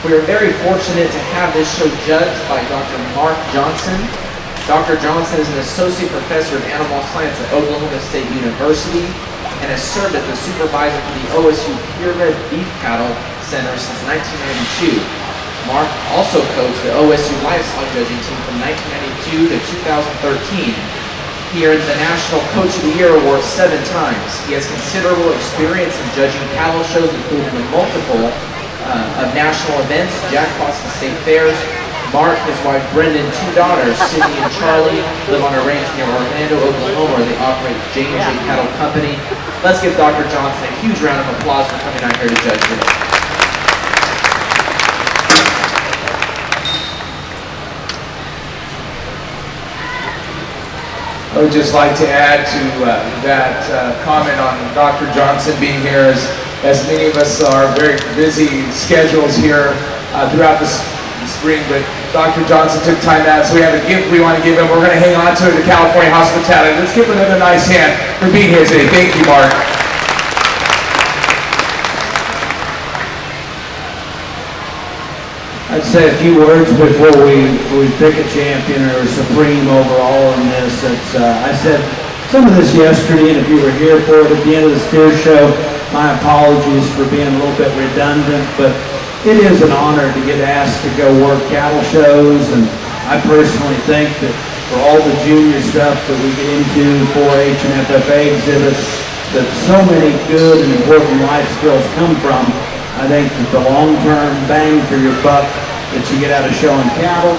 We are very fortunate to have this show judged by Dr. Mark Johnson. Dr. Johnson is an associate professor of animal science at Oklahoma State University and has served as the supervisor for the OSU Purebred Beef Cattle Center since 1992. Mark also coached the OSU Livestock Judging Team from 1992 to 2013. He earned the National Coach of the Year Award 7 times. He has considerable experience in judging cattle shows, including the multiple of national events, jackpots, and state fairs. Mark, his wife Brendan, 2 daughters, Sydney and Charlie, live on a ranch near Orlando, Oklahoma, where they operate J&J Cattle Company. Let's give Dr. Johnson a huge round of applause for coming out here to judge today. I would just like to add to that comment on Dr. Johnson being here, as many of us are very busy schedules here throughout the spring, but Dr. Johnson took time out, so we have a gift we want to give him. We're going to hang on to it to California Hospitality. Let's give him another nice hand for being here today. Thank you, Mark. I'd say a few words before we pick a champion or a supreme overall in this. I said some of this yesterday, and if you were here for it at the end of the steer show, my apologies for being a little bit redundant, but it is an honor to get asked to go work cattle shows, and I personally think that for all the junior stuff that we get into, 4-H and FFA exhibits, that so many good and important life skills come from. I think that the long-term bang for your buck that you get out of showing cattle,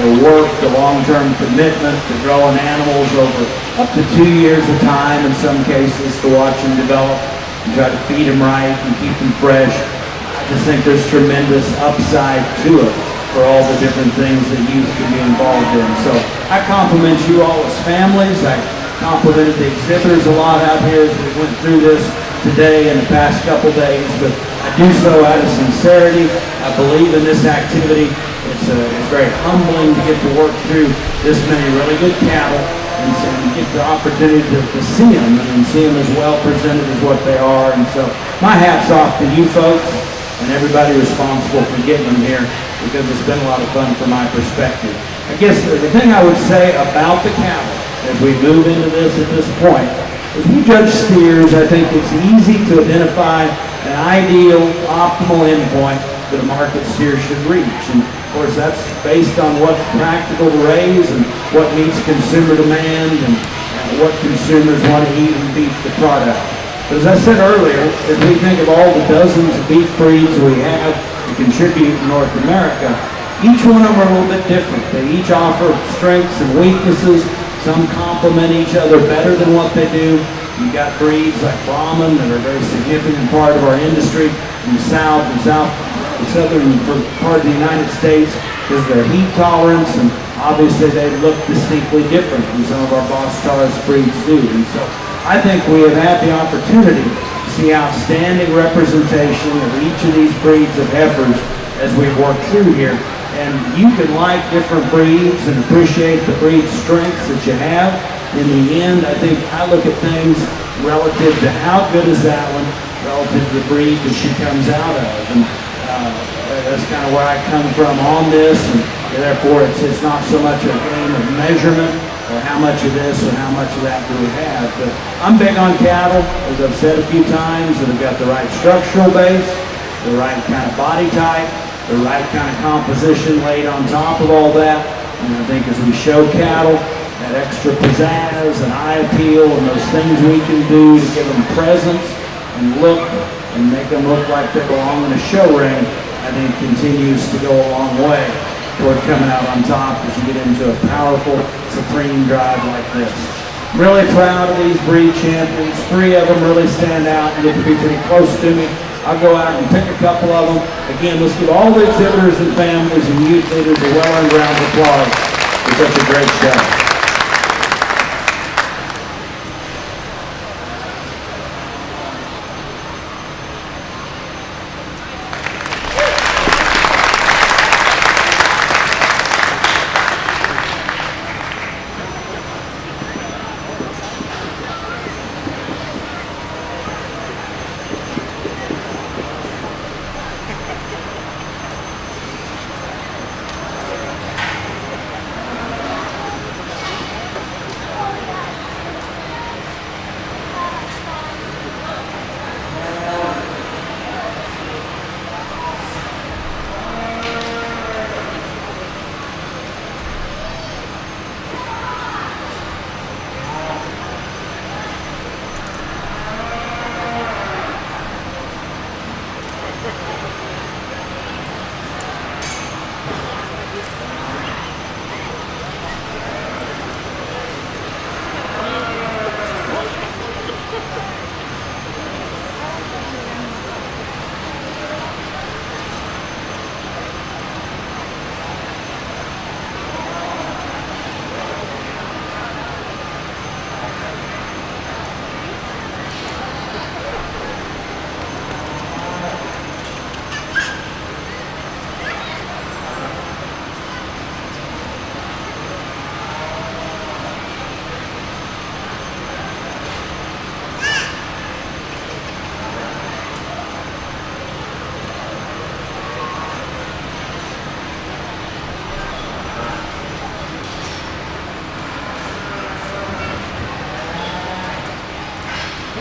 the work, the long-term commitment to growing animals over up to 2 years of time in some cases to watch them develop and try to feed them right and keep them fresh. I just think there's tremendous upside to it for all the different things that youth can be involved in. So I compliment you all as families. I complimented the exhibitors a lot out here as we went through this today and the past couple days, but I do so out of sincerity. I believe in this activity. It's very humbling to get to work through this many really good cattle and get the opportunity to see them and see them as well presented as what they are. And so my hat's off to you folks and everybody responsible for getting them here, because it's been a lot of fun from my perspective. I guess the thing I would say about the cattle as we move into this at this point, as we judge steers, I think it's easy to identify an ideal, optimal endpoint that a market steer should reach. And of course, that's based on what's practical to raise and what meets consumer demand and what consumers want to eat and beef the product. But as I said earlier, as we think of all the dozens of beef breeds we have to contribute in North America, each one of them are a little bit different. They each offer strengths and weaknesses. Some complement each other better than what they do. You've got breeds like Brahman that are a very significant part of our industry in the south and the southern part of the United States because of their heat tolerance, and obviously they look distinctly different than some of our Boss Taurus breeds do. And so I think we have had the opportunity to see outstanding representation of each of these breeds of heifers as we work through here. And you can like different breeds and appreciate the breed strengths that you have. In the end, I think I look at things relative to how good is that one relative to the breed that she comes out of. And that's kind of where I come from on this. And therefore, it's not so much a game of measurement or how much of this or how much of that do we have. But I'm big on cattle, as I've said a few times, that have got the right structural base, the right kind of body type, the right kind of composition laid on top of all that. And I think as we show cattle, that extra pizzazz and eye appeal and those things we can do to give them presence and look and make them look like they belong in a show ring, I think continues to go a long way toward coming out on top as you get into a powerful, supreme drive like this. Really proud of these breed champions. 3 of them really stand out and get to be pretty close to me. I'll go out and pick a couple of them. Again, let's give all the exhibitors and families and youth leaders a well-earned round of applause for such a great show.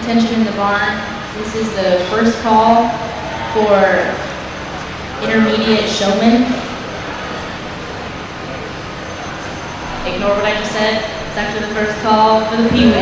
Attention in the barn. This is the first call for intermediate showman. Ignore what I just said. It's actually the first call for the peewee.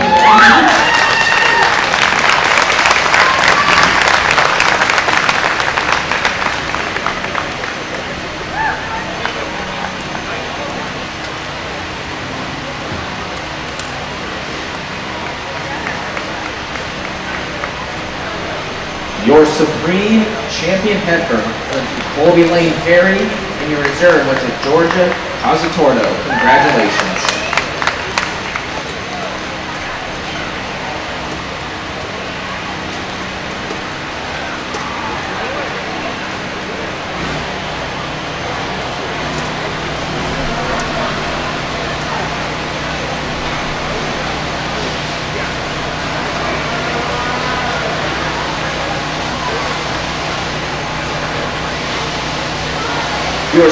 Your Supreme Champion heifer went to Colby Lane Perry, and your reserve went to Georgia Cositordo. Congratulations. Your